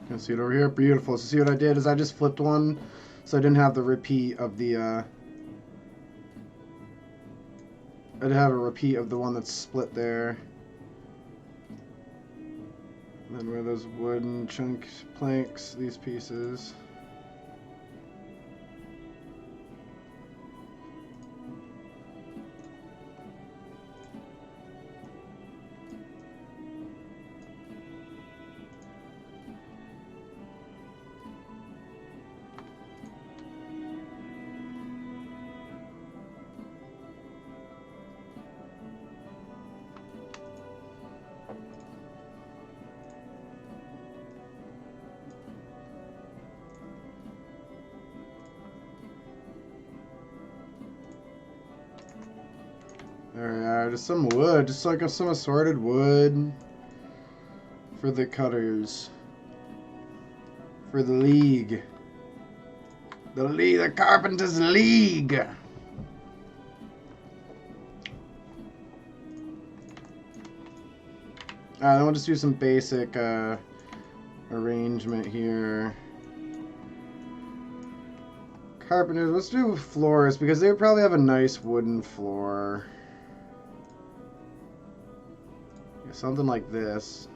You can see it over here. Beautiful. So see what I did is I just flipped one so I didn't have the repeat of the I didn't have a repeat of the one that's split there. And then where those wooden chunk planks, these pieces. There we are, just some wood, just like some assorted wood for the cutters, for the league, the Carpenters League. Then we'll just do some basic arrangement here. Carpenters, let's do floors because they would probably have a nice wooden floor. Something like this.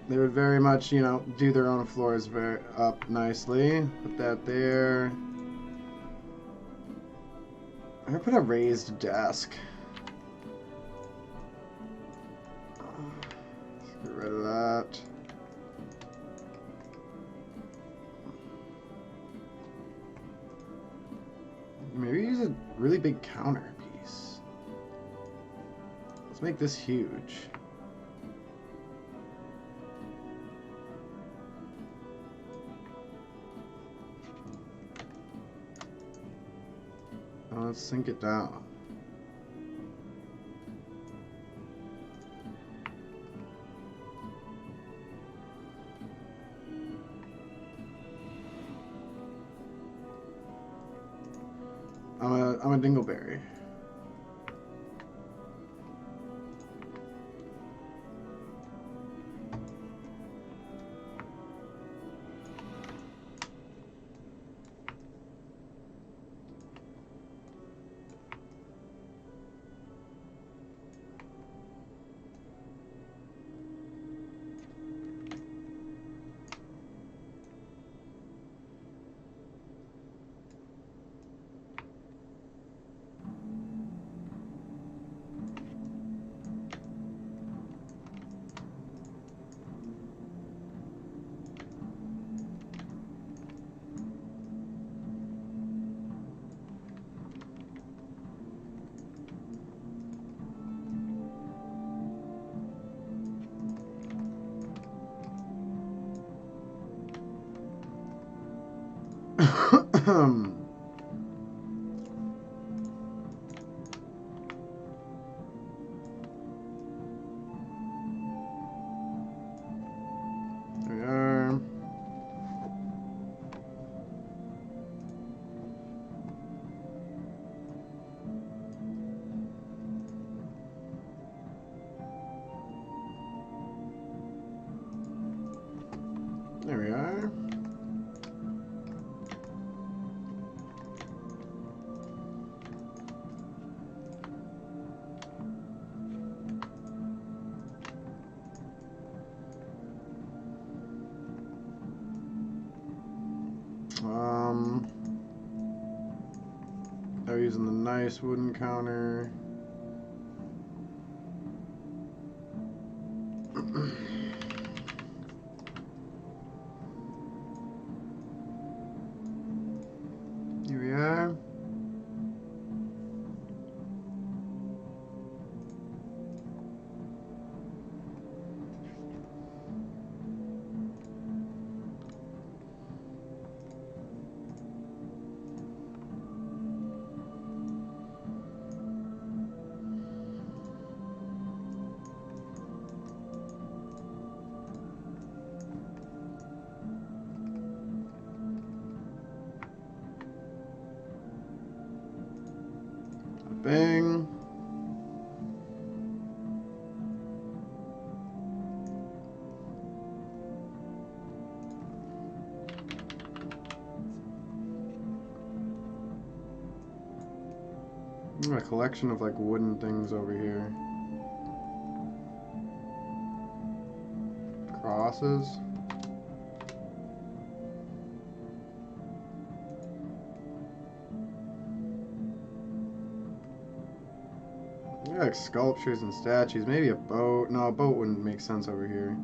They would very much, you know, do their own floors very up nicely. Put that there. I'm gonna put a raised desk. Let's get rid of that. really big counter piece. Let's make this huge. Now let's sink it down. I'm a dingleberry. There we are. There we are. They're using the nice wooden counter. Here we are. Bang. A collection of like wooden things over here. Crosses. Yeah, like sculptures and statues. Maybe a boat. No, a boat wouldn't make sense over here.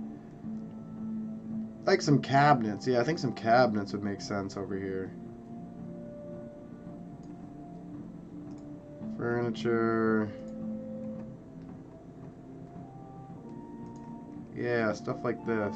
Like some cabinets. Yeah, I think some cabinets would make sense over here. Furniture. Yeah, stuff like this.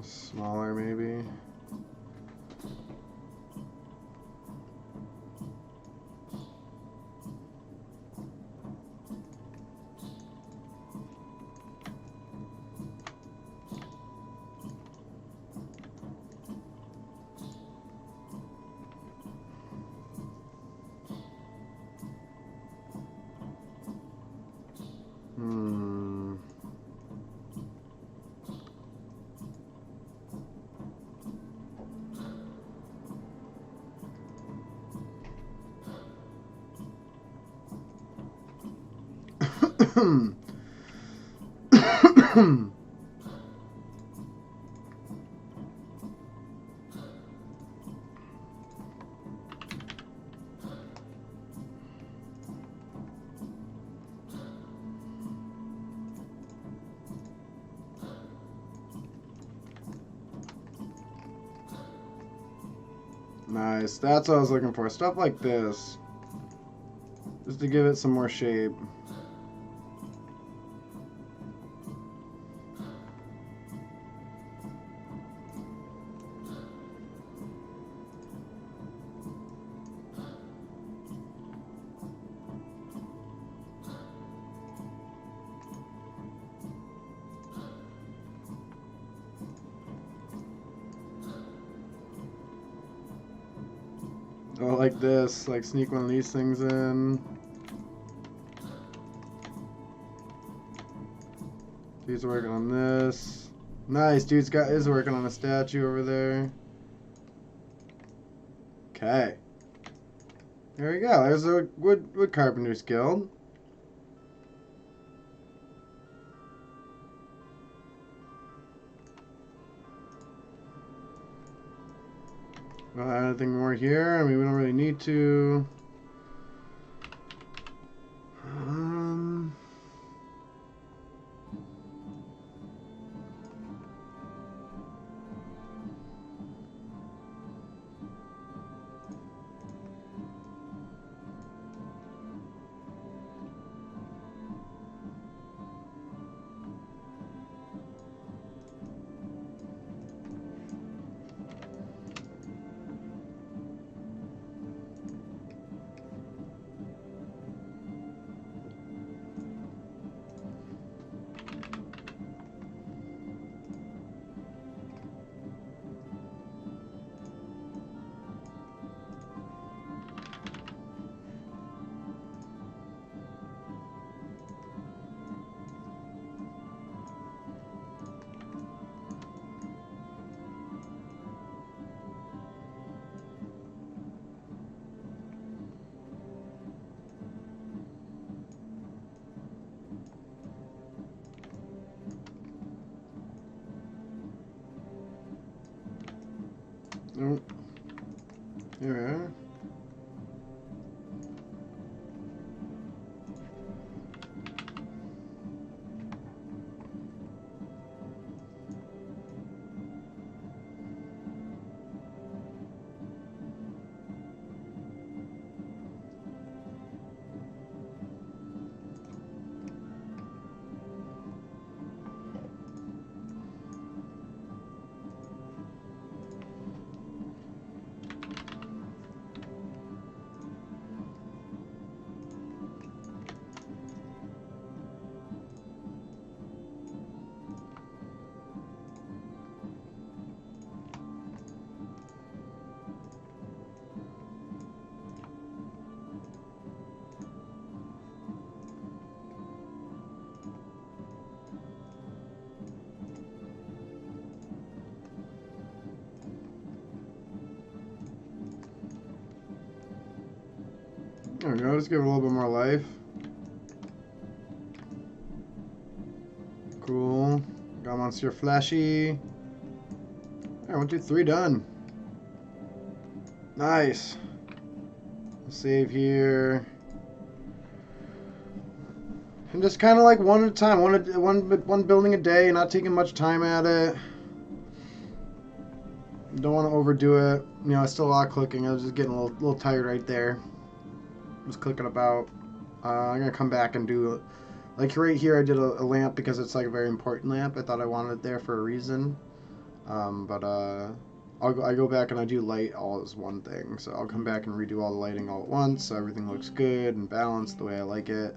Smaller, maybe. Nice. That's what I was looking for. Stuff like this. Just to give it some more shape. Oh, like this. Like sneak one of these things in. Dude's working on this. Nice, dude's is working on a statue over there. Okay. There we go. There's a wood carpenter's guild. Anything more here? I mean, we don't really need to. Oh, here we are. There we go, just give it a little bit more life. Cool. Got Monsieur Flashy. Alright, 1, 2, 3 done. Nice. Save here. And just kind of like one at a time, one building a day, not taking much time at it. Don't want to overdo it. You know, it's still a lot of clicking. I was just getting a little tired right there. Just clicking about. I'm gonna come back and do, like right here, I did a lamp because it's like a very important lamp. I thought I wanted it there for a reason. But I go back and I do light all as one thing. So I'll come back and redo all the lighting all at once, so everything looks good and balanced the way I like it.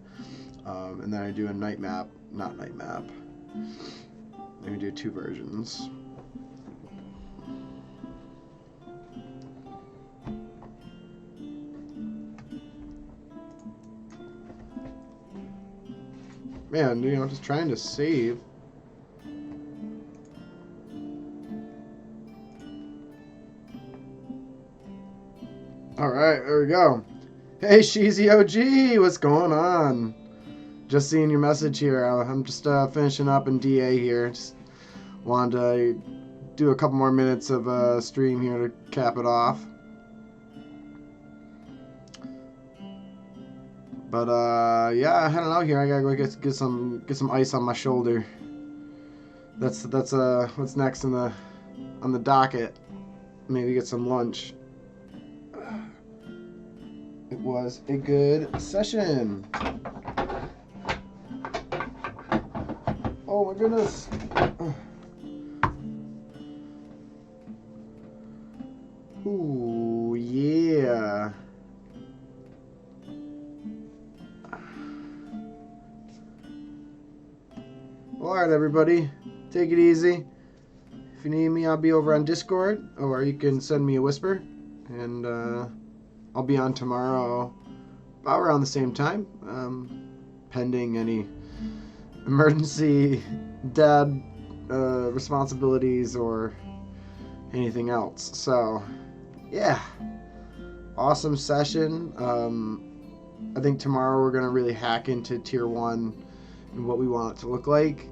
And then I do a night map, not night map. Let me do 2 versions. Man, you know, just trying to save. Alright, there we go. Hey, Sheezy OG, what's going on? Just seeing your message here. I'm just finishing up in DA here. Just wanted to do a couple more minutes of stream here to cap it off. But yeah, I don't know here. I gotta go get some ice on my shoulder. That's what's next on the docket. Maybe get some lunch. It was a good session. Oh my goodness. Ooh, yeah. Well, alright, everybody. Take it easy. If you need me, I'll be over on Discord, or you can send me a whisper, and I'll be on tomorrow about around the same time, pending any emergency dad responsibilities or anything else. So, yeah. Awesome session. I think tomorrow we're going to really hack into Tier 1 and what we want it to look like.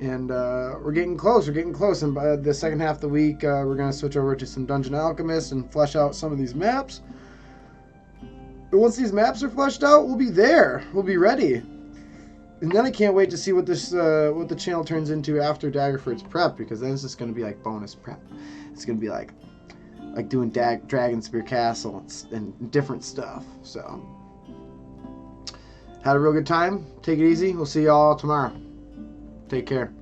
And we're getting close. And by the second half of the week, we're going to switch over to some Dungeon Alchemist and flesh out some of these maps. And once these maps are fleshed out, we'll be there. We'll be ready. And then I can't wait to see what what the channel turns into after Daggerford's prep, because then it's just going to be like bonus prep. It's going to be like doing Dragonspear Castle and different stuff. So, had a real good time. Take it easy. We'll see y'all tomorrow. Take care.